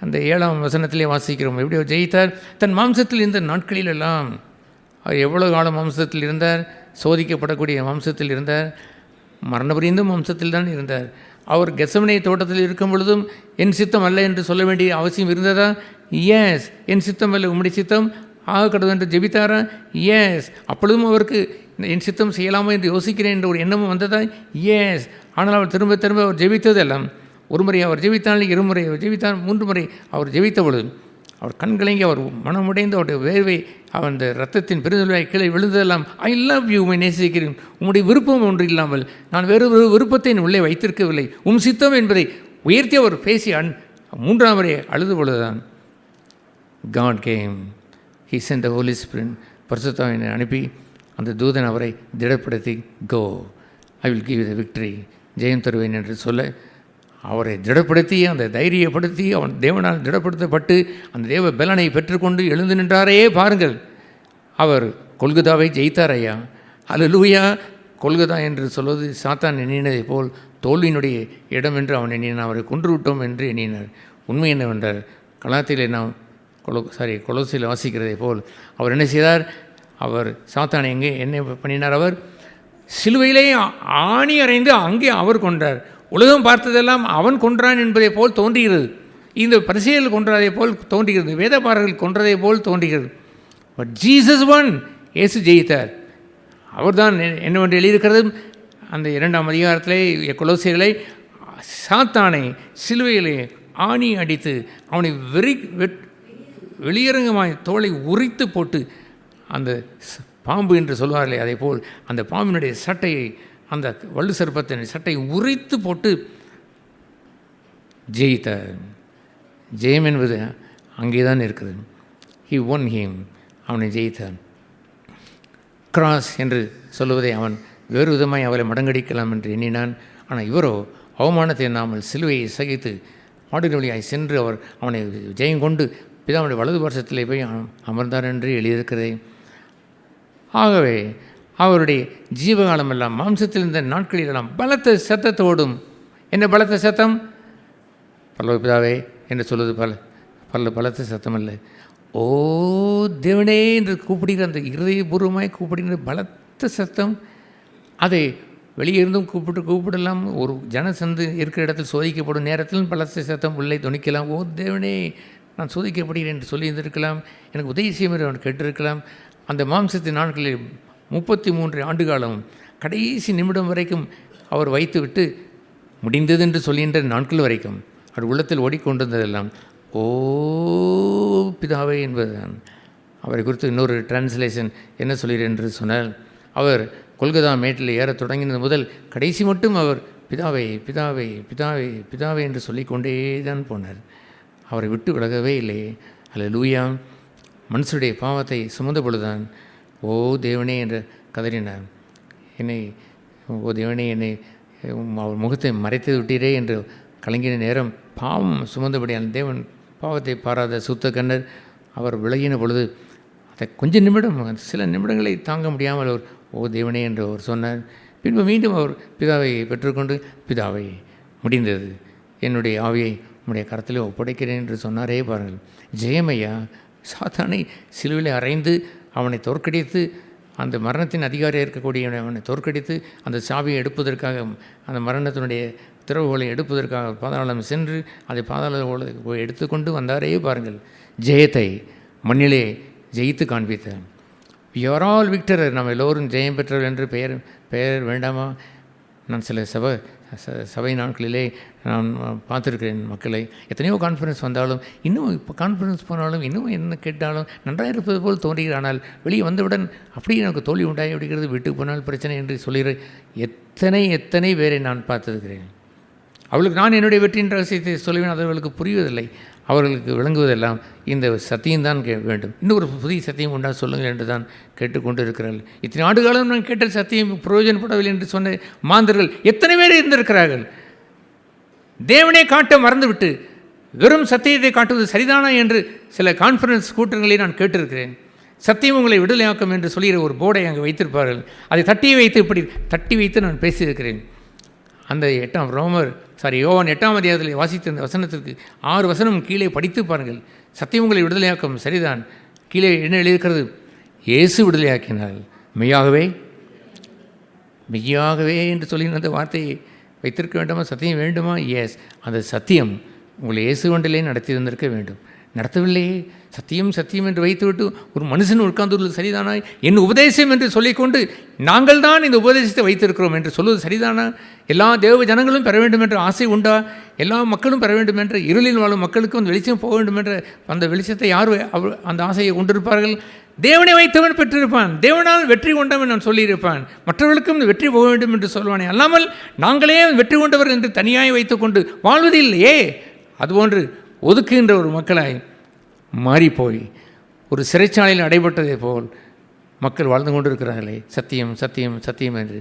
அந்த 7ஆம் வசனத்திலே வாசிக்கிறோம். எப்படி அவர் ஜெயித்தார்? தன் மாம்சத்தில் இருந்த நாட்களிலெல்லாம் அவர் எவ்வளோ காலம் மாம்சத்தில் இருந்தார்? சோதிக்கப்படக்கூடிய மாம்சத்தில் இருந்தார், மரணபுரிந்தும் மாம்சத்தில் தான் இருந்தார். அவர் கெத்சமனே தோட்டத்தில் இருக்கும் பொழுதும் என் சித்தம் அல்ல என்று சொல்ல வேண்டிய அவசியம் இருந்ததா? எஸ், என் சித்தம் அல்ல உம்முடைய சித்தம் ஆக கடவுள் என்று ஜெபித்தாரா? எஸ். அப்பொழுதும் அவருக்கு என் சித்தம் செய்யலாமா என்று யோசிக்கிறேன் என்ற ஒரு எண்ணமும் வந்ததா? எஸ். ஆனால் அவர் திரும்ப திரும்ப அவர் ஜெபித்ததெல்லாம் ஒரு முறை அவர் ஜெபித்தால், இருமுறை அவர் ஜெபித்தால், 3 முறை அவர் ஜெபித்த பொழுது அவர் கண்கலங்கி அவர் மனமுடைந்து அவருடைய வேர்வை அந்த ரத்தத்தின் பெருதல்வாய் கீழே விழுந்ததெல்லாம், ஐ லவ் யூ, உம்மை நேசிக்கிறேன், உம்முடைய விருப்பம் ஒன்று இல்லாமல் நான் வேறு ஒரு விருப்பத்தை என் உள்ளே வைத்திருக்கவில்லை, சித்தம் என்பதை உயர்த்தி அவர் பேசி 3ஆம் முறை அழுது பொழுதுதான் God came. He sent the Holy Spirit. பரிசுத்தாவினை அனுப்பி அந்த தூதன் அவரை திடப்படுத்தி, go, I will give the victory, ஜெயம் தருவேன் என்று சொல்ல அவரை திடப்படுத்தி அந்த தைரியப்படுத்தி அவன் தேவனால் திடப்படுத்தப்பட்டு அந்த தேவ பலனை பெற்றுக்கொண்டு எழுந்து நின்றாரே பாருங்கள். அவர் கொல்கதாவை ஜெயித்தார் ஐயா. அல்லேலூயா. கொல்கதா என்று சொல்வது சாத்தான் எண்ணினதை போல் தோல்வியினுடைய இடம் என்று அவன் எண்ணினான். அவரை கொன்று விட்டோம் என்று எண்ணினார். உண்மை என்னவென்றால் கலாத்திலே நாம் கொலோசியில் வாசிக்கிறதை போல் அவர் என்ன செய்தார்? அவர் சாத்தானை என்ன பண்ணினார்? அவர் சிலுவையிலே ஆணி அறைந்து அங்கே அவர் கொன்றார். உலகம் பார்த்ததெல்லாம் அவன் கொன்றான் என்பதை போல் தோன்றுகிறது. இந்த பரிசேயர்கள் கொன்றதை போல் தோன்றுகிறது. வேதபாரர்கள் கொன்றதை போல் தோன்றுகிறது. பட் ஜீசஸ் ஒன், இயேசு ஜெயித்தார். அவர் தான் என்னவென்று எழுதியிருக்கிறது அந்த 2ஆம் அதிகாரத்திலே கொலோசியர்களை, சாத்தானை சிலுவையிலே ஆணி அடித்து அவனை வெளியரங்கமாய் தோலை உரித்து போட்டு, அந்த பாம்பு என்று சொல்வார்களே அதே போல் அந்த பாம்பினுடைய சட்டையை, அந்த வலு சர்ப்பத்தின் சட்டையை உரித்து போட்டு ஜெயித்தார். ஜெயம் என்பது அங்கே தான் இருக்கிறது. ஹி ஒன் ஹிம், அவனை ஜெயித்தான். கிராஸ் என்று சொல்லுவதை அவன் வேறு விதமாய் அவளை மடங்கடிக்கலாம் என்று எண்ணினான். ஆனால் இவரோ அவமானத்தை எண்ணாமல் சிலுவையை சகித்து மாடுகள் வழியாய் சென்று அவனை ஜெயம் கொண்டு பிதாவுடைய வலது வருஷத்திலே போய் அமர்ந்தார் என்று எழுதியிருக்கிறதே. ஆகவே அவருடைய ஜீவகாலமெல்லாம் மாம்சத்தில் இருந்த நாட்களிலெல்லாம் பலத்த சத்தத்தோடும், என்ன பலத்த சத்தம்? பல்லவ பிதாவே என்று சொல்வது பலத்த சத்தம் அல்ல, ஓ தேவனே என்று கூப்பிடுகிற அந்த இருதயபூர்வமாய் கூப்பிடுகிற பலத்த சத்தம். அதை வெளியே இருந்தும் கூப்பிடலாம். ஒரு ஜனசந்து இருக்கிற இடத்தில் சோதிக்கப்படும் நேரத்திலும் பலத்த சத்தம் உள்ளே துணிக்கலாம். ஓ தேவனே நான் சோதிக்கப்படுகிறேன் என்று சொல்லியிருந்திருக்கலாம். எனக்கு உதவி செய்யும் என்று அவன் கேட்டிருக்கலாம். அந்த மாம்சத்தின் நாட்களில் 33 ஆண்டு காலம் கடைசி நிமிடம் வரைக்கும் அவர் வைத்துவிட்டு முடிந்தது என்று சொல்கின்ற நாட்கள் வரைக்கும் அவர் உள்ளத்தில் ஓடிக்கொண்டிருந்ததெல்லாம் ஓ பிதாவே என்பதுதான். அவரை குறித்து இன்னொரு டிரான்ஸ்லேஷன் என்ன சொல்கிறேன் என்று சொன்னால், அவர் கொல்கதா மேட்டில் ஏற தொடங்கினது முதல் கடைசி மட்டும் அவர் பிதாவே பிதாவே பிதாவே பிதாவே என்று சொல்லிக்கொண்டே தான் போனார். அவரை விட்டு விலகவே இல்லை. அல்லேலூயா. மனுஷருடைய பாவத்தை சுமந்த பொழுதுதான் ஓ தேவனே என்று கதறினார். ஓ தேவனே என்னை அவர் முகத்தை மறைத்து விட்டீரே என்று கலங்கின நேரம் பாவம் சுமந்தபடியான தேவன் பாவத்தை பாராத சுத்த கண்ணர் அவர் விலகின பொழுது அதை கொஞ்சம் நிமிடம், சில நிமிடங்களை தாங்க முடியாமல் அவர் ஓ தேவனே என்று அவர் சொன்னார். பின்பு மீண்டும் அவர் பிதாவை பெற்றுக்கொண்டு, பிதாவை முடிந்தது, என்னுடைய ஆவியை உம்முடைய கரத்திலே ஒப்படைக்கிறேன் என்று சொன்னாரே பாருங்கள். ஜெயமையா சாத்தானை சிலுவிலே அறைந்து அவனை தோற்கடித்து, அந்த மரணத்தின் அதிகாரியாக இருக்கக்கூடிய அவனை தோற்கடித்து அந்த சாவியை எடுப்பதற்காக, அந்த மரணத்தினுடைய திறவுகோலை எடுப்பதற்காக பாதாளம் சென்று அதை பாதாள எடுத்துக்கொண்டு வந்தாரே பாருங்கள். ஜெயத்தை மண்ணிலே ஜெயித்து காண்பித்தார். வி ஆர் ஆல் விக்டரர், நம்ம எல்லோரும் ஜெயம் பெற்றவர் என்று பெயர் வேண்டாமா? நான் சில சபை நாட்களிலே நான் பார்த்துருக்கிறேன் மக்களை. எத்தனையோ கான்ஃபரன்ஸ் வந்தாலும், இன்னும் இப்போ கான்ஃபரன்ஸ் போனாலும், இன்னும் என்ன கேட்டாலும் நன்றாக இருப்பது போல் தோன்றுகிறது. ஆனால் வெளியே வந்தவுடன் அப்படியே எனக்கு தோல்வி உண்டாகி அப்படிங்கிறது, வீட்டுக்கு போனால் பிரச்சனை என்று சொல்லுகிற எத்தனை பேரை நான் பார்த்துருக்கிறேன். அவளுக்கு நான் என்னுடைய வெற்றியின் ரகசியத்தை சொல்லுவேன், அது அவர்களுக்கு புரிவதில்லை. அவர்களுக்கு விளங்குவதெல்லாம் இந்த சத்தியம்தான் வேண்டும். இன்னொரு புதிய சத்தியம் உண்டா சொல்லுங்கள் என்று தான் கேட்டுக்கொண்டு இருக்கிறார்கள். இத்தனை ஆண்டு காலம் நான் கேட்ட சத்தியம் பிரயோஜனப்படவில்லை என்று சொன்ன மாந்தர்கள் எத்தனை பேர் இருந்திருக்கிறார்கள். தேவனே காட்ட மறந்துவிட்டு வெறும் சத்தியத்தை காட்டுவது சரிதானா என்று சில கான்ஃபரன்ஸ் கூட்டங்களை நான் கேட்டிருக்கிறேன். சத்தியம் உங்களை விடுதலையாக்கும் என்று சொல்லிற ஒரு போர்டை அங்கே வைத்திருப்பார்கள். அதை தட்டி வைத்து நான் பேசியிருக்கிறேன். அந்த யோவான் 8ஆம் அதிகாரத்தில் வாசித்த அந்த வசனத்திற்கு 6 வசனம் கீழே படித்து பாருங்கள். சத்தியம் உங்களை விடுதலையாக்கும் சரிதான். கீழே என்ன எழுதியிருக்கிறது? இயேசு விடுதலையாக்கினார். மெய்யாகவே என்று சொல்லி அந்த வார்த்தையை வைத்திருக்க வேண்டுமா? சத்தியம் வேண்டுமா? எஸ், அந்த சத்தியம் உங்களை இயேசு வண்டிலே நடத்தி இருந்திருக்க வேண்டும். நடத்தவில்லையே. சத்தியம் சத்தியம் என்று வைத்துவிட்டு ஒரு மனுஷன் உட்கார்ந்துள்ளது சரிதானா? என் உபதேசம் என்று சொல்லிக்கொண்டு நாங்கள் தான் இந்த உபதேசத்தை வைத்திருக்கிறோம் என்று சொல்வது சரிதானா? எல்லா தேவ ஜனங்களும் பெற வேண்டும் என்ற ஆசை உண்டா? எல்லா மக்களும் பெற வேண்டும் என்ற, இருளில் வாழும் மக்களுக்கு அந்த வெளிச்சம் போக வேண்டும் என்ற அந்த வெளிச்சத்தை யார் அந்த ஆசையை கொண்டிருப்பார்கள்? தேவனை வைத்தவன் பெற்றிருப்பான், தேவனால் வெற்றி கொண்டவன் நான் சொல்லியிருப்பான், மற்றவர்களுக்கும் இந்த வெற்றி போக வேண்டும் என்று சொல்வானே அல்லாமல் நாங்களே வெற்றி கொண்டவர் என்று தனியாய் வைத்துக்கொண்டு வாழ்வதில்லையே. அதுபோன்று ஒதுக்குகின்ற ஒரு மக்களாய் மாறிப்போய் ஒரு சிறைச்சாலையில் அடைபட்டதை போல் மக்கள் வாழ்ந்து கொண்டிருக்கிறார்களே. சத்தியம் சத்தியம் சத்தியம் என்று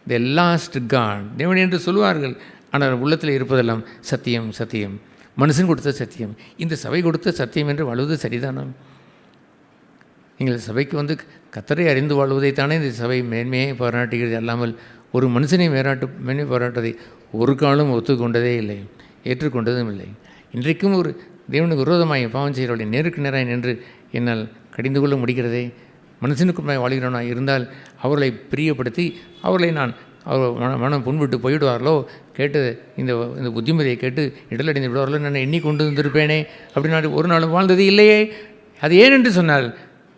தி லாஸ்ட் காட் தேவன் என்று சொல்வார்கள். ஆனால் உள்ளத்தில் இருப்பதெல்லாம் சத்தியம் சத்தியம், மனுஷன் கொடுத்த சத்தியம், இந்த சபை கொடுத்த சத்தியம் என்று வாழ்வது சரிதானா? நீங்கள் சபைக்கு வந்து கர்த்தரை அறிந்து வாழ்வதைத்தானே இந்த சபை மேன்மையை பாராட்டுகிறது, அல்லாமல் ஒரு மனுஷனை மேன்மை பாராட்டுவதை ஒரு காலம் ஒத்துக்கொண்டதே இல்லை, ஏற்றுக்கொண்டதும் இல்லை. இன்றைக்கும் ஒரு தேவனுக்கு விரோதமாய் பாவம் செய்கிறவர்களை நேருக்கு நேராக நின்று என்னால் கடிந்து கொள்ள முடிகிறதே. மனுஷனுக்குள்ளாய் வாழ்கிறவனாக இருந்தால் அவர்களை பிரியப்படுத்தி அவர்களை நான் அவர் மனம் புண்பட்டு போயிடுவார்களோ, கேட்டு இந்த புத்திமதியை கேட்டு இடலடைந்து விடுவார்களோ நான் எண்ணி கொண்டு வந்திருப்பேனே. அப்படி நான் ஒரு நாள் வாழ்ந்தது இல்லையே. அது ஏன் என்று சொன்னால்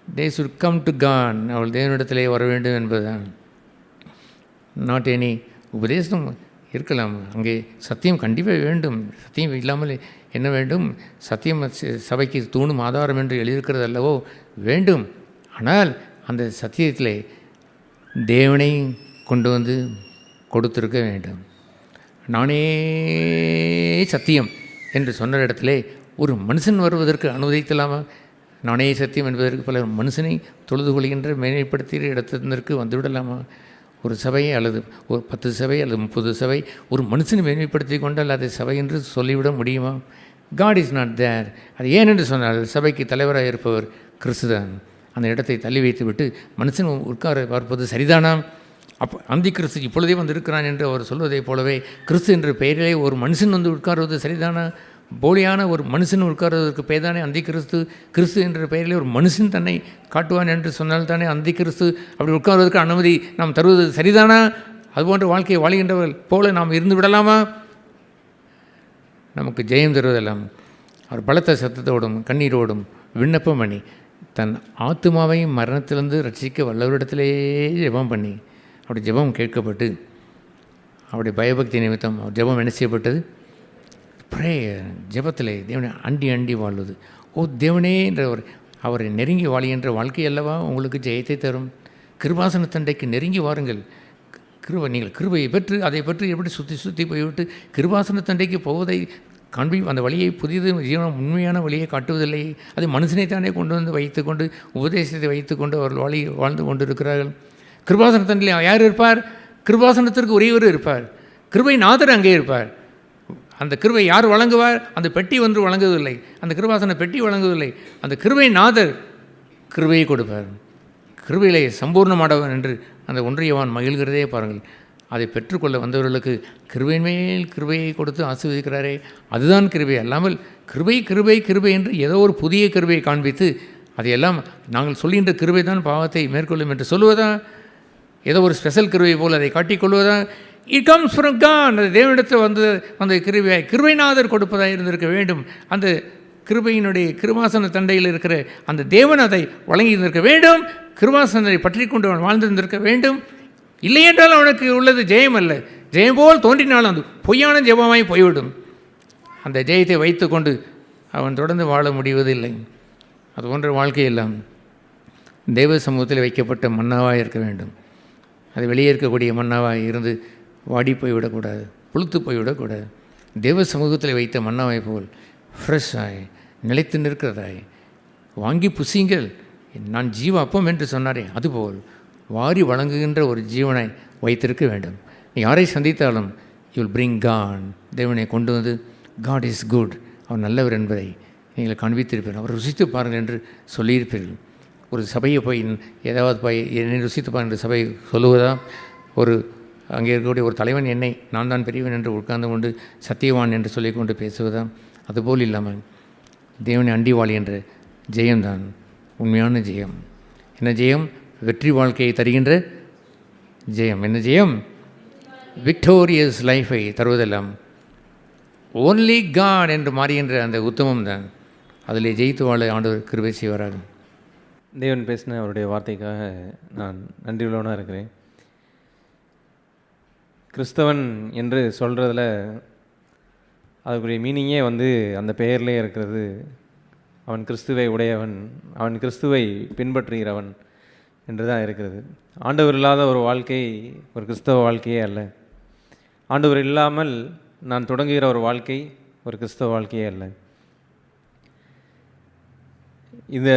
they should come to God, அவள் தேவனிடத்திலே வர வேண்டும் என்பதுதான். நாட் எனி உபதேசம் இருக்கலாம், அங்கே சத்தியம் கண்டிப்பாக வேண்டும். சத்தியம் இல்லாமல் என்ன வேண்டும்? சத்தியம் சபைக்கு தூணும் ஆதாரம் என்று எழுதியிருக்கிறது அல்லவோ, வேண்டும். ஆனால் அந்த சத்தியத்திலே தேவனை கொண்டு வந்து கொடுத்திருக்க வேண்டும். நானே சத்தியம் என்று சொன்ன இடத்திலே ஒரு மனுஷன் வருவதற்கு அனுமதிக்கலாமா? நானே சத்தியம் என்பதற்கு பல மனுஷனை தொழுது கொள்கின்ற மேன்மைப்படுத்துகிற இடத்திற்கு வந்துவிடலாமா? ஒரு சபை அல்லது ஒரு 10 சபை அல்லது 30 சபை ஒரு மனுஷனை மேன்மைப்படுத்தி கொண்டால் அதை சபை என்று சொல்லிவிட முடியுமா? God is not there. அது ஏன் என்று சொன்னால் சபைக்கு தலைவராக இருப்பவர் கிறிஸ்துதான். அந்த இடத்தை தள்ளி வைத்து விட்டு மனுஷன் உட்கார பார்ப்பது சரிதானா? அந்தி கிறிஸ்து இப்பொழுதே வந்து இருக்கிறான் என்று அவர் சொல்வதைப் போலவே கிறிஸ்து என்ற பெயரிலே ஒரு மனுஷன் வந்து உட்காருவது சரிதானா? போலியான ஒரு மனுஷன் உட்காருவதற்கு பேர் தானே அந்தி கிறிஸ்து. கிறிஸ்து என்ற பெயரிலே ஒரு மனுஷன் தன்னை காட்டுவான் என்று சொன்னால் தானே அந்தி கிறிஸ்து. அப்படி உட்காருவதற்கு அனுமதி நாம் தருவது சரிதானா? அதுபோன்ற வாழ்க்கையை வாழ்கின்றவர்கள் போல நாம் இருந்து விடலாமா? நமக்கு ஜெயம் தருவதெல்லாம் அவர் பலத்த சத்தத்தோடும் கண்ணீரோடும் விண்ணப்பம் பண்ணி தன் ஆத்துமாவை மரணத்திலிருந்து ரட்சிக்க வல்லவரிடத்திலே ஜெபம் பண்ணி அப்படி ஜெபம் கேட்கப்பட்டு அவருடைய பயபக்தி நிமித்தம் அவர் ஜெபம் என்ன செய்யப்பட்டது? ப்ரேயர், ஜெபத்திலே தேவனை அண்டி வாழ்வது. ஓ தேவனே என்ற அவரை நெருங்கி வாழ்கின்ற வாழ்க்கை அல்லவா உங்களுக்கு ஜெயத்தை தரும். கிருபாசன தண்டைக்கு நெருங்கி வாருங்கள். நீங்கள் கிருபையை பெற்று அதை பற்றி எப்படி சுற்றி போய்விட்டு கிருபாசன தண்டைக்கு போவதை அந்த வழியை புதியது ஜீவனம் உண்மையான வழியை காட்டுவதில்லை. அது மனுஷனைத்தானே கொண்டு வந்து வைத்துக்கொண்டு உபதேசத்தை வைத்துக்கொண்டு அவர்கள் வாழ்ந்து கொண்டு இருக்கிறார்கள். கிருபாசன தண்டையில் யார் இருப்பார்? கிருபாசனத்திற்கு ஒரேவர் இருப்பார். கிருபை நாதர் அங்கே இருப்பார். அந்த கிருபை யார் வழங்குவார்? அந்த பெட்டி ஒன்று வழங்குவதில்லை, அந்த கிருபாசன பெட்டி வழங்குவதில்லை. அந்த கிருபை நாதர் கிருபையை கொடுப்பார். கிருபையிலே சம்பூர்ணமானவன் என்று அந்த ஒன்றியவான் மகிழ்கிறதே பாருங்கள். அதை பெற்றுக்கொள்ள வந்தவர்களுக்கு கிருபையின் மேல் கிருபையை கொடுத்து ஆசீர்வதிக்கிறாரே, அதுதான் கிருபை. அல்லாமல் கிருபை கிருபை கிருபை என்று ஏதோ ஒரு புதிய கிருபையை காண்பித்து அதையெல்லாம் நாங்கள் சொல்கின்ற கிருபை தான் பாவத்தை மேற்கொள்ளும் என்று சொல்லுவதா? ஏதோ ஒரு ஸ்பெஷல் கிருபை போல் அதை காட்டிக்கொள்வதா? It comes from God. அந்த தேவனிடத்தில் அந்த கிருபையாய் கிருபைநாதர் கொடுப்பதாக இருந்திருக்க வேண்டும். அந்த கிருபையினுடைய கிருபாசன தண்டையில் இருக்கிற அந்த தேவன் அதை வழங்கி இருந்திருக்க வேண்டும். கிருபாசனத்தை பற்றி கொண்டு அவன் வாழ்ந்திருந்திருக்க வேண்டும். இல்லை என்றால் அவனுக்கு உள்ளது ஜெயம் அல்ல. ஜெயம் போல் தோன்றினாலும் அது பொய்யான ஜெபமாய் போய்விடும். அந்த ஜெயத்தை வைத்து கொண்டு அவன் தொடர்ந்து வாழ முடிவதில்லை. அது போன்ற வாழ்க்கையெல்லாம் தெய்வ சமூகத்தில் வைக்கப்பட்ட மன்னாவாக இருக்க வேண்டும். அது வெளியே இருக்கக்கூடிய மன்னாவாக இருந்து வாடி போய்விடக்கூடாது, புழுத்து போய்விடக்கூடாது. தெய்வ சமூகத்தில் வைத்த மன்னாவை போல் ஃப்ரெஷ்ஷாய் நிலைத்து நிற்கிறதாய் வாங்கி புசிங்கள், நான் ஜீவ அப்பம் என்று சொன்னாரே அதுபோல் வாரி வழங்குகின்ற ஒரு ஜீவனை வைத்திருக்க வேண்டும். நீ யாரை சந்தித்தாலும் யூ வில் பிரிங் காட், தேவனை கொண்டு வந்து காட் இஸ் குட், அவர் நல்லவர் என்பதை நீங்கள் காண்பித்திருப்பீர்கள். அவர் ருசித்து பாருங்கள் என்று சொல்லியிருப்பீர்கள். ஒரு சபையை போய் ஏதாவது என்னை ருசித்து பாருங்கள் என்று சபை சொல்லுவதா? ஒரு அங்கே இருக்கக்கூடிய ஒரு தலைவன் என்னை நான் தான் பெரியவன் என்று உட்கார்ந்து கொண்டு சத்தியவான் என்று சொல்லிக்கொண்டு பேசுவதா? அதுபோல் இல்லாமல் தேவனை அண்டி வாழி என்ற ஜெயம்தான் உண்மையான ஜெயம். என்ன ஜெயம்? வெற்றி வாழ்க்கையை தருகின்ற ஜெயம். என்ன ஜெயம்? விக்டோரியஸ் லைஃபை தருவதெல்லாம் ஓன்லி காட் என்று மாறுகின்ற அந்த உத்தமம் தான். அதில் ஜெயித்து வாழ ஆண்டவர் கிருபை செய்வாராக. தேவன் பேசின அவருடைய வார்த்தைக்காக நான் நன்றியுள்ளவனாக இருக்கிறேன். கிறிஸ்தவன் என்று சொல்கிறதுல அதுக்குரிய மீனிங்கே அந்த பெயர்லேயே இருக்கிறது. அவன் கிறிஸ்துவை உடையவன், அவன் கிறிஸ்துவை பின்பற்றுகிறவன் என்று தான் இருக்கிறது. ஆண்டவர் இல்லாத ஒரு வாழ்க்கை ஒரு கிறிஸ்தவ வாழ்க்கையே அல்ல. ஆண்டவர் இல்லாமல் நான் தொடங்குகிற ஒரு வாழ்க்கை ஒரு கிறிஸ்தவ வாழ்க்கையே அல்ல. இந்த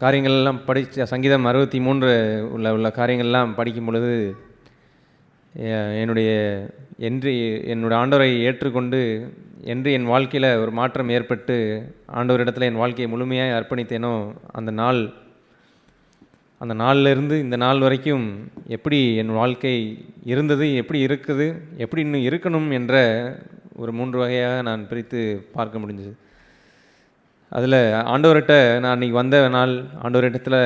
காரியங்கள்லாம் படித்த சங்கீதம் 63 உள்ள காரியங்கள்லாம் படிக்கும் பொழுது என்னுடைய ஆண்டவரை ஏற்றுக்கொண்டு என்று என் வாழ்க்கையில் ஒரு மாற்றம் ஏற்பட்டு ஆண்டவரிடத்தில் என் வாழ்க்கையை முழுமையாக அர்ப்பணித்தேனோ அந்த நாளிலிருந்து இந்த நாள் வரைக்கும் எப்படி என் வாழ்க்கை இருந்தது, எப்படி இருக்குது, எப்படி இன்னும் இருக்கணும் என்ற ஒரு 3 வகையாக நான் பிரித்து பார்க்க முடிஞ்சது. அதில் ஆண்டவர்கிட்ட நான் அன்றைக்கி வந்த நாள், ஆண்டவரிடத்தில்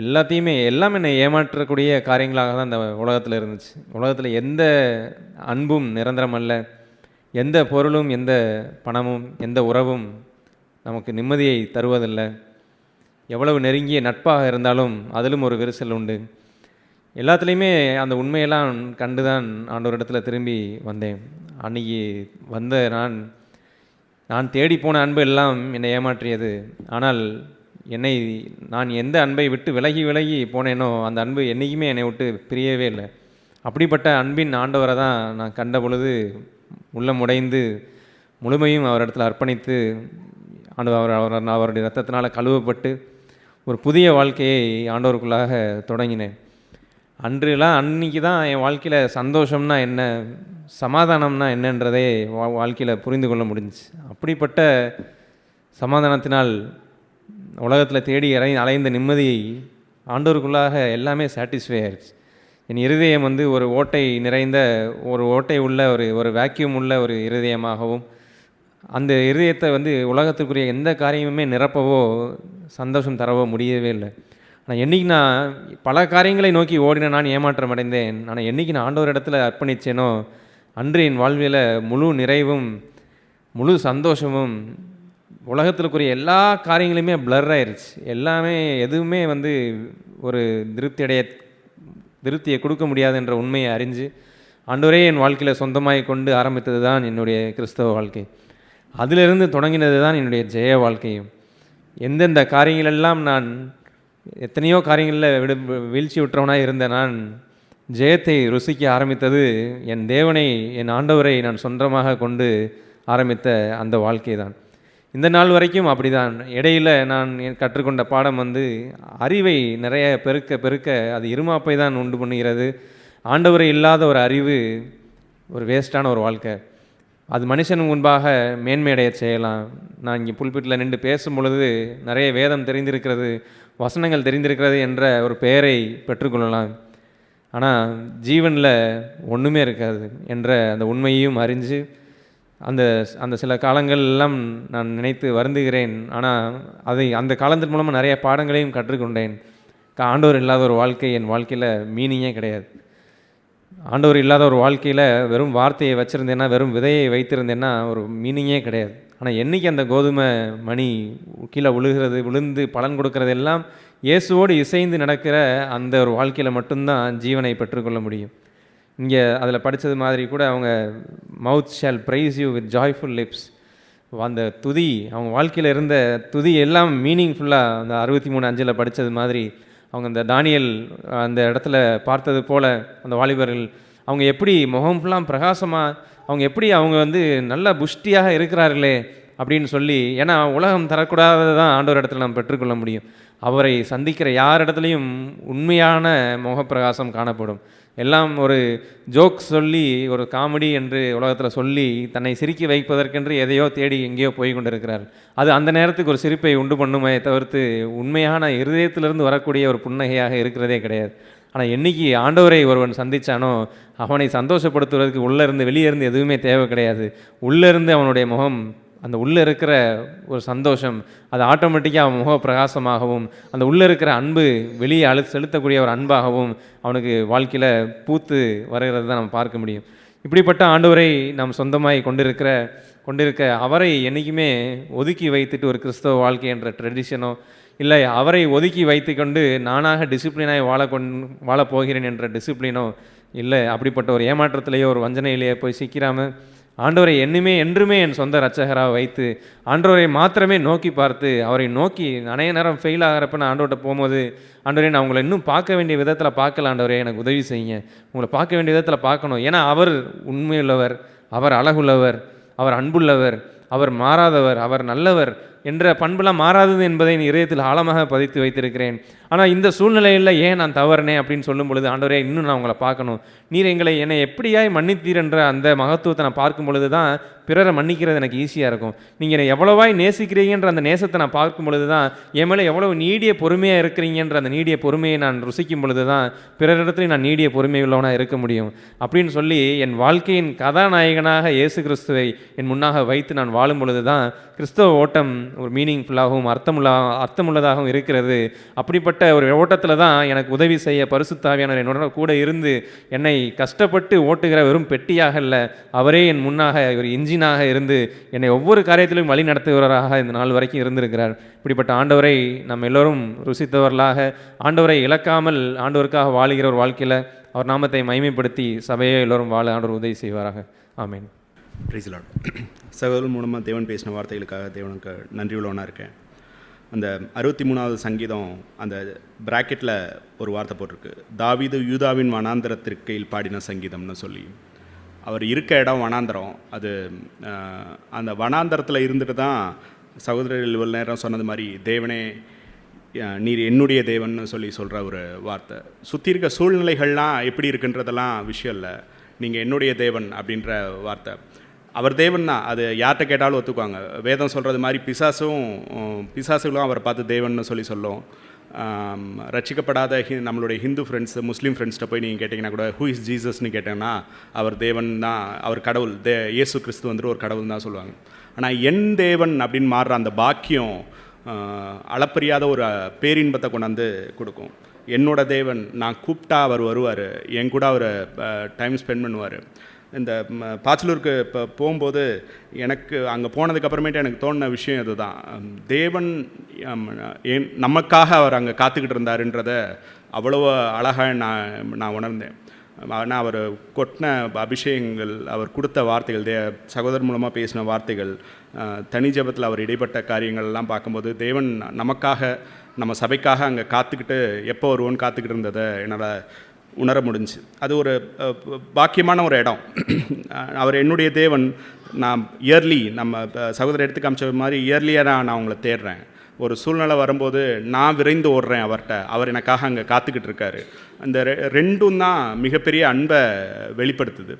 எல்லாம் என்னை ஏமாற்றக்கூடிய காரியங்களாக தான் இந்த உலகத்தில் இருந்துச்சு. உலகத்தில் எந்த அன்பும் நிரந்தரம் அல்ல, எந்த பொருளும் எந்த பணமும் எந்த உறவும் நமக்கு நிம்மதியை தருவதில்லை. எவ்வளவு நெருங்கிய நட்பாக இருந்தாலும் அதிலும் ஒரு விரிசல் உண்டு. எல்லாத்துலேயுமே அந்த உண்மையெல்லாம் கண்டு தான் ஆண்டவரிடத்தில் திரும்பி வந்தேன். அன்றைக்கி வந்த நான் தேடிப்போன அன்பு எல்லாம் என்னை ஏமாற்றியது. ஆனால் நான் எந்த அன்பை விட்டு விலகி போனேனோ அந்த அன்பு என்றைக்குமே என்னை விட்டு பிரியவே இல்லை. அப்படிப்பட்ட அன்பின் ஆண்டவரை தான் நான் கண்ட பொழுது உள்ளம் உடைந்து முழுமையும் அவரிடத்தில் அர்ப்பணித்து அவருடைய இரத்தத்தினால் கழுவப்பட்டு ஒரு புதிய வாழ்க்கையை ஆண்டவருக்குள்ளாக தொடங்கினேன். அன்றைக்கி தான் என் வாழ்க்கையில் சந்தோஷம்னா என்ன, சமாதானம்னா என்னன்றதே வாழ்க்கையில் புரிந்து கொள்ள முடிஞ்சிச்சு. அப்படிப்பட்ட சமாதானத்தினால் உலகத்தில் தேடி அலைந்த நிம்மதியை ஆண்டவருக்குள்ளாக எல்லாமே சாட்டிஸ்ஃபை ஆயிடுச்சு. என் இருதயம் ஒரு ஓட்டை நிறைந்த ஒரு ஓட்டை உள்ள ஒரு வேக்யூம் உள்ள ஒரு இருதயமாகவும், அந்த இருதயத்தை உலகத்துக்குரிய எந்த காரியமுமே நிரப்பவோ சந்தோஷம் தரவோ முடியவே இல்லை. ஆனால் என்றைக்கு நான் பல காரியங்களை நோக்கி ஓடின நான் ஏமாற்றம் அடைந்தேன். ஆனால் என்றைக்கு நான் ஆண்டவர் இடத்துல அர்ப்பணித்தேனோ அன்று என் வாழ்வில் முழு நிறைவும் முழு சந்தோஷமும், உலகத்திற்குரிய எல்லா காரியங்களுமே பிளர் ஆயிடுச்சு. எல்லாமே எதுவுமே ஒரு திருப்தியை கொடுக்க முடியாது என்ற உண்மையை அறிஞ்சு ஆண்டவரே என் வாழ்க்கையில் சொந்தமாகி கொண்டு ஆரம்பித்தது தான் என்னுடைய கிறிஸ்தவ வாழ்க்கை. அதிலிருந்து தொடங்கினது தான் என்னுடைய ஜெய வாழ்க்கையும். எந்தெந்த காரியங்களெல்லாம் நான் எத்தனையோ காரியங்களில் வீழ்ச்சி விட்டுறவனாக இருந்த நான் ஜெயத்தை ருசிக்க ஆரம்பித்தது என் தேவனை, என் ஆண்டவரை நான் சொந்தமாக கொண்டு ஆரம்பித்த அந்த வாழ்க்கை தான். இந்த நாள் வரைக்கும் அப்படி தான். இடையில் நான் கற்றுக்கொண்ட பாடம் அறிவை நிறைய பெருக்க அது இருமாப்பை தான் உண்டு பண்ணுகிறது. ஆண்டவரை இல்லாத ஒரு அறிவு ஒரு வேஸ்டான ஒரு வாழ்க்கை. அது மனுஷன் முன்பாக மேன்மையடைய செய்யலாம். நான் இங்கே புல்பிட்டில் நின்று பேசும் பொழுது நிறைய வேதம் தெரிந்திருக்கிறது, வசனங்கள் தெரிந்திருக்கிறது என்ற ஒரு பெயரை பெற்றுக்கொள்ளலாம். ஆனால் ஜீவனில் ஒன்றுமே இருக்காது என்ற அந்த உண்மையையும் அறிஞ்சு அந்த சில காலங்கள் எல்லாம் நான் நினைத்து வருந்துகிறேன். ஆனால் அந்த காலத்தின் மூலமாக நிறைய பாடங்களையும் கற்றுக்கொண்டேன். ஆண்டவர் இல்லாத ஒரு வாழ்க்கை என் வாழ்க்கையில் மீனிங்கே கிடையாது. ஆண்டவர் இல்லாத ஒரு வாழ்க்கையில் வெறும் வார்த்தையை வச்சுருந்தேன்னா, வெறும் விதையை வைத்திருந்தேன்னா ஒரு மீனிங்கே கிடையாது. ஆனால் என்றைக்கு அந்த கோதுமை மணி கீழே விழுந்து பலன் கொடுக்கறது எல்லாம் இயேசுவோடு இசைந்து நடக்கிற அந்த ஒரு வாழ்க்கையில் மட்டும்தான் ஜீவனை பெற்றுக்கொள்ள முடியும். இங்கே அதில் படித்தது மாதிரி கூட அவங்க mouth shall praise you with joyful lips, அந்த துதி அவங்க வாழ்க்கையில் இருந்த துதி எல்லாம் மீனிங்ஃபுல்லாக அந்த 63:5 படித்தது மாதிரி அவங்க அந்த தானியல் அந்த இடத்துல பார்த்தது போல் அந்த வாலிபர்கள் அவங்க எப்படி முகம் ஃபுல்லாக பிரகாசமாக அவங்க நல்ல புஷ்டியாக இருக்கிறார்களே அப்படின்னு சொல்லி, ஏன்னா உலகம் தரக்கூடாததான் ஆண்டவர் இடத்துல நம்ம பெற்றுக்கொள்ள முடியும். அவரை சந்திக்கிற யார் இடத்துலையும் உண்மையான முகப்பிரகாசம் காணப்படும். எல்லாம் ஒரு ஜோக் சொல்லி ஒரு காமெடி என்று உலகத்தில் சொல்லி தன்னை சிரிக்க வைப்பதற்கென்று எதையோ தேடி எங்கேயோ போய் கொண்டு இருக்கிறார். அது அந்த நேரத்துக்கு ஒரு சிரிப்பை உண்டு பண்ணுமே தவிர்த்து உண்மையான இருதயத்திலிருந்து வரக்கூடிய ஒரு புன்னகையாக இருக்கிறதே கிடையாது. ஆனால் என்றைக்கு ஆண்டவரை ஒருவன் சந்தித்தானோ அவனை சந்தோஷப்படுத்துவதற்கு உள்ளேருந்து வெளியே இருந்து எதுவுமே தேவை கிடையாது. உள்ளேருந்து அவனுடைய முகம், அந்த உள்ளே இருக்கிற ஒரு சந்தோஷம் அது ஆட்டோமேட்டிக்காக அவன் முக பிரகாசமாகவும் அந்த உள்ளே இருக்கிற அன்பு வெளியே செலுத்தக்கூடிய ஒரு அன்பாகவும் அவனுக்கு வாழ்க்கையில் பூத்து வருகிறது தான் நம்ம பார்க்க முடியும். இப்படிப்பட்ட ஆண்டவரை நாம் சொந்தமாய் கொண்டிருக்க அவரை என்றைக்குமே ஒதுக்கி வைத்துட்டு ஒரு கிறிஸ்தவ வாழ்க்கை என்ற ட்ரெடிஷனோ இல்லை அவரை ஒதுக்கி வைத்து கொண்டு நானாக டிசிப்ளினாய் வாழப் போகிறேன் என்ற டிசிப்ளினோ இல்லை, அப்படிப்பட்ட ஒரு ஏமாற்றத்திலேயோ ஒரு வஞ்சனையிலேயோ போய் சிக்கிறாமல் ஆண்டவரை என்றுமே என் சொந்த இரட்சகராக வைத்து ஆண்டவரை மாத்திரமே நோக்கி பார்த்து அவரை நோக்கி அநேக நேரம் ஃபெயில் ஆகிறப்ப நான் ஆண்டவர்கிட்ட போகும்போது, ஆண்டவரே நான் உங்களை இன்னும் பார்க்க வேண்டிய விதத்தில் பார்க்கல, ஆண்டவரே எனக்கு உதவி செய்யுங்க, உங்களை பார்க்க வேண்டிய விதத்தில் பார்க்கணும். ஏன்னா அவர் உண்மையுள்ளவர், அவர் அழகுள்ளவர், அவர் அன்புள்ளவர், அவர் மாறாதவர், அவர் நல்லவர் என்ற பண்புலாம் மாறாதது என்பதை என் இதயத்தில் ஆழமாக பதித்து வைத்திருக்கிறேன். ஆனால் இந்த சூழ்நிலையில் ஏன் நான் தவறுனே அப்படின்னு சொல்லும் பொழுது, ஆண்டவரே இன்னும் நான் உங்களை பார்க்கணும், நீர் என்னை எப்படியாய் மன்னித்தீர் என்ற அந்த மகத்துவத்தை நான் பார்க்கும் பொழுது தான் பிறரை மன்னிக்கிறது எனக்கு ஈஸியாக இருக்கும். நீங்கள் என்னை எவ்வளவாய் நேசிக்கிறீங்கன்ற அந்த நேசத்தை நான் பார்க்கும் பொழுது தான், என் மேலே எவ்வளவு நீடிய பொறுமையாக இருக்கிறீங்கன்ற அந்த நீடிய பொறுமையை நான் ருசிக்கும் பொழுது தான் பிறரிடத்துலையும் நான் நீடிய பொறுமை உள்ளவனாக இருக்க முடியும் அப்படின்னு சொல்லி என் வாழ்க்கையின் கதாநாயகனாக இயேசு கிறிஸ்துவை என் முன்னாக வைத்து நான் வாழும் பொழுது தான் கிறிஸ்தவ ஓட்டம் ஒரு மீனிங்ஃபுல்லாகவும் அர்த்தமுள்ளதாகவும் இருக்கிறது. அப்படிப்பட்ட ஒரு ஓட்டத்தில் தான் எனக்கு உதவி செய்ய பரிசுத்த ஆவியானவர் என்னோட கூட இருந்து என்னை கஷ்டப்பட்டு ஓட்டுகிற வெறும் பெட்டியாக இல்லை, அவரே என் முன்னாக ஒரு இன்ஜினாக இருந்து என்னை ஒவ்வொரு காரியத்திலும் வழி நடத்துகிறவராக இந்த நாள் வரைக்கும் இருந்திருக்கிறார். இப்படிப்பட்ட ஆண்டவரை நம்ம எல்லோரும் ருசித்தவர்களாக, ஆண்டவரை இழக்காமல் ஆண்டவருக்காக வாழுகிற ஒரு வாழ்க்கையில் அவர் நாமத்தை மகிமைப்படுத்தி சபையை எல்லோரும் வாழ ஆண்டவர் உதவி செய்வாராக. ஆமேன். Praise Lord. சகோதரர் மூலமாக தேவன் பேசின வார்த்தைகளுக்காக தேவனுக்கு நன்றி உள்ளவனாக இருக்கேன். அந்த 63வது சங்கீதம் அந்த பிராக்கெட்டில் ஒரு வார்த்தை போட்டிருக்கு, தாவீது யூதாவின் வனாந்தரத்திற்கையில் பாடின சங்கீதம்னு சொல்லி. அவர் இருக்க இடம் வனாந்தரம். அது அந்த வனாந்தரத்தில் இருந்துட்டு தான் சகோதரர்கள் இவ்வளோ நேரம் சொன்னது மாதிரி தேவனே நீர் என்னுடைய தேவன்னு சொல்லி சொல்கிற ஒரு வார்த்தை. சுற்றி இருக்க சூழ்நிலைகள்லாம் எப்படி இருக்குன்றதெல்லாம் விஷயம் இல்லை, நீங்கள் என்னுடைய தேவன் அப்படின்ற வார்த்தை. அவர் தேவன் தான், அது யார்கிட்ட கேட்டாலும் ஒத்துக்குவாங்க. வேதம் சொல்கிறது மாதிரி பிசாசுகளும் அவரை பார்த்து தேவன்னு சொல்லி சொல்லும். ரட்சிக்கப்படாத நம்மளுடைய ஹிந்து ஃப்ரெண்ட்ஸ், முஸ்லீம் ஃப்ரெண்ட்ஸ்கிட்ட போய் நீங்கள் கேட்டிங்கன்னா கூட ஹூ இஸ் ஜீசஸ்ன்னு கேட்டேன்னா அவர் தேவன் தான், அவர் கடவுள், இயேசு கிறிஸ்து வந்துட்டு ஒரு கடவுள் தான் சொல்லுவாங்க. ஆனால் என் தேவன் அப்படின்னு மாறுற அந்த பாக்கியம் அளப்பரியாத ஒரு பேரின்பத்தை கொண்டாந்து கொடுக்கும். என்னோட தேவன், நான் கூப்பிட்டா அவர் வருவார், என் கூட அவர் டைம் ஸ்பெண்ட் பண்ணுவார். இந்த பாச்சலூருக்கு இப்போ போகும்போது எனக்கு அங்கே போனதுக்கப்புறமேட்டு எனக்கு தோணின விஷயம் இதுதான், தேவன் நமக்காக அவர் அங்கே காத்துக்கிட்டு இருந்தாருன்றத அவ்வளோ அழகாக நான் உணர்ந்தேன். ஆனால் அவர் கொட்டின அபிஷேகங்கள், அவர் கொடுத்த வார்த்தைகள், சகோதரர் மூலமாக பேசின வார்த்தைகள், தனி ஜபத்தில் அவர் இடைப்பட்ட காரியங்கள்லாம் பார்க்கும்போது தேவன் நமக்காக, நம்ம சபைக்காக அங்கே காத்துக்கிட்டு எப்போ வருவோன்னு காத்துக்கிட்டு இருந்ததை என்னால் உணர முடிஞ்சு. அது ஒரு பாக்கியமான ஒரு இடம். அவர் என்னுடைய தேவன். நான் இயர்லி, நம்ம சகோதரர் எடுத்து காமிச்ச மாதிரி இயர்லியாக நான் அவங்கள தேடுறேன். ஒரு சூழ்நிலை வரும்போது நான் விரைந்து ஓடுறேன் அவர்கிட்ட, அவர் எனக்காக அங்கே காத்துக்கிட்டு இருக்காரு. அந்த ரெண்டும் தான் மிகப்பெரிய அன்பை வெளிப்படுத்துது.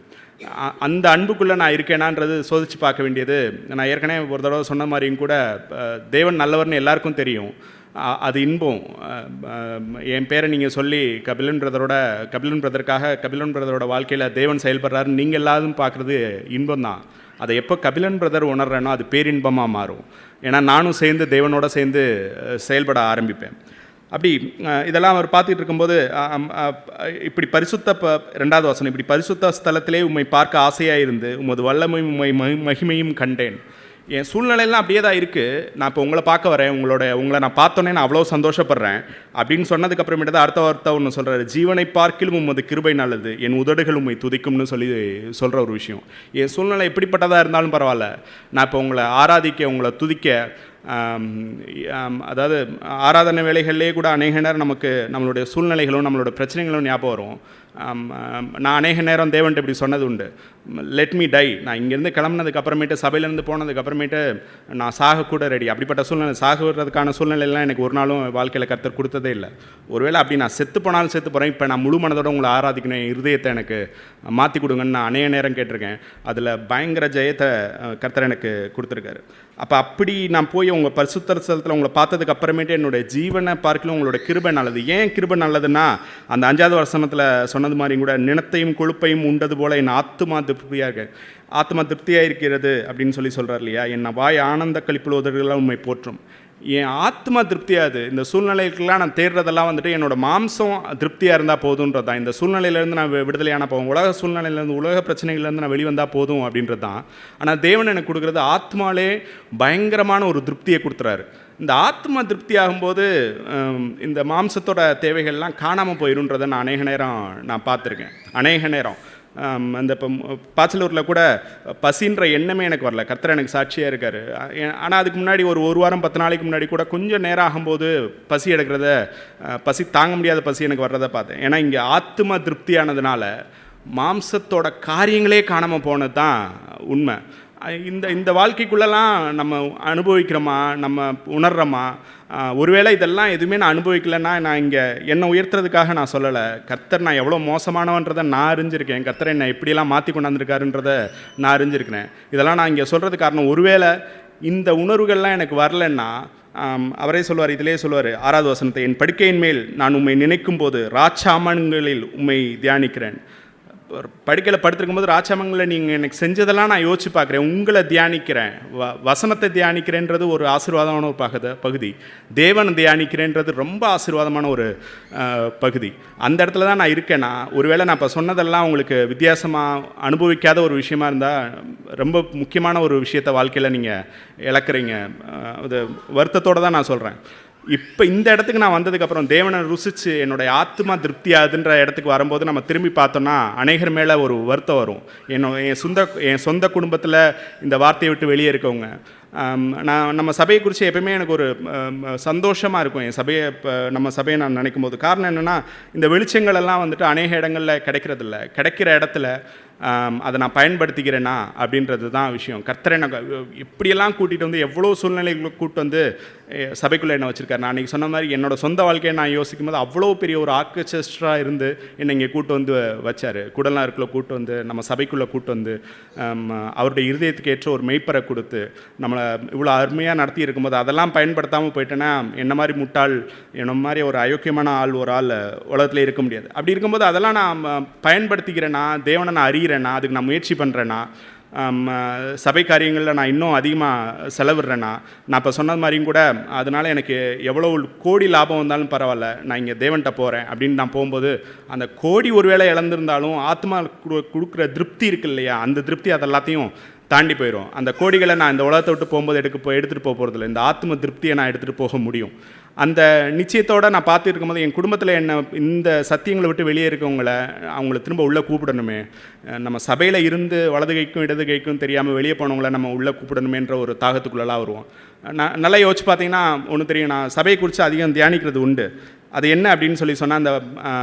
அந்த அன்புக்குள்ளே நான் இருக்கேனான்றது சோதித்து பார்க்க வேண்டியது. நான் ஏற்கனவே ஒரு தடவை சொன்ன மாதிரியும் கூட, தேவன் நல்லவர்னு எல்லாருக்கும் தெரியும், அது இன்பம். என் பேரை நீங்கள் சொல்லி கபிலன் பிரதருக்காக கபிலன் பிரதரோட வாழ்க்கையில் தேவன் செயல்படுறாருன்னு நீங்கள் எல்லாரும் பார்க்குறது இன்பம் தான். அதை எப்போ கபிலன் பிரதர் உணர்றேனோ அது பேரின்பமாக மாறும். ஏன்னா நானும் சேர்ந்து தேவனோட சேர்ந்து செயல்பட ஆரம்பிப்பேன். அப்படி இதெல்லாம் அவர் பார்த்துட்டு இருக்கும்போது இப்படி பரிசுத்த 2வது வசனம், இப்படி பரிசுத்த ஸ்தலத்திலே உம்மை பார்க்க ஆசையாக இருந்து உமது வல்லமையும் உம்மை மகிமையும் கண்டேன். என் சூழ்நிலையெல்லாம் அப்படியே தான் இருக்குது. நான் இப்போ உங்களை பார்க்க வரேன், உங்களை நான் பார்த்தோன்னே நான் அவ்வளோ சந்தோஷப்படுறேன் அப்படின்னு சொன்னதுக்கப்புறமேட்டு தான் அடுத்த வார்த்தை ஒன்று சொல்கிறாரு, ஜீவனை பார்க்கிலும் உமது கிருபை நல்லது, என் உதடுகள் உம்மை துதிக்கும்னு சொல்லி சொல்கிற ஒரு விஷயம். என் சூழ்நிலை எப்படிப்பட்டதாக இருந்தாலும் பரவாயில்ல, நான் இப்போ உங்களை ஆராதிக்க, உங்களை துதிக்க, அதாவது ஆராதனை வேலைகள்லேயே கூட அநேக நேரம் நமக்கு நம்மளுடைய சூழ்நிலைகளும் நம்மளோட பிரச்சனைகளும் ஞாபகம் வரும். நான் அநேக நேரம் தேவன்ட்டு இப்படி சொன்னது உண்டு, லெட் மீ டை. நான் இங்கேருந்து கிளம்புனதுக்கு அப்புறமேட்டு, சபையிலேருந்து போனதுக்கு அப்புறமேட்டு நான் சாகக்கூட ரெடி. அப்படிப்பட்ட சூழ்நிலை, சாகுறதுக்கான சூழ்நிலையெல்லாம் எனக்கு ஒரு நாளும் வாழ்க்கையில் கர்த்தர் கொடுத்ததே இல்லை. ஒருவேளை அப்படி நான் செத்து போனாலும் செத்து போகிறேன், இப்போ நான் முழு மனதோடு உங்களை ஆராதிக்கணும், இருதயத்தை எனக்கு மாற்றி கொடுங்கன்னு நான் அநேக நேரம் கேட்டிருக்கேன். அதில் பயங்கர ஜெயத்தை கர்த்தர் எனக்கு கொடுத்துருக்காரு. அப்படி நான் போய் உங்கள் பரிசுத்த ஸ்தலத்தில் உங்களை பார்த்ததுக்கு அப்புறமேட்டு என்னுடைய ஜீவனை பார்க்கலும் உங்களோட கிருபை நல்லது. ஏன் கிருபை நல்லதுன்னா, அந்த 5வது வசனத்தில் சொன்னது மாதிரி கூட, நினத்தையும் கொழுப்பையும் உண்டது போல என் ஆத்துமா திருப்தியாக இருக்கிறது அப்படின்னு சொல்லி சொல்கிறார் இல்லையா. என் வாய் ஆனந்த கழிப்புள்ள உதடுகளால் உண்மை போற்றும். என் ஆத்மா திருப்தியாது. இந்த சூழ்நிலைக்கெல்லாம் நான் தேடுறதெல்லாம் வந்துட்டு என்னோடய மாம்சம் திருப்தியாக இருந்தால் போதுன்றது தான். இந்த சூழ்நிலையிலேருந்து நான் விடுதலையான போகும், உலக சூழ்நிலையிலேருந்து, உலக பிரச்சனைகள்லேருந்து நான் வெளிவந்தால் போதும் அப்படின்றது தான். ஆனால் தேவன் எனக்கு கொடுக்குறது ஆத்மாலே பயங்கரமான ஒரு திருப்தியை கொடுத்துறாரு. இந்த ஆத்மா திருப்தி ஆகும்போது இந்த மாம்சத்தோட தேவைகள்லாம் காணாமல் போயிடுன்றதை நான் அநேக நேரம் நான் பார்த்துருக்கேன். அநேக நேரம் அந்த இப்போ பாச்சலூரில் கூட பசின்ற எண்ணமே எனக்கு வரல. கர்த்தர் எனக்கு சாட்சியாக இருக்கார். ஆனால் அதுக்கு முன்னாடி ஒரு வாரம் 10 நாளைக்கு முன்னாடி கூட கொஞ்சம் நேரம் ஆகும்போது பசி எடுக்கிறத, பசி தாங்க முடியாத பசி எனக்கு வர்றதை பார்த்தேன். ஏன்னா இங்கே ஆத்மா திருப்தியானதுனால மாம்சத்தோட காரியங்களே காணாமல் போனது தான் உண்மை. இந்த வாழ்க்கைக்குள்ளெல்லாம் நம்ம அனுபவிக்கிறோமா, நம்ம உணர்கிறோமா? ஒருவேளை இதெல்லாம் எதுவுமே நான் அனுபவிக்கலைன்னா நான் இங்கே என்னை உயர்த்துறதுக்காக நான் சொல்லலை. கர்த்தர் நான் எவ்வளோ மோசமானவன்றதை நான் அறிஞ்சிருக்கேன். கர்த்தர் என்னை எப்படியெல்லாம் மாற்றி கொண்டாந்துருக்காருன்றதை நான் அறிஞ்சிருக்கிறேன். இதெல்லாம் நான் இங்கே சொல்கிறது காரணம், ஒருவேளை இந்த உணர்வுகள்லாம் எனக்கு வரலன்னா, அவரே சொல்லுவார், இதிலே சொல்லுவார் 6வது வசனத்தை, என் படுக்கையின் மேல் நான் உம்மை நினைக்கும் போது ராட்சாமன்களில் உம்மை தியானிக்கிறேன். படுக்கையில் படுத்திருக்கும் போது ராட்சாமங்களில் நீங்கள் எனக்கு செஞ்சதெல்லாம் நான் யோசிச்சு பார்க்குறேன், உங்களை தியானிக்கிறேன். வசனத்தை தியானிக்கிறேன்றது ஒரு ஆசீர்வாதமான ஒரு பகுதி. தேவன் தியானிக்கிறேன்றது ரொம்ப ஆசீர்வாதமான ஒரு பகுதி. அந்த இடத்துல தான் நான் இருக்கேன்னா, ஒருவேளை நான் இப்போ சொன்னதெல்லாம் உங்களுக்கு வித்தியாசமாக அனுபவிக்காத ஒரு விஷயமா இருந்தால், ரொம்ப முக்கியமான ஒரு விஷயத்தை வாழ்க்கையில் நீங்கள் இழக்கிறீங்க. அது வருத்தத்தோடு தான் நான் சொல்கிறேன். இப்போ இந்த இடத்துக்கு நான் வந்ததுக்கப்புறம் தேவனை ருசித்து என்னுடைய ஆத்மா திருப்தியாதுன்ற இடத்துக்கு வரும்போது நம்ம திரும்பி பார்த்தோன்னா அநேகர் மேலே ஒரு வருத்தம் வரும். என் சொந்த குடும்பத்தில் இந்த வார்த்தையை விட்டு வெளியே இருக்கவங்க, நம்ம சபையை குறித்து எப்பயுமே எனக்கு ஒரு சந்தோஷமாக இருக்கும். என் சபையை நம்ம சபையை நான் நினைக்கும் போது காரணம் என்னென்னா, இந்த வெளிச்சங்களெல்லாம் வந்துட்டு அநேக இடங்களில் கிடைக்கிறதில்ல. கிடைக்கிற இடத்துல அதை நான் பயன்படுத்திக்கிறேன்னா அப்படின்றது தான் விஷயம். கர்த்தரை நான் எப்படியெல்லாம் கூட்டிகிட்டு வந்து, எவ்வளோ சூழ்நிலைகளை கூப்பிட்டு வந்து சபைக்குள்ளே என்ன வச்சுருக்காரு. நான் அன்றைக்கி சொன்ன மாதிரி என்னோடய சொந்த வாழ்க்கையை நான் யோசிக்கும் போது அவ்வளோ பெரிய ஒரு ஆர்கெஸ்ட்ராக இருந்து என்னை இங்கே கூப்பிட்டு வந்து வச்சார். குடல்நாருக்குள்ளே கூப்பிட்டு வந்து நம்ம சபைக்குள்ளே கூப்பிட்டு வந்து அவருடைய இருதயத்துக்கு ஏற்ற ஒரு மெய்ப்பரை கொடுத்து நம்மளை இவ்வளோ அருமையாக நடத்தி இருக்கும்போது அதெல்லாம் பயன்படுத்தாமல் போயிட்டேன்னா என்ன மாதிரி முட்டாள், என்ன மாதிரி ஒரு அயோக்கியமான ஒரு ஆள் உலகத்தில் இருக்க முடியாது. அப்படி இருக்கும்போது அதெல்லாம் நான் பயன்படுத்திக்கிறேன்னா, தேவனை நான் அறிகிறேன்னா, அதுக்கு நான் முயற்சி பண்ணுறேன்னா, சபை காரியங்களில் நான் இன்னும் அதிகமாக செலவிடுறேன்னா, நான் இப்போ சொன்னது மாதிரியும் கூட அதனால் எனக்கு எவ்வளோ கோடி லாபம் வந்தாலும் பரவாயில்ல, நான் இங்கே தேவன்கிட்ட போகிறேன் அப்படின்னு நான் போகும்போது அந்த கோடி ஒருவேளை இழந்திருந்தாலும் ஆத்மா கொடுக்குற திருப்தி இருக்கு இல்லையா, அந்த திருப்தி அதெல்லாத்தையும் தாண்டி போயிடும். அந்த கோடிகளை நான் இந்த உலகத்தை விட்டு போகும்போது எடுத்துகிட்டு போகிறதில்ல, இந்த ஆத்ம திருப்தியை நான் எடுத்துகிட்டு போக முடியும். அந்த நிச்சயத்தோடு நான் பார்த்து இருக்கும்போது என் குடும்பத்தில் என்ன இந்த சத்தியங்களை விட்டு வெளியே அவங்கள திரும்ப உள்ளே கூப்பிடணுமே, நம்ம சபையில் இருந்து வலது கைக்கும் இடது கைக்கும் தெரியாமல் வெளியே போனவங்கள நம்ம உள்ளே கூப்பிடணுமேன்ற ஒரு தாகத்துக்குள்ளெல்லாம் வருவோம். நல்லா யோசிச்சு பார்த்தீங்கன்னா ஒன்று தெரியும், நான் சபையை குறித்து அதிகம் தியானிக்கிறது உண்டு. அது என்ன அப்படின்னு சொன்னால், அந்த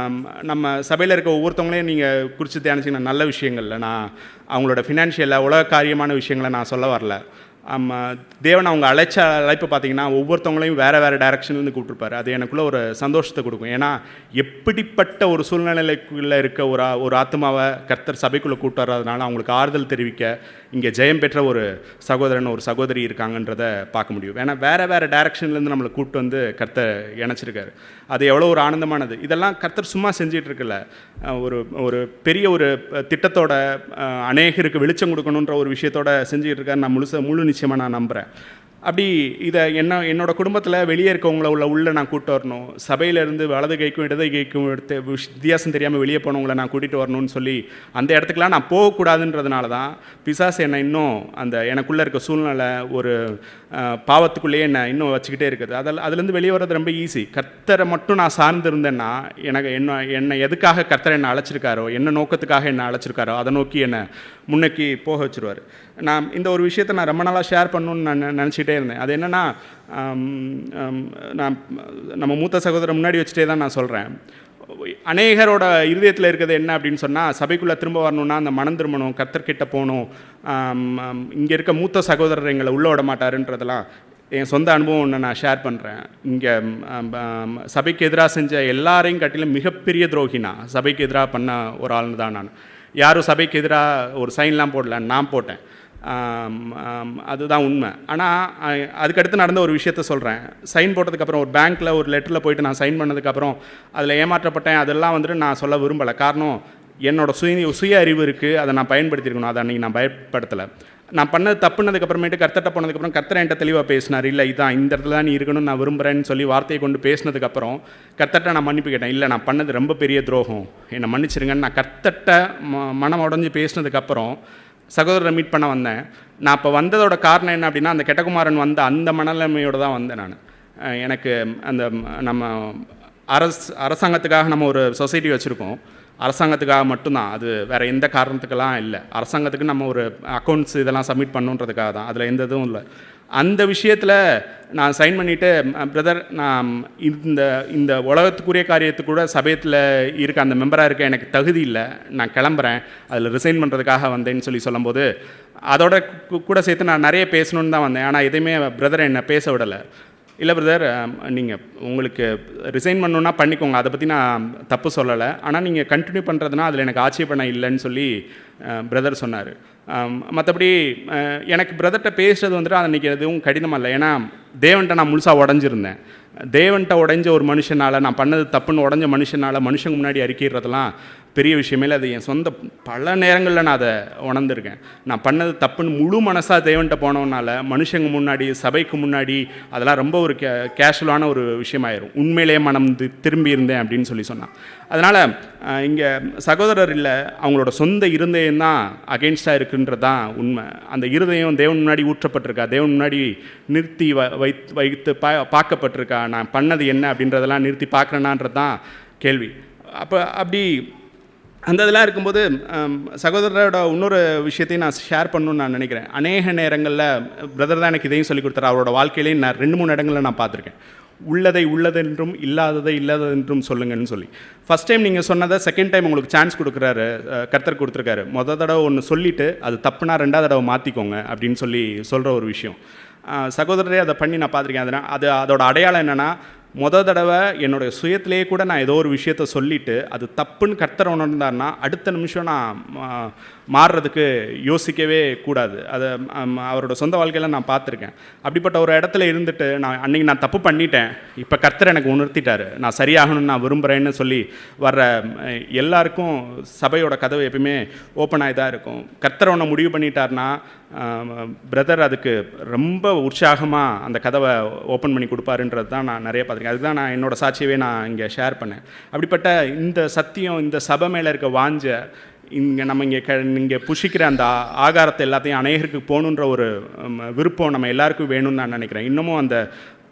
நம்ம சபையில் இருக்க ஒவ்வொருத்தவங்களையும் நீங்கள் குறித்து தியானிச்சிங்கன்னா நல்ல விஷயங்களில், நான் அவங்களோட ஃபினான்ஷியலில் உலக காரியமான விஷயங்களை நான் சொல்ல வரல. தேவன் அவங்க அழைப்பு பார்த்தீங்கன்னா ஒவ்வொருத்தவங்களையும் வேறு வேறு டைரக்ஷன்லேருந்து கூப்பிட்டுருப்பாரு. அது எனக்குள்ளே ஒரு சந்தோஷத்தை கொடுக்கும். ஏன்னா எப்படிப்பட்ட ஒரு சூழ்நிலைக்குள்ளே இருக்க ஒரு ஆத்மாவை கர்த்தர் சபைக்குள்ளே கூப்பிட்டு வர்றதுனால அவங்களுக்கு ஆறுதல் தெரிவிக்க இங்கே ஜெயம் பெற்ற ஒரு சகோதரன் ஒரு சகோதரி இருக்காங்கன்றதை பார்க்க முடியும். ஏன்னா வேறு வேறு டைரக்ஷன்லேருந்து நம்மளை கூப்பிட்டு வந்து கர்த்தர் இணைச்சிருக்காரு. அது எவ்வளோ ஒரு ஆனந்தமானது. இதெல்லாம் கர்த்தர் சும்மா செஞ்சிட்டு இருக்குல்ல, ஒரு பெரிய ஒரு திட்டத்தோட அநேகருக்கு வெளிச்சம் கொடுக்கணுன்ற ஒரு விஷயத்தோட செஞ்சுக்கிட்டு இருக்காரு. நான் முழு நிச்சயமாக நான் நம்புகிறேன். அப்படி இதை என்னோட குடும்பத்தில் வெளியே இருக்கவங்கள உள்ள நான் கூப்பிட்டு வரணும், சபையிலேருந்து வலது கைக்கும் இடது கைக்கும் எடுத்து வித்தியாசம் தெரியாமல் வெளியே போனவங்களை நான் கூட்டிகிட்டு வரணும்னு சொல்லி அந்த இடத்துக்குலாம் நான் போகக்கூடாதுன்றதுனால தான் பிசாசு என்னை இன்னும் அந்த எனக்குள்ளே இருக்க சூழ்நிலை ஒரு பாவத்துக்குள்ளேயே என்னை இன்னும் வச்சுக்கிட்டே இருக்குது. அதுலேருந்து வெளியே வர்றது ரொம்ப ஈஸி. கர்த்தரை மட்டும் நான் சார்ந்து இருந்தேன்னா என்னை எதுக்காக கர்த்தரை என்னை அழைச்சிருக்காரோ, என்ன நோக்கத்துக்காக என்னை அழைச்சிருக்காரோ அதை நோக்கி என்னை முன்னோக்கி போக வச்சுருவார். நான் இந்த ஒரு விஷயத்தை நான் ரொம்ப நாளாக ஷேர் பண்ணணுன்னு நான் நினச்சிக்கிட்டே இருந்தேன். அது என்னென்னா, நான் நம்ம மூத்த சகோதரர் முன்னாடி வச்சுட்டே தான் நான் சொல்கிறேன். அநேகரோட இருதயத்தில் இருக்கிறது என்ன அப்படின்னு சொன்னால், சபைக்குள்ளே திரும்ப வரணுன்னா அந்த மனம் திரும்பணும், கர்த்தர்கிட்ட போகணும், இங்கே இருக்க மூத்த சகோதரர் எங்களை உள்ளே விட மாட்டாருன்றதெல்லாம் என் சொந்த அனுபவம் ஒன்று நான் ஷேர் பண்ணுறேன். இங்கே சபைக்கு எதிராக செஞ்ச எல்லாரையும் காட்டிலும் மிகப்பெரிய துரோகினா சபைக்கு எதிராக பண்ண ஒரு ஆள்னு தான் நான். யாரும் சபைக்கு எதிராக ஒரு சைன்லாம் போடல, நான் போட்டேன். அதுதான் உண்மை. ஆனால் அதுக்கடுத்து நடந்த ஒரு விஷயத்த சொல்கிறேன். சைன் போட்டதுக்கப்புறம் ஒரு பேங்க்கில் ஒரு லெட்டரில் போயிட்டு நான் சைன் பண்ணதுக்கப்புறம் அதில் ஏமாற்றப்பட்டேன். அதெல்லாம் வந்துட்டு நான் சொல்ல விரும்பலை. காரணம், என்னோடய சுய அறிவு இருக்குது, அதை நான் பயன்படுத்தியிருக்கணும். அதை அன்றைக்கி நான் பயன்படுத்தலை. நான் பண்ணது தப்புனதுக்கப்புறமேட்டு கர்த்தர்கிட்ட போனதுக்கப்புறம் கர்த்தர் என்கிட்ட தெளிவாக பேசினார். இல்லை இதான் இந்த இடத்துல தான் நீ இருக்கணும்னு நான் விரும்புகிறேன்னு சொல்லி வார்த்தையை கொண்டு பேசினதுக்கப்புறம் கர்த்தர்கிட்ட நான் மன்னிப்பு கேட்டேன். இல்லை நான் பண்ணது ரொம்ப பெரிய துரோகம், என்னை மன்னிச்சிருங்கன்னு நான் கர்த்தர்கிட்ட மனம் உடஞ்சி பேசினதுக்கப்புறம் சகோதரரை மீட் பண்ண வந்தேன். நான் இப்போ வந்ததோட காரணம் என்ன அப்படின்னா, அந்த கெட்டகுமாரன் வந்த அந்த மனநிலைமையோடு தான் வந்தேன் நான். எனக்கு அந்த நம்ம அரசாங்கத்துக்காக நம்ம ஒரு சொசைட்டி வச்சுருக்கோம், அரசாங்கத்துக்காக மட்டும்தான், அது வேறு எந்த காரணத்துக்கெல்லாம் இல்லை. அரசாங்கத்துக்கு நம்ம ஒரு அக்கௌண்ட்ஸ் இதெல்லாம் சப்மிட் பண்ணுன்றதுக்காக தான், அதில் எந்த இதுவும் இல்லை. அந்த விஷயத்தில் நான் சைன் பண்ணிவிட்டு, பிரதர் நான் இந்த உலகத்துக்குரிய காரியத்துக்கு கூட சபையத்தில் இருக்க அந்த மெம்பராக இருக்க எனக்கு தகுதி இல்லை, நான் கிளம்புறேன், அதில் ரிசைன் பண்ணுறதுக்காக வந்தேன்னு சொல்லும்போது அதோட கூட சேர்த்து நான் நிறைய பேசணுன்னு தான் வந்தேன். ஆனால் எதையுமே பிரதர் என்னை பேச விடலை. இல்லை பிரதர், நீங்கள் உங்களுக்கு ரிசைன் பண்ணணுன்னா பண்ணிக்கோங்க, அதை பற்றி நான் தப்பு சொல்லலை, ஆனால் நீங்கள் கண்டினியூ பண்ணுறதுனா அதில் எனக்கு ஆட்சேபணம் இல்லைன்னு சொல்லி பிரதர் சொன்னார். மற்றபடி எனக்கு பிரதர்கிட்ட பேசுகிறது வந்துட்டு அன்றைக்கி எதுவும் கடினமாக இல்லை. ஏன்னா தேவன்கிட்ட நான் முழுசாக உடஞ்சிருந்தேன். தேவன்கிட்ட உடைஞ்ச ஒரு மனுஷனால், நான் பண்ணது தப்புன்னு உடஞ்ச மனுஷனால் மனுஷங்க முன்னாடி அறிக்கிறதெல்லாம் பெரிய விஷயமே இல்லை. அது என் சொந்த பல நேரங்களில் நான் அதை உணர்ந்திருக்கேன். நான் பண்ணது தப்புன்னு முழு மனசாக தேவன்கிட்ட போனவனால மனுஷங்க முன்னாடி, சபைக்கு முன்னாடி அதெல்லாம் ரொம்ப ஒரு கேஷுவலான ஒரு விஷயமாயிரும். உண்மையிலேயே மனம் திரும்பி இருந்தேன் அப்படின்னு சொன்னான். அதனால் இங்கே சகோதரர் இல்லை, அவங்களோட சொந்த இருதயம் தான் அகெயின்ஸ்டாக இருக்குன்றது தான் உண்மை. அந்த இருதயம் தேவன் முன்னாடி ஊற்றப்பட்டிருக்கா, தேவன் முன்னாடி நிறுத்தி வைத்து பார்க்கப்பட்டிருக்கா, நான் பண்ணது என்ன அப்படின்றதெல்லாம் நிறுத்தி பார்க்குறேனான்றது தான் கேள்வி. அப்படி அந்த இதெல்லாம் இருக்கும்போது சகோதரரோட இன்னொரு விஷயத்தையும் நான் ஷேர் பண்ணணுன்னு நான் நினைக்கிறேன். அநேக நேரங்களில் பிரதர் தான் எனக்கு இதையும் சொல்லிக் கொடுத்தாரு. அவரோட வாழ்க்கையிலேயும் நான் 2-3 இடங்களில் நான் பார்த்துருக்கேன். உள்ளதை உள்ளதென்றும் இல்லாததை இல்லாததென்றும் சொல்லுங்கன்னு சொல்லி. ஃபஸ்ட் டைம் நீங்கள் சொன்னதை செகண்ட் டைம் உங்களுக்கு சான்ஸ் கொடுக்குறாரு, கர்த்தர் கொடுத்துருக்காரு. மொதல் தடவை ஒன்று சொல்லிவிட்டு அது தப்புனா 2வது தடவை மாற்றிக்கோங்க அப்படின்னு சொல்கிற ஒரு விஷயம். சகோதரரே அதை பண்ணி நான் பார்த்துருக்கேன். அதோட அடையாளம் என்னென்னா, மொதல் தடவை என்னுடைய சுயத்திலேயே கூட நான் ஏதோ ஒரு விஷயத்த சொல்லிவிட்டு அது தப்புன்னு கர்த்தர் உணர்ந்தார்னா அடுத்த நிமிஷம் நான் மாறுறதுக்கு யோசிக்கவே கூடாது. அதை அவரோட சொந்த வாழ்க்கையில் நான் பார்த்துருக்கேன். அப்படிப்பட்ட ஒரு இடத்துல இருந்துட்டு அன்றைக்கி நான் தப்பு பண்ணிட்டேன், இப்போ கர்த்தர் எனக்கு உணர்த்திட்டார், நான் சரியாகணும்னு நான் விரும்புகிறேன்னு சொல்லி வர்ற எல்லாருக்கும் சபையோட கதவு எப்பயுமே ஓப்பனாக தான் இருக்கும். கர்த்தர் ஒன்று முடிவு பண்ணிட்டார்னா பிரதர் அதுக்கு ரொம்ப உற்சாகமாக அந்த கதவை ஓப்பன் பண்ணி கொடுப்பாருன்றது தான் நான் நிறைய பார்த்துருக்கேன். அதுதான் நான் என்னோடய சாட்சியவே நான் இங்கே ஷேர் பண்ணேன். அப்படிப்பட்ட இந்த சத்தியம், இந்த சபை மேலே இருக்க வாஞ்ச, நம்ம இங்கே புஷிக்கிற அந்த ஆகாரத்தை எல்லாத்தையும் அநேகருக்கு போகணுன்ற ஒரு விருப்பம் நம்ம எல்லாருக்கும் வேணும்னு நான் நினைக்கிறேன். இன்னமும் அந்த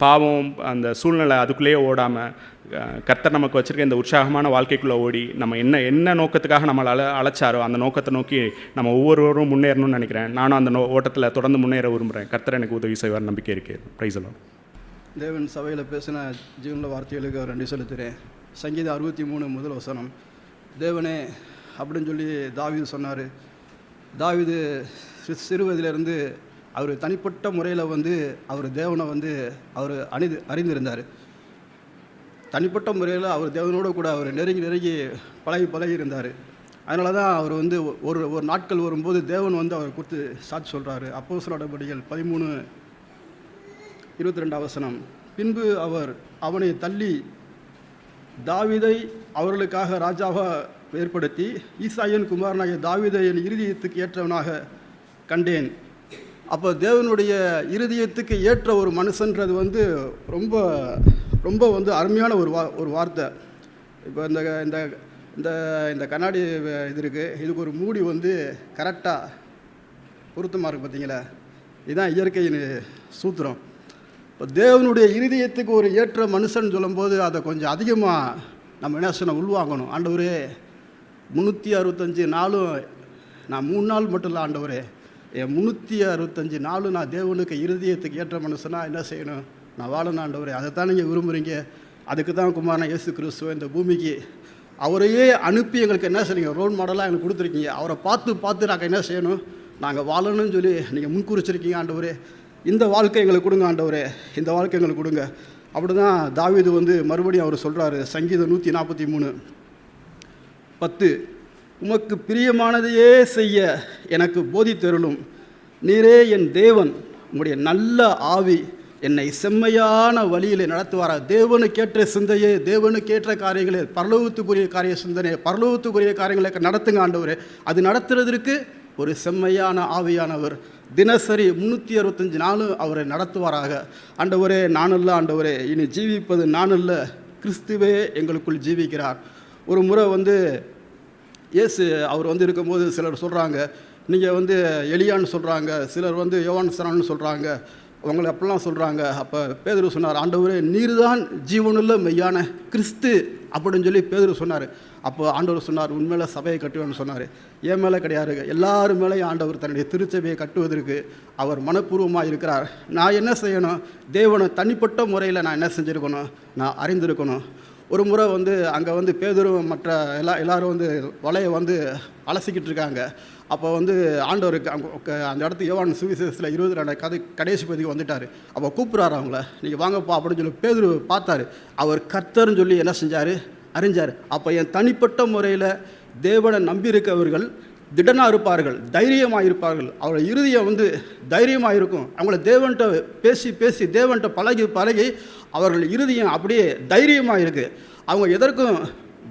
பாவம், அந்த சூழ்நிலை அதுக்குள்ளேயே ஓடாமல் கர்த்தர் நமக்கு வச்சுருக்க இந்த உற்சாகமான வாழ்க்கைக்குள்ளே ஓடி நம்ம என்ன நோக்கத்துக்காக நம்மளை அழைச்சாரோ அந்த நோக்கத்தை நோக்கி நம்ம ஒவ்வொருவரும் முன்னேறணும்னு நினைக்கிறேன். நானும் அந்த ஓட்டத்தில் தொடர்ந்து முன்னேற விரும்புகிறேன். கர்த்தர் எனக்கு உதவி செய்வார், நம்பிக்கை இருக்குது. பிரைஸ் எல்லாம். தேவன் சபையில் பேசின ஜீவனுள்ள வார்த்தைகளுக்கு அவர் நன்றி செலுத்துகிறேன். சங்கீதம் 63 முதல் வசனம், தேவனே அப்படின்னு சொல்லி தாவீது சொன்னார். தாவீது சிறுவதிலிருந்து அவர் தனிப்பட்ட முறையில் அவர் தேவனை அவர் அறிந்திருந்தார். தனிப்பட்ட முறையில் அவர் தேவனோடு கூட அவர் நெருங்கி பழகி இருந்தார். அதனால தான் அவர் ஒரு நாட்கள் வரும்போது தேவன் அவர் குறித்து சாட்சி சொல்கிறாரு. அப்போஸ்தலர் நடபடிகள் 13:22 வசனம், பின்பு அவர் அவனை தள்ளி தாவீதை அவர்களுக்காக ராஜாவாக ஏற்படுத்தி ஈசாயின் குமாரனாகிய தாவீதை என் இருதயத்துக்கு ஏற்றவனாக கண்டேன். அப்போ தேவனுடைய இருதயத்துக்கு ஏற்ற ஒரு மனுஷன்றது ரொம்ப ரொம்ப அருமையான ஒரு வார்த்தை. இப்போ இந்த இந்த இந்த இந்த கண்ணாடி இது இருக்குது, இதுக்கு ஒரு மூடி கரெக்டாக பொருத்தமாக இருக்குது. பார்த்தீங்களா, இதுதான் இயற்கையின் சூத்திரம். இப்போ தேவனுடைய இருதயத்துக்கு ஒரு ஏற்ற மனுஷன் சொல்லும்போது அதை கொஞ்சம் அதிகமாக நம்ம என்ன சொன்ன உள்வாங்கணும். ஆண்டவரே 365 நாளும் நான் 3 நாள் மட்டும் இல்லை ஆண்டவரே, என் 365 நாளும் நான் தேவனுக்கு இருதயத்துக்கு ஏற்ற மனுஷனாக என்ன செய்யணும், நான் வாழணும் ஆண்டவரே. அதைத்தான் நீங்கள் விரும்புகிறீங்க. அதுக்கு தான் குமாரன் இயேசு கிறிஸ்துவ இந்த பூமிக்கு அவரையே அனுப்பி எங்களுக்கு என்ன செய்யுங்க, ரோல் மாடலாக எங்களுக்கு கொடுத்துருக்கீங்க. அவரை பார்த்து நாங்கள் என்ன செய்யணும், நாங்கள் வாழணும்னு சொல்லி நீங்கள் முன்குறிச்சிருக்கீங்க ஆண்டவரே. இந்த வாழ்க்கை எங்களுக்கு கொடுங்க ஆண்டவரே, இந்த வாழ்க்கை எங்களுக்கு கொடுங்க. அப்படி தான் தாவீது மறுபடியும் அவர் சொல்கிறாரு. சங்கீதம் 143:10, உமக்கு பிரியமானதையே செய்ய எனக்கு போதித்தருளும், நீரே என் தேவன், உம்முடைய நல்ல ஆவி என்னை செம்மையான வழியில் நடத்துவாரா. தேவனுக்கேற்ற சிந்தையே, தேவனுக்கேற்ற காரியங்களே, பரலோகத்துக்குரிய காரிய சிந்தனை, பரலோகத்துக்குரிய காரியங்களை நடத்துங்க ஆண்டவரே. அது நடத்துறதற்கு ஒரு செம்மையான ஆவியானவர் தினசரி 365 நாளும் அவரை நடத்துவாராக. ஆண்டவரே, நானல்ல ஆண்டவரே, இனி ஜீவிப்பது நானல்ல, கிறிஸ்துவே எங்களுக்குள் ஜீவிக்கிறார். ஒரு முறை இயேசு அவர் இருக்கும்போது சிலர் சொல்கிறாங்க, நீங்கள் எலியான்னு சொல்கிறாங்க, சிலர் யோவான் ஸ்நானன்னு சொல்கிறாங்க, அவங்களை அப்படிலாம் சொல்கிறாங்க. அப்போ பேதுரு சொன்னார், ஆண்டவரே நீர் தான் ஜீவனுள்ள மெய்யான கிறிஸ்து அப்படின்னு சொல்லி பேதுரு சொன்னார். அப்போ ஆண்டவர் சொன்னார், உண்மையில சபையை கட்டுவேன்னு சொன்னார். என் மேலே கிடையாது, எல்லாரும் மேலேயும் ஆண்டவர் தன்னுடைய திருச்சபையை கட்டுவதற்கு அவர் மனப்பூர்வமாக இருக்கிறார். நான் என்ன செய்யணும்? தேவனை தனிப்பட்ட முறையில் நான் என்ன செஞ்சுருக்கணும்? நான் அறிந்திருக்கணும். ஒரு முறை அங்கே பேதுரு மற்ற எல்லாரும் வலையை அலசிக்கிட்டு இருக்காங்க. அப்போ ஆண்டவருக்கு அந்த இடத்துக்கு யோவான் சுவிசேஷத்தில் 22 கடைசி பகுதிக்கு வந்துட்டார். அப்போ கூப்பிட்றாரு அவங்கள, நீங்கள் வாங்கப்பா அப்படின்னு சொல்லி பேதுரு பார்த்தாரு. அவர் கர்த்தர்னு சொல்லி என்ன செஞ்சார்? அறிஞ்சார். அப்போ என் தனிப்பட்ட முறையில் தேவனை நம்பியிருக்கவர்கள் திடனாக இருப்பார்கள், தைரியமாக இருப்பார்கள். அவங்கள இருதயம் தைரியமாக இருக்கும். அவங்கள தேவன்கிட்ட பேசி பேசி தேவன்கிட்ட பழகி பழகி அவர்கள் இருதயம் அப்படியே தைரியமாக இருக்குது. அவங்க எதற்கும்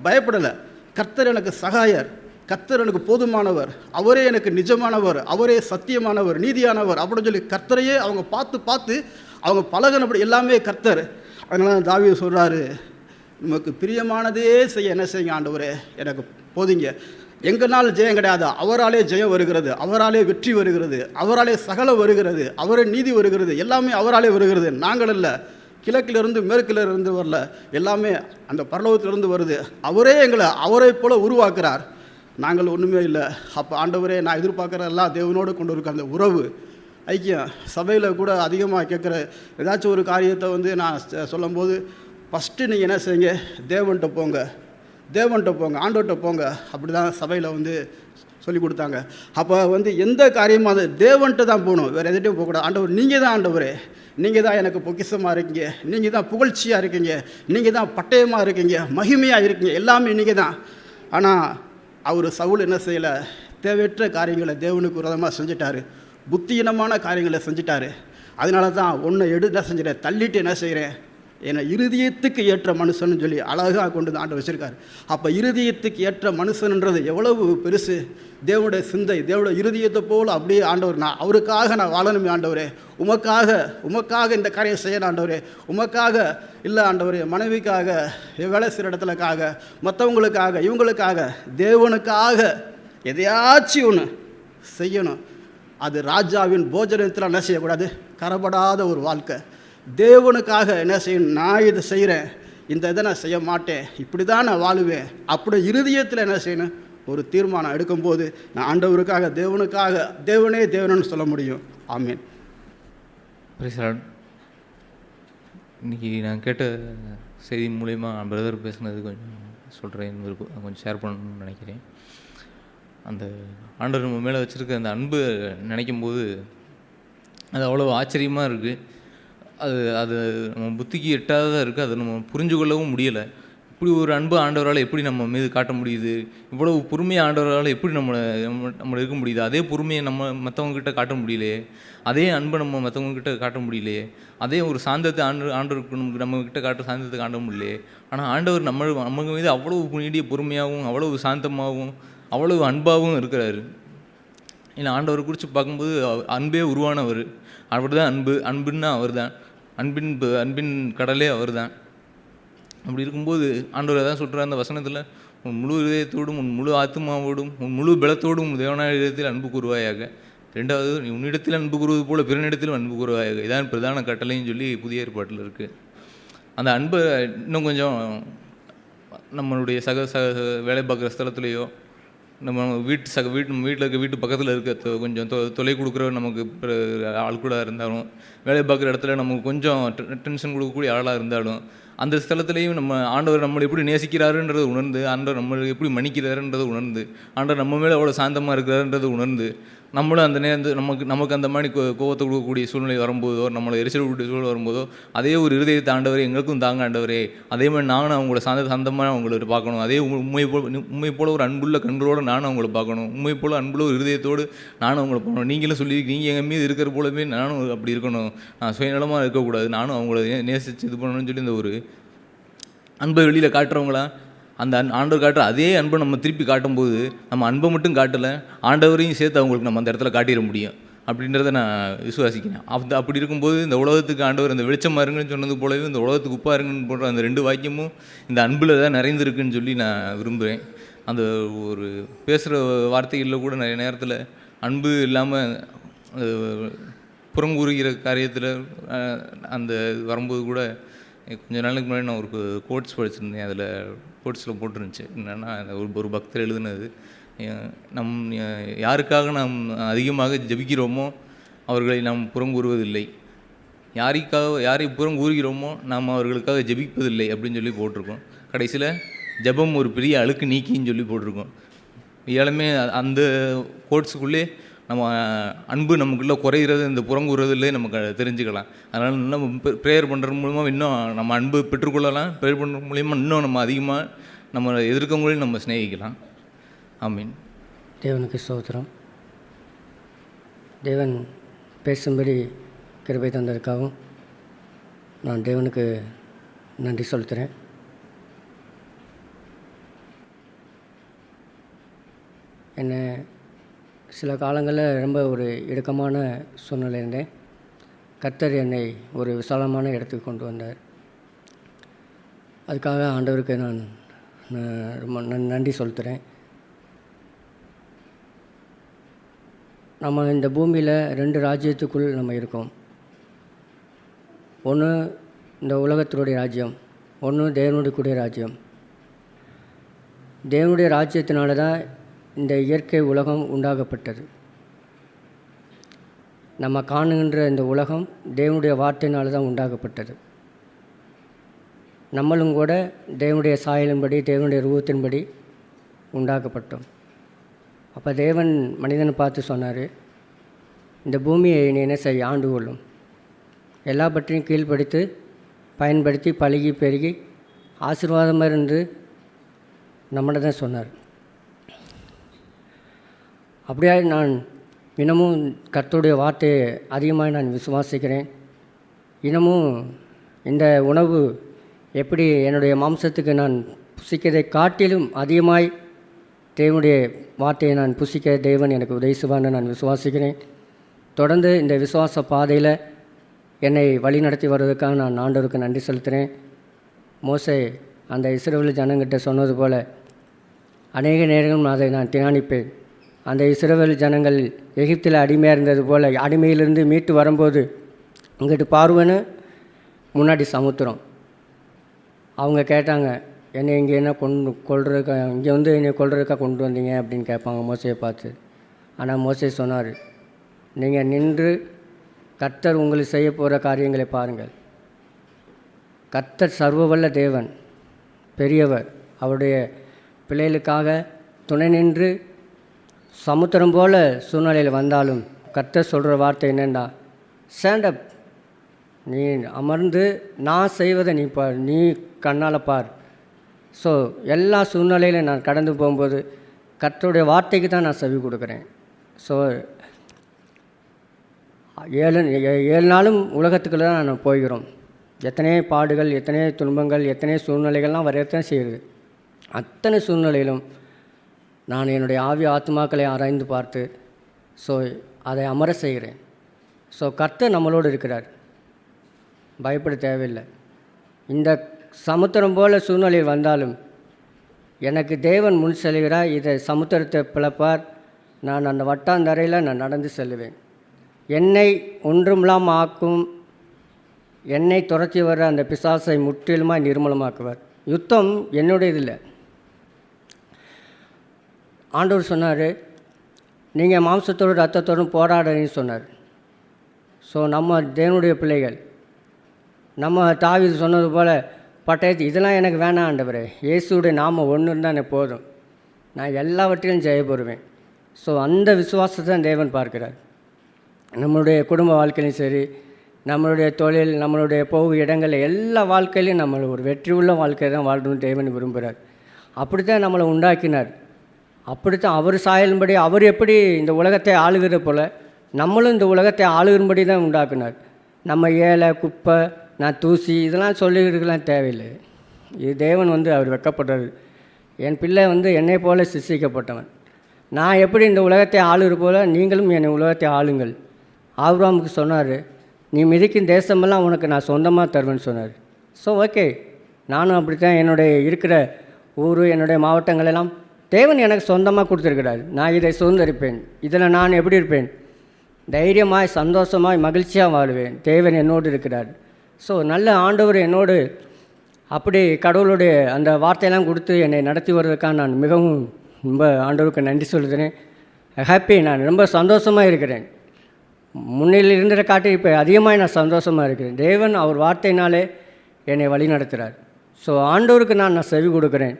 பயப்படலை. கர்த்தர் எனக்கு சகாயர், கர்த்தர் எனக்கு போதுமானவர், அவரே எனக்கு நிஜமானவர், அவரே சத்தியமானவர், நீதியானவர் அப்படின்னு சொல்லி கர்த்தரையே அவங்க பார்த்து பார்த்து அவங்க பழகினப்படி எல்லாமே கர்த்தர். அதனால தாவீது சொல்கிறாரு, நமக்கு பிரியமானதே செய்ய என்ன செய்யுங்க ஆண்டவரே, எனக்கு போதிங்க. எங்களால் ஜெயம் கிடையாது, அவராலே ஜெயம் வருகிறது, அவராலே வெற்றி வருகிறது, அவராலே சகலம் வருகிறது, அவரே நீதி வருகிறது, எல்லாமே அவராலே வருகிறது. நாங்கள் இல்லை, கிழக்கிலிருந்து மேற்கிலிருந்து வரல, எல்லாமே அந்த பரலோகத்திலிருந்து வருது. அவரே எங்களை அவரை போல உருவாக்குறார். நாங்கள் ஒன்றுமே இல்லை. அப்போ ஆண்டவரே, நான் எதிர்பார்க்குற எல்லாம் தேவனோடு கொண்டு இருக்க அந்த உறவு ஐக்கியம். சபையில் கூட அதிகமாக கேட்குற ஏதாச்சும் ஒரு காரியத்தை நான் சொல்லும்போது, ஃபஸ்ட்டு நீங்கள் என்ன செய்யுங்க, தேவன்கிட்ட போங்க, தேவன்கிட்ட போங்க, ஆண்டவர்கிட்ட போங்க. அப்படி தான் சபையில் சொல்லி கொடுத்தாங்க. அப்போ எந்த காரியமாக அது தேவன்கிட்ட தான் போகணும், வேறு எதுட்டையும் போகக்கூடாது. ஆண்டவர் நீங்கள் தான் ஆண்டவரே, நீங்கள் தான் எனக்கு பொக்கிஷமாக இருக்கீங்க, நீங்கள் தான் புகழ்ச்சியாக இருக்கீங்க, நீங்கள் தான் பட்டயமாக இருக்கீங்க, மகிமையாக இருக்கீங்க, எல்லாமே நீங்கள் தான். ஆனால் அவர் சவுல் என்ன செய்யலை? தேவையற்ற காரியங்களை தேவனுக்கு விரோதமாக செஞ்சிட்டாரு, புத்தியினமான காரியங்களை செஞ்சிட்டாரு. அதனால தான் ஒன்றை என்ன செஞ்சிட்டேன், தள்ளிட்டு என்ன செய்கிறேன், என்னை இருதயத்துக்கு ஏற்ற மனுஷன்னு சொல்லி அழகாக கொண்டு ஆண்டு வச்சுருக்காரு. அப்போ இருதயத்துக்கு ஏற்ற மனுஷன்ன்றது எவ்வளவு பெருசு! தேவனுடைய சிந்தை, தேவனுடைய இருதயத்தை போல் அப்படியே ஆண்டவர், நான் அவருக்காக நான் வாழணுமே ஆண்டவரே, உமக்காக இந்த காரியம் செய்யணும் ஆண்டவரே, உமக்காக இல்லை ஆண்டவரே, மனைவிக்காக, வேலை செய்கிற இடத்துலக்காக, மற்றவங்களுக்காக, இவங்களுக்காக, தேவனுக்காக எதையாச்சும் ஒன்று செய்யணும். அது ராஜாவின் போஜனத்தில் என்ன செய்யக்கூடாது? கரப்படாத ஒரு வாழ்க்கை. தேவனுக்காக என்ன செய்யணும்? நான் இதை செய்கிறேன், இந்த இதை நான் செய்ய மாட்டேன், இப்படி தான் நான் வாழுவேன். அப்படி இருதயத்தில் என்ன செய்யணும்? ஒரு தீர்மானம் எடுக்கும்போது நான் ஆண்டவருக்காக, தேவனுக்காக, தேவனே தேவனன்னு சொல்ல முடியும். ஆமீன். இன்றைக்கி நான் கேட்ட செய்தி மூலயமா பிரதர் பேசுனது கொஞ்சம் சொல்கிறேன், கொஞ்சம் ஷேர் பண்ணணும்னு நினைக்கிறேன். அந்த ஆண்டவர் நம்ம மேலே வச்சுருக்க அந்த அன்பு நினைக்கும் போது அது அவ்வளோ ஆச்சரியமாக இருக்குது. அது நம்ம புத்திக்கு எட்டாததாக இருக்குது. அதை நம்ம புரிஞ்சு கொள்ளவும் முடியலை. இப்படி ஒரு அன்பு ஆண்டவரால் எப்படி நம்ம மீது காட்ட முடியுது? இவ்வளவு பொறுமையாக ஆண்டவரால் எப்படி நம்மளை இருக்க முடியுது? அதே பொறுமையை நம்ம மற்றவங்ககிட்ட காட்ட முடியலையே, அதே அன்பை நம்ம மற்றவங்ககிட்ட காட்ட முடியலையே, அதே ஒரு சாந்தத்தை ஆண்டவருக்கு நம்மக்கிட்ட காட்ட சாந்தத்தை காட்ட முடியலையே. ஆனால் ஆண்டவர் நம்ம மீது அவ்வளவு நீடிய பொறுமையாகவும், அவ்வளவு சாந்தமாகவும், அவ்வளவு அன்பாகவும் இருக்கிறாரு. ஏன்னா ஆண்டவரை குறித்து பார்க்கும்போது அன்பே உருவானவர். அவர் தான் அன்புன்னா அவர் தான், அன்பின் கடலே அவர் தான். அப்படி இருக்கும்போது ஆண்டவர் தான் சொல்கிறார் அந்த வசனத்தில், உன் முழு இதயத்தோடும், உன் முழு ஆத்மாவோடும், உன் முழு பலத்தோடும் தேவனாய இடத்தில் அன்பு கூறுவாயாக. ரெண்டாவது, நீ உன்னிடத்தில் அன்பு கூறுவது போல பிறனிடத்திலும் அன்பு கூறுவாயாக. இதான் பிரதான கட்டளைன்னு சொல்லி புதிய ஏற்பாட்டில் இருக்குது. அந்த அன்பை இன்னும் கொஞ்சம் நம்மளுடைய வேலை பார்க்குற ஸ்தலத்துலேயோ, நம்ம வீட்டில் இருக்க வீட்டு பக்கத்தில் இருக்க கொஞ்சம் தொலை கொடுக்குற நமக்கு ஆள் கூட இருந்தாலும், வேலை பார்க்குற இடத்துல நமக்கு கொஞ்சம் டென்ஷன் கொடுக்கக்கூடிய ஆளாக இருந்தாலும், அந்த ஸ்தலத்துலேயும் நம்ம ஆண்டவர் நம்மளை எப்படி நேசிக்கிறாருன்றதை உணர்ந்து, ஆண்டவர் நம்மளை எப்படி மன்னிக்கிறாருன்றதை உணர்ந்து, ஆண்டவர் நம்ம மேலே அவ்வளோ சாந்தமாக இருக்கிறாருன்றதை உணர்ந்து, நம்மளும் அந்த நேரம் நமக்கு அந்த மாதிரி கோவத்தை கொடுக்கக்கூடிய சூழ்நிலை வரும்போதோ, நம்மளை எரிச்சல் கொடுக்கக்கூடிய சூழ்நிலை வரும்போதோ, அதே ஒரு இருதயத்தை ஆண்டவரே எங்களுக்கும் தாங்க ஆண்டவரே, அதே மாதிரி நானும் அவங்கள சாந்தமாக அவங்கள பார்க்கணும். அதே உண்மை போல ஒரு அன்புள்ள கண்களோடு நானும் அவங்கள பார்க்கணும். உண்மை போல அன்புள்ள ஒரு இருதயத்தோடு நானும் அவங்கள பார்க்கணும். நீங்களும் சொல்லி நீங்கள் எங்கள் மீது இருக்கிற போலவே நானும் அப்படி இருக்கணும், நான் சுயநலமாக இருக்கக்கூடாது, நானும் அவங்கள நேசித்து இது பண்ணணும்னு சொல்லி இந்த ஒரு அன்பை வெளியில் காட்டுறவங்களா அந்த ஆண்டவர் காட்டுற அதே அன்பை நம்ம திருப்பி காட்டும்போது, நம்ம அன்பை மட்டும் காட்டலை, ஆண்டவரையும் சேர்த்து அவங்களுக்கு நம்ம அந்த இடத்துல காட்டிட முடியும். அப்படின்றத நான் விசுவாசிக்கிறேன். அப்படி இருக்கும்போது இந்த உலகத்துக்கு ஆண்டவர் இந்த வெளிச்சமாக இருங்கன்னு சொன்னது போலவே இந்த உலகத்துக்கு உப்பாக இருங்கன்னு போன்ற அந்த 2 வாக்கியமும் இந்த அன்பில் தான் நிறைந்திருக்குன்னு சொல்லி நான் விரும்புகிறேன். அந்த ஒரு பேசுகிற வார்த்தைகளில் கூட நிறைய நேரத்தில் அன்பு இல்லாமல் புறங்கூறுகிற காரியத்தில் அந்த வரும்போது கூட கொஞ்ச நாளுக்கு முன்னாடி நான் ஒரு கோட்ஸ் படிச்சிருந்தேன். அதில் கோட்ஸில் போட்டிருந்துச்சு என்னென்னா ஒரு பக்தர் எழுதுனது, யாருக்காக நாம் அதிகமாக ஜெபிக்கிறோமோ அவர்களை நாம் புறங்கூறுவதில்லை, யாரை புறங்கூறுகிறோமோ நாம் அவர்களுக்காக ஜெபிப்பதில்லை அப்படின்னு சொல்லி போட்டிருக்கோம். கடைசியில் ஜெபம் ஒரு பெரிய அழுக்கு நீக்கின்னு சொல்லி போட்டிருக்கோம். ஏழுமே அந்த கோட்ஸுக்குள்ளே நம்ம அன்பு நமக்குள்ளே குறைகிறது இந்த புறங்கூறுறதுலே நமக்கு தெரிஞ்சுக்கலாம். அதனால் இன்னும் ப்ரேயர் பண்ணுறது மூலமாக இன்னும் நம்ம அன்பு பெற்றுக்கொள்ளலாம். ப்ரேயர் பண்ணுறது மூலிமா இன்னும் நம்ம அதிகமாக நம்ம எதிர்க்கவங்களையும் நம்ம சிநேகிக்கலாம். ஆமீன். தேவனுக்கு ஸ்தோத்திரம். தேவன் பேசும்படி கிருபை தந்ததற்காகவும் நான் தேவனுக்கு நன்றி செலுத்துகிறேன். என்னை சில காலங்களில் ரொம்ப ஒரு இடுக்கமான சூழ்நிலை இருந்தேன். கர்த்தர் என்னை ஒரு விசாலமான இடத்துக்கு கொண்டு வந்தார். அதுக்காக ஆண்டவருக்கு நான் ரொம்ப நன்றி செலுத்துகிறேன். நம்ம இந்த பூமியில் 2 ராஜ்யத்துக்குள் நம்ம இருக்கோம். ஒன்று இந்த உலகத்தினுடைய ராஜ்யம், ஒன்று தேவனுடைய ராஜ்யம். தேவனுடைய ராஜ்யத்தினால தான் இந்த இயற்கை உலகம் உண்டாகப்பட்டது. நம்ம காணுகின்ற இந்த உலகம் தேவனுடைய வார்த்தையினால தான் உண்டாகப்பட்டது. நம்மளும் கூட தேவனுடைய சாயலின்படி தேவனுடைய ரூபத்தின்படி உண்டாக்கப்பட்டோம். அப்போ தேவன் மனிதனை பார்த்து சொன்னார், இந்த பூமியை நீ என்ன செய்ய ஆண்டு கொள்ளும், எல்லா பற்றியும் கீழ்ப்படுத்தி பயன்படுத்தி பழகி பெருகி ஆசீர்வாதமாக இருந்து நம்மளை தான் சொன்னார். அப்படியே நான் இன்னமும் கர்த்தருடைய வார்த்தையை அதிகமாக நான் விசுவாசிக்கிறேன். இன்னமும் இந்த உணவு எப்படி என்னுடைய மாம்சத்துக்கு நான் புசிக்கிறதை காட்டிலும் அதிகமாய் தேவனுடைய வார்த்தையை நான் புசிக்க தேவன் எனக்கு உதவி செய்வான்னு நான் விசுவாசிக்கிறேன். தொடர்ந்து இந்த விசுவாச பாதையில் என்னை வழி நடத்தி வருவதற்காக நான் ஆண்டவருக்கு நன்றி செலுத்துகிறேன். மோசே அந்த இஸ்ரவேல் ஜனங்கிட்ட சொன்னது போல் அநேக நேரங்களும் அதை நான் தியானிப்பேன். அந்த இஸ்ரவேல் ஜனங்கள் எகிப்தில் அடிமையாக இருந்தது போல் அடிமையிலிருந்து மீட்டு வரும்போது இங்கிட்டு பார்வன்னு முன்னாடி சமுத்திரம். அவங்க கேட்டாங்க, என்னை இங்கே என்ன கொள்றதுக்கா இங்கே என்னை கொள்றதுக்காக கொண்டு வந்தீங்க அப்படின்னு கேட்பாங்க மோசையை பார்த்து. ஆனால் மோசே சொன்னார், நீங்கள் நின்று கர்த்தர் உங்களுக்கு செய்ய போகிற காரியங்களை பாருங்கள். கர்த்தர் சர்வவல்ல தேவன், பெரியவர். அவருடைய பிள்ளைகளுக்காக துணை நின்று சமுத்திரம் போல் சூழ்நிலையில் வந்தாலும் கர்த்தர் சொல்கிற வார்த்தை என்னென்னா, ஸ்டாண்டப், நீ அமர்ந்து நான் செய்வதை நீ பார், நீ கண்ணால் பார். ஸோ எல்லா சூழ்நிலையிலும் நான் கடந்து போகும்போது கர்த்தருடைய வார்த்தைக்கு தான் நான் செவி கொடுக்குறேன். ஸோ 7 நாளும் உலகத்துக்குள்ளே தான் நான் போகிறோம். எத்தனை பாடுகள், எத்தனை துன்பங்கள், எத்தனை சூழ்நிலைகள்லாம் வரையத்தான் செய்யுது. அத்தனை சூழ்நிலையிலும் நான் என்னுடைய ஆவி ஆத்மாக்களை ஆராய்ந்து பார்த்து ஸோ அதை அமர செய்கிறேன். ஸோ கர்த்தர் நம்மளோடு இருக்கிறார், பயப்பட தேவையில்லை. இந்த சமுத்திரம் போல் சூழ்நிலையில் வந்தாலும் எனக்கு தேவன் முன் செல்கிறார். இதை சமுத்திரத்தை பிளப்பார். நான் அந்த வட்டாந்தரையில் நான் நடந்து செல்லுவேன். என்னை ஒன்றுமில்லாமல் ஆக்கும், என்னை துரத்தி வர அந்த பிசாசை முற்றிலுமாய் நிர்மூலமாக்குவார். யுத்தம் என்னுடைய இதில். ஆண்டவர் சொன்னார், நீங்கள் மாம்சத்தோடு ரத்தத்தோடும் போராடுறீன்னு சொன்னார். ஸோ நம்ம தேவனுடைய பிள்ளைகள், நம்ம தாவீது சொன்னது போல் பட்டயத்து இதெல்லாம் எனக்கு வேணாம் ஆண்டவரே, இயேசுடைய நாம ஒன்று இருந்தால் எனக்கு போதும், நான் எல்லாவற்றிலும் ஜெயப்படுவேன். ஸோ அந்த விசுவாசத்தை தான் தேவன் பார்க்கிறார். நம்மளுடைய குடும்ப வாழ்க்கையிலும் சரி, நம்மளுடைய தொழில், நம்மளுடைய போகும் இடங்களில் எல்லா வாழ்க்கையிலையும் நம்மளை ஒரு வெற்றி உள்ள வாழ்க்கையை தான் வாழணும்னு தேவன் விரும்புகிறார். அப்படி தான் நம்மளை உண்டாக்கினார். அப்படித்தான் அவர் சாயலின்படி அவர் எப்படி இந்த உலகத்தை ஆளுகிற போல் நம்மளும் இந்த உலகத்தை ஆளுகிறபடி தான் உண்டாக்குனார். நம்ம ஏழை, குப்பை, நான் தூசி இதெல்லாம் சொல்லிக்கிறதுக்கெலாம் தேவையில்லை. இது தேவன் அவர் வெட்கப்படுறாரு. என் பிள்ளை என்னை போல சிருஷ்டிக்கப்பட்டவன். நான் எப்படி இந்த உலகத்தை ஆளுகிற போல் நீங்களும் என்னை உலகத்தை ஆளுங்கள். ஆபிரகாமுக்கு சொன்னார், நீ மிதிக்கும் தேசமெல்லாம் உனக்கு நான் சொந்தமாக தருவேன்னு சொன்னார். ஸோ ஓகே, நானும் அப்படி தான் என்னுடைய இருக்கிற ஊர், என்னுடைய மாவட்டங்கள் எல்லாம் தேவன் எனக்கு சொந்தமாக கொடுத்துருக்கிறார். நான் இதை சுதந்திரிப்பேன். இதில் நான் எப்படி இருப்பேன்? தைரியமாய், சந்தோஷமாய், மகிழ்ச்சியாக வாழுவேன். தேவன் என்னோடு இருக்கிறார். ஸோ நல்ல ஆண்டவர் என்னோடு அப்படி கடவுளுடைய அந்த வார்த்தையெல்லாம் கொடுத்து என்னை நடத்தி வர்றதுக்காக நான் மிகவும் ரொம்ப ஆண்டவருக்கு நன்றி சொல்லுகிறேன். ஹாப்பி, நான் ரொம்ப சந்தோஷமாக இருக்கிறேன். முன்னில் இருந்ததை காட்டி இப்போ அதிகமாக நான் சந்தோஷமாக இருக்கிறேன். தேவன் அவர் வார்த்தையினாலே என்னை வழி நடத்துகிறார். ஸோ ஆண்டவருக்கு நான் செவி கொடுக்குறேன்.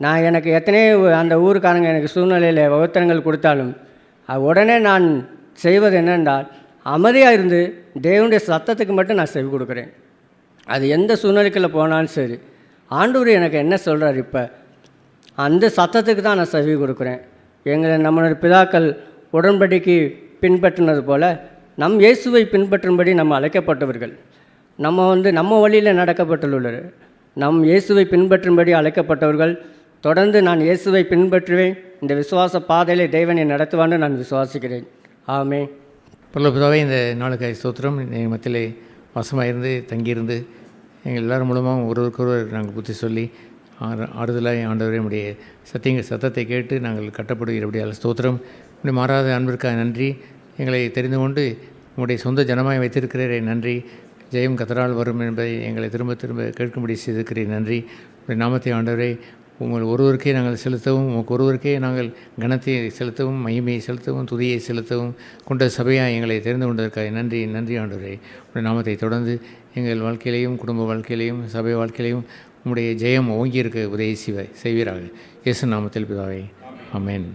நான் எனக்கு எத்தனையோ அந்த ஊருக்காரங்க எனக்கு சூழ்நிலையில் வகுத்தனங்கள் கொடுத்தாலும் உடனே நான் செய்வது என்னென்றால் அமைதியாக இருந்து தேவனுடைய சத்தத்துக்கு மட்டும் நான் செவி கொடுக்குறேன். அது எந்த சூழ்நிலைக்குள்ளே போனாலும் சரி, ஆண்டவர் எனக்கு என்ன சொல்கிறார் இப்போ அந்த சத்தத்துக்கு தான் நான் செவி கொடுக்குறேன். நம்மளுடைய பிதாக்கள் உடன்படிக்கை பின்பற்றினது போல் நம் இயேசுவை பின்பற்றும்படி நம்ம அழைக்கப்பட்டவர்கள். நம்ம வழியில் நடக்கப்பட்டுள்ளது. நம் இயேசுவை பின்பற்றும்படி அழைக்கப்பட்டவர்கள். தொடர்ந்து நான் இயேசுவை பின்பற்றுவேன். இந்த விசுவாச பாதையிலே தேவனை நடத்துவான்னு நான் விசுவாசிக்கிறேன். ஆமே. பரலோகபிதாவே, இந்த நாளுக்காய் ஸ்தோத்திரம். மத்தியிலே வாசமாக இருந்து தங்கியிருந்து எங்கள் எல்லோரும் மூலமாக ஒருவருக்கொருவர் நாங்கள் புத்தி சொல்லி ஆறுதலாக ஆண்டவரே உடைய சத்தத்தை கேட்டு நாங்கள் கட்டப்படுகிறபடியால் ஸ்தோத்திரம். இப்படி மாறாத அன்பிற்காக நன்றி. எங்களை தெரிந்து கொண்டு உங்களுடைய சொந்த ஜனமாய் வைத்திருக்கிறீரே நன்றி. ஜெயம் கத்தரால் வரும் என்பதை எங்களை திரும்ப திரும்ப கேட்கும்படி செய்திருக்கிறீர் நன்றி. உடைய நாமத்தை ஆண்டவரே உங்கள் ஒருவருக்கே நாங்கள் செலுத்தவும், உங்களுக்கு ஒருவருக்கே நாங்கள் கனத்தை செலுத்தவும், மகிமையை செலுத்தவும், துதியை செலுத்தவும் கொண்ட சபையாக எங்களை தெரிந்து கொண்டதற்காக நன்றி. நன்றி ஆண்டவரே. உடைய நாமத்தை தொடர்ந்து எங்கள் வாழ்க்கையிலையும், குடும்ப வாழ்க்கையிலையும், சபை வாழ்க்கையிலையும் உங்களுடைய ஜெயம் ஓங்கியிருக்க உதவி செய்வீராக. இயேசு நாமத்தில் பிதாவே, ஆமென்.